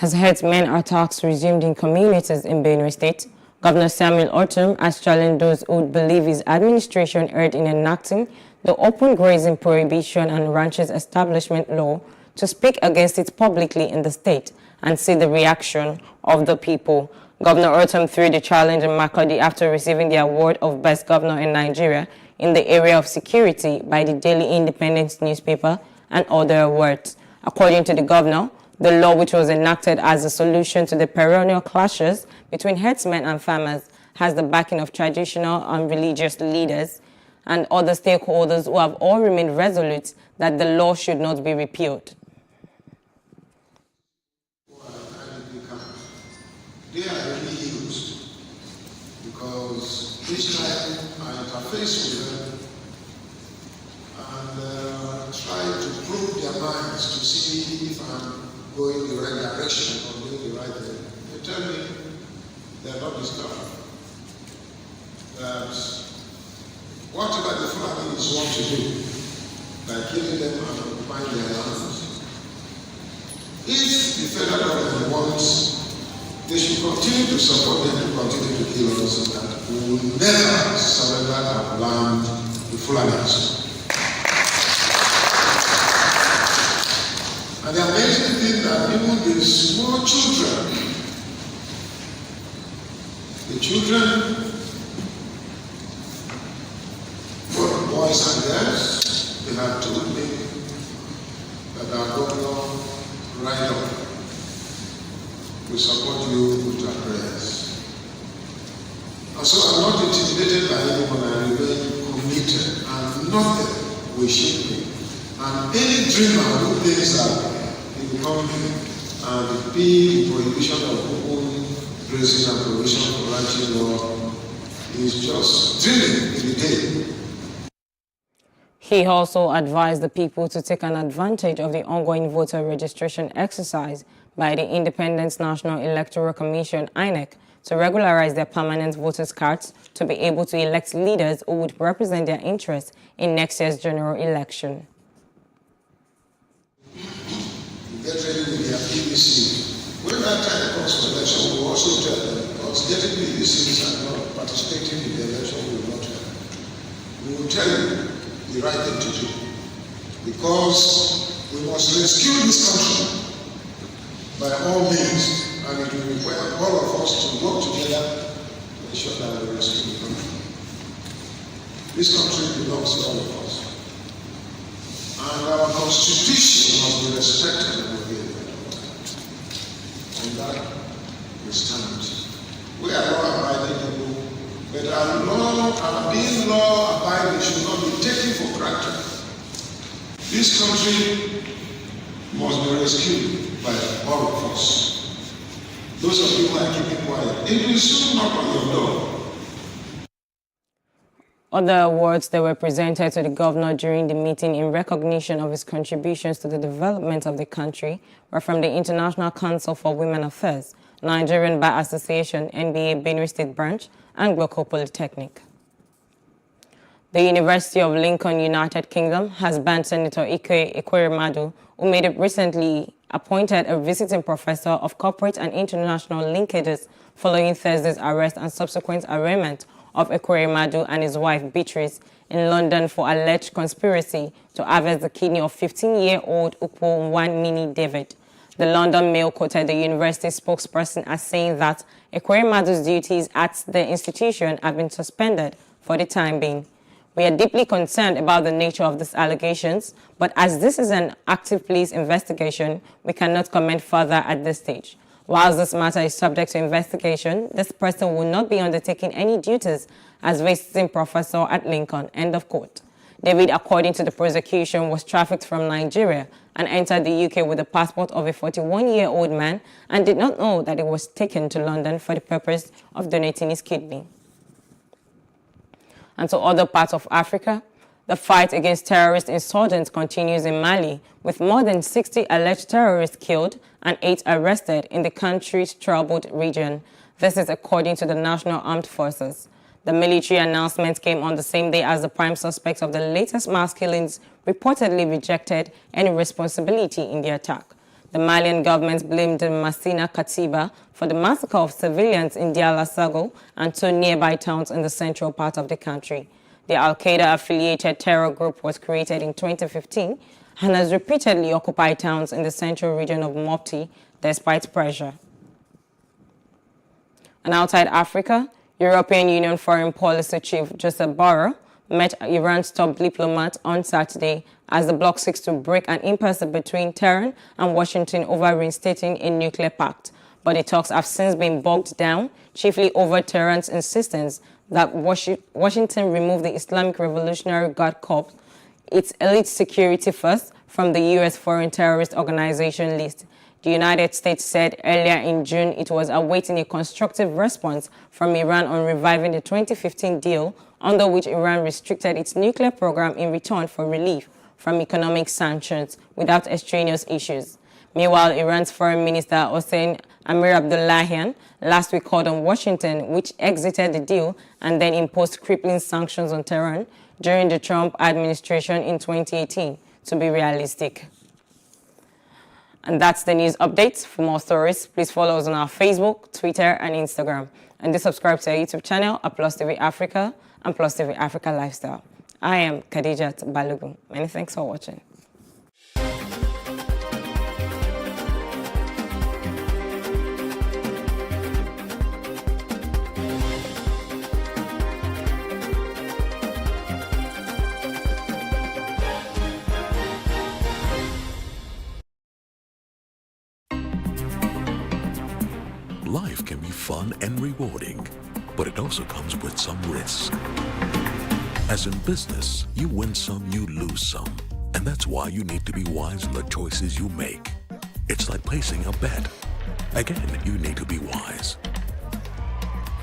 As herdsmen attacks resumed in communities in Benue State, Governor Samuel Ortom has challenged those who believe his administration erred in enacting the open grazing prohibition and ranches establishment law to speak against it publicly in the state and see the reaction of the people. Governor Ortom threw the challenge in Makurdi after receiving the award of Best Governor in Nigeria in the area of security by the Daily Independent newspaper and other awards. According to the governor, the law, which was enacted as a solution to the perennial clashes between herdsmen and farmers, has the backing of traditional and religious leaders and other stakeholders who have all remained resolute that the law should not be repealed. They are really used because each time I interface with them and try to probe their minds to see if I'm going the right direction or doing the right thing, they tell me they are not discovered. That whatever the Fulanis want to do by killing them and occupying their lands, if the federal government wants, they should continue to support them to continue to kill us, and we will never surrender our land to Fulanis. And the amazing thing that even the small children, the children, both boys and girls, they have told me that our governor right up, we support you with our prayers. And so I'm not intimidated by anyone, I remain committed, and nothing will shake me. And any dreamer who thinks that he will come in and be prohibition of open grazing and provision for ranching law is just dreaming in the day. He also advised the people to take an advantage of the ongoing voter registration exercise by the Independent National Electoral Commission, INEC, to regularize their permanent voters' cards to be able to elect leaders who would represent their interests in next year's general election. Get ready with their PVC. When that time comes for election, we will also tell them, because getting PVCs and not participating in the election will not help. We will tell you the right thing to do, because we must rescue this country by all means, and it will require all of us to work together to ensure that we rescue the country. This country belongs to all of us, and our constitution must be respected and obeyed. On that we stand. We are law-abiding people, but our being law-abiding should not be taken for granted. This country must be rescued by all of us. Those of you who are keeping quiet, it will soon knock on your door. Other awards that were presented to the governor during the meeting in recognition of his contributions to the development of the country were from the International Council for Women Affairs, Nigerian Bar Association, NBA Benue State Branch, and Global Polytechnic. The University of Lincoln, United Kingdom, has banned Senator Ike Ekweremadu, who made it recently appointed a visiting professor of corporate and international linkages following Thursday's arrest and subsequent arraignment of Ekweremadu and his wife Beatrice in London for alleged conspiracy to harvest the kidney of 15-year-old Ukpo Nwanini David. The London Mail quoted the university spokesperson as saying that Ekweremadu's duties at the institution have been suspended for the time being. We are deeply concerned about the nature of these allegations, but as this is an active police investigation, we cannot comment further at this stage. Whilst this matter is subject to investigation, this person will not be undertaking any duties as visiting professor at Lincoln. End of quote. David, according to the prosecution, was trafficked from Nigeria and entered the UK with the passport of a 41-year-old man and did not know that he was taken to London for the purpose of donating his kidney. And to other parts of Africa, the fight against terrorist insurgents continues in Mali, with more than 60 alleged terrorists killed and 8 arrested in the country's troubled region. This is according to the National Armed Forces. The military announcement came on the same day as the prime suspects of the latest mass killings reportedly rejected any responsibility in the attack. The Malian government blamed the Masina Katiba for the massacre of civilians in Dialasago and 2 nearby towns in the central part of the country. The Al-Qaeda-affiliated terror group was created in 2015 and has repeatedly occupied towns in the central region of Mopti despite pressure. And outside Africa, European Union Foreign Policy Chief Joseph Borrell met Iran's top diplomat on Saturday as the bloc seeks to break an impasse between Tehran and Washington over reinstating a nuclear pact. But the talks have since been bogged down, chiefly over Tehran's insistence that Washington remove the Islamic Revolutionary Guard Corps, its elite security force, from the U.S. Foreign Terrorist Organization list. The United States said earlier in June it was awaiting a constructive response from Iran on reviving the 2015 deal, under which Iran restricted its nuclear program in return for relief from economic sanctions without extraneous issues. Meanwhile, Iran's Foreign Minister Hossein Amir-Abdollahian last week called on Washington, which exited the deal and then imposed crippling sanctions on Tehran during the Trump administration in 2018, to be realistic. And that's the news updates. For more stories, please follow us on our Facebook, Twitter, and Instagram. And do subscribe to our YouTube channel at PlusTvAfrica and PlusTvAfrica Lifestyle. I am Khadijat Balogun. Many thanks for watching. Life can be fun and rewarding, but it also comes with some risk. As in business, you win some, you lose some. And that's why you need to be wise in the choices you make. It's like placing a bet. Again, you need to be wise.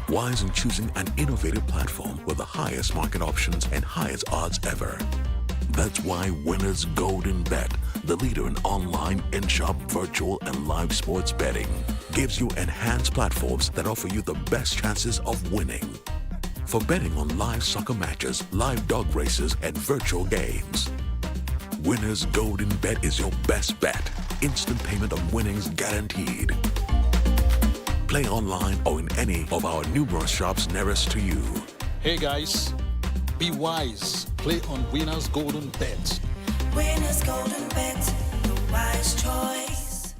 Wise in choosing an innovative platform with the highest market options and highest odds ever. That's why Winners Golden Bet, the leader in online, in-shop, virtual, and live sports betting, gives you enhanced platforms that offer you the best chances of winning. For betting on live soccer matches, live dog races, and virtual games. Winners Golden Bet is your best bet. Instant payment of winnings guaranteed. Play online or in any of our numerous shops nearest to you. Hey guys, be wise. Play on Winners Golden Bet. Winners Golden Bet, the wise choice.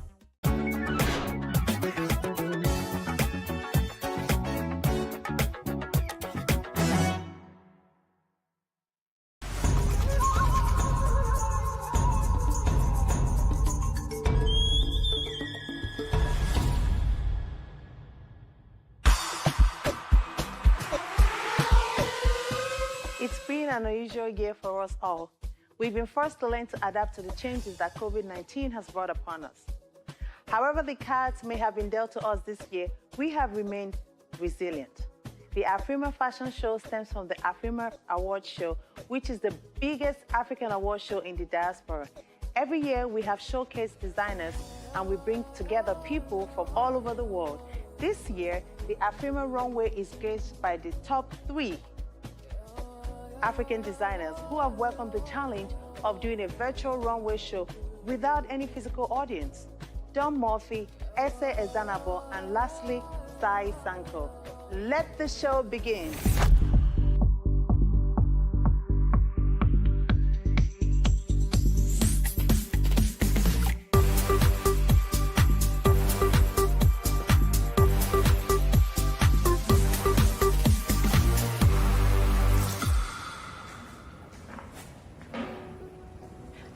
It's been an unusual year for us all. We've been forced to learn to adapt to the changes that COVID-19 has brought upon us. However the cards may have been dealt to us this year, we have remained resilient. The Afrima Fashion Show stems from the Afrima Award Show, which is the biggest African award show in the diaspora. Every year, we have showcased designers and we bring together people from all over the world. This year, the Afrima Runway is graced by the top 3 African designers who have welcomed the challenge of doing a virtual runway show without any physical audience. Don Murphy, Ese Ezanabo, and lastly, Sai Sanko. Let the show begin.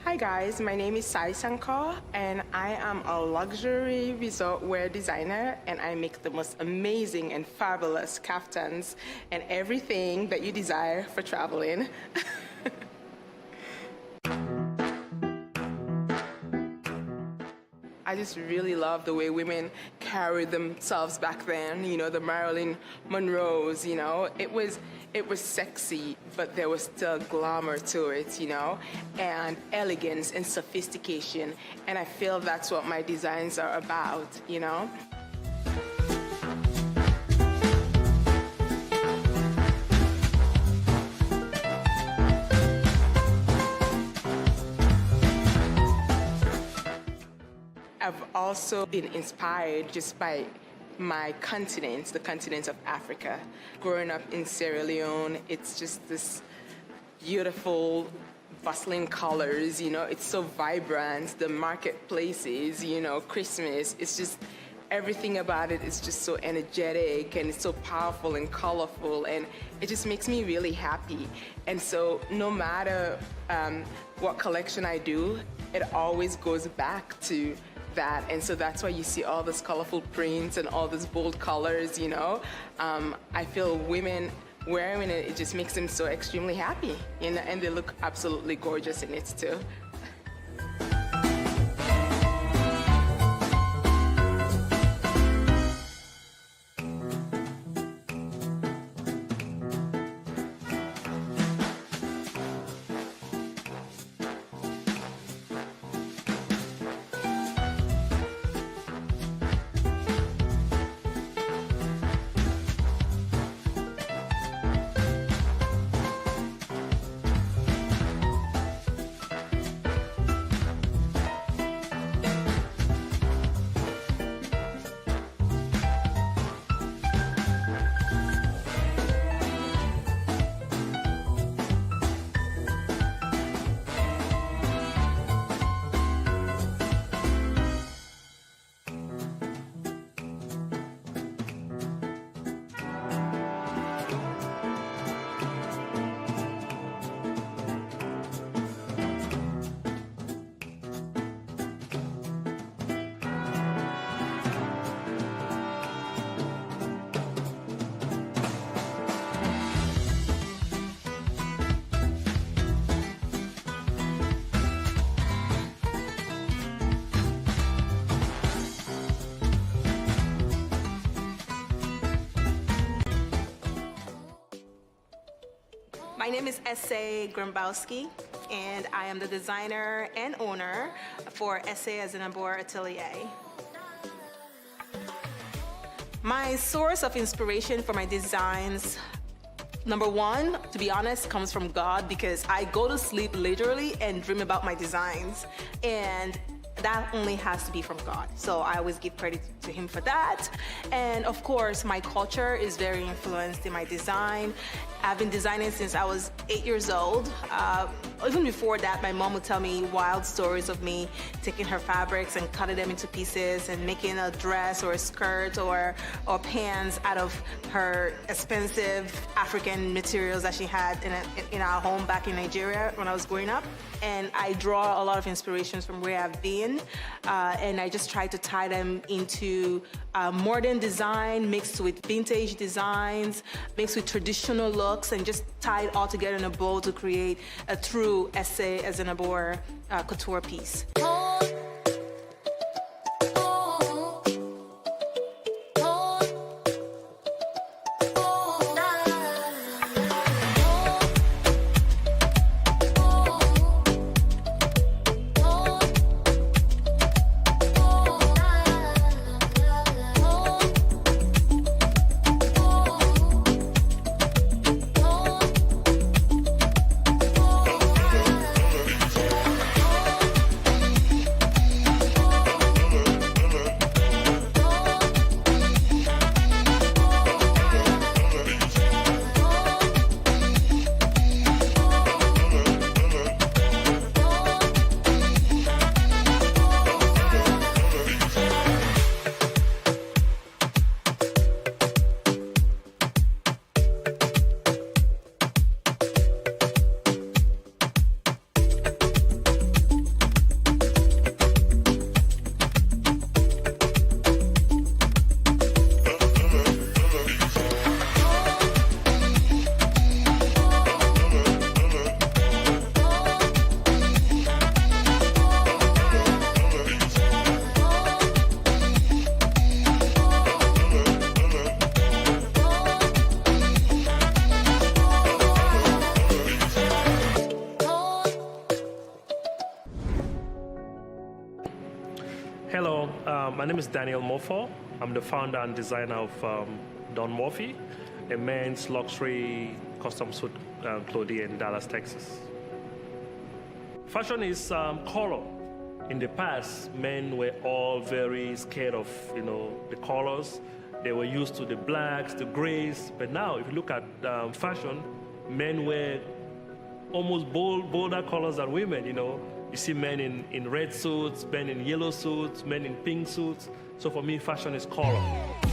Hi guys, my name is Sai Sankar and I am a luxury resort wear designer and I make the most amazing and fabulous kaftans and everything that you desire for traveling. I just really love the way women carried themselves back then, you know, the Marilyn Monroes, you know. It was sexy, but there was still glamour to it, you know, and elegance and sophistication. And I feel that's what my designs are about, you know. I've also been inspired just by my continent, the continent of Africa. Growing up in Sierra Leone, it's just this beautiful, bustling colors, you know, it's so vibrant, the marketplaces, you know, Christmas, it's just everything about it is just so energetic and it's so powerful and colorful, and it just makes me really happy. And so no matter what collection I do, it always goes back to that. And so that's why you see all these colorful prints and all these bold colors, you know. I feel women wearing it, it just makes them so extremely happy, you know, and they look absolutely gorgeous in it too. My name is S.A. Grimbowski, and I am the designer and owner for S.A. Azinabor Atelier. My source of inspiration for my designs, number one, to be honest, comes from God, because I go to sleep literally and dream about my designs. And that only has to be from God. So I always give credit to Him for that. And of course, my culture is very influenced in my design. I've been designing since I was 8 years old. Even before that, my mom would tell me wild stories of me taking her fabrics and cutting them into pieces and making a dress or a skirt or pants out of her expensive African materials that she had in our home back in Nigeria when I was growing up. And I draw a lot of inspirations from where I've been, and I just try to tie them into modern design mixed with vintage designs, mixed with traditional looks, and just tie it all together in a bowl to create a true S.A. Azinabor couture piece. Hello, my name is Daniel Mofo. I'm the founder and designer of Don Murphy, a men's luxury custom suit clothing in Dallas, Texas. Fashion is color. In the past, men were all very scared of, the colors. They were used to the blacks, the grays. But now, if you look at fashion, men wear almost bolder colors than women, You see men in red suits, men in yellow suits, men in pink suits. So for me, fashion is color.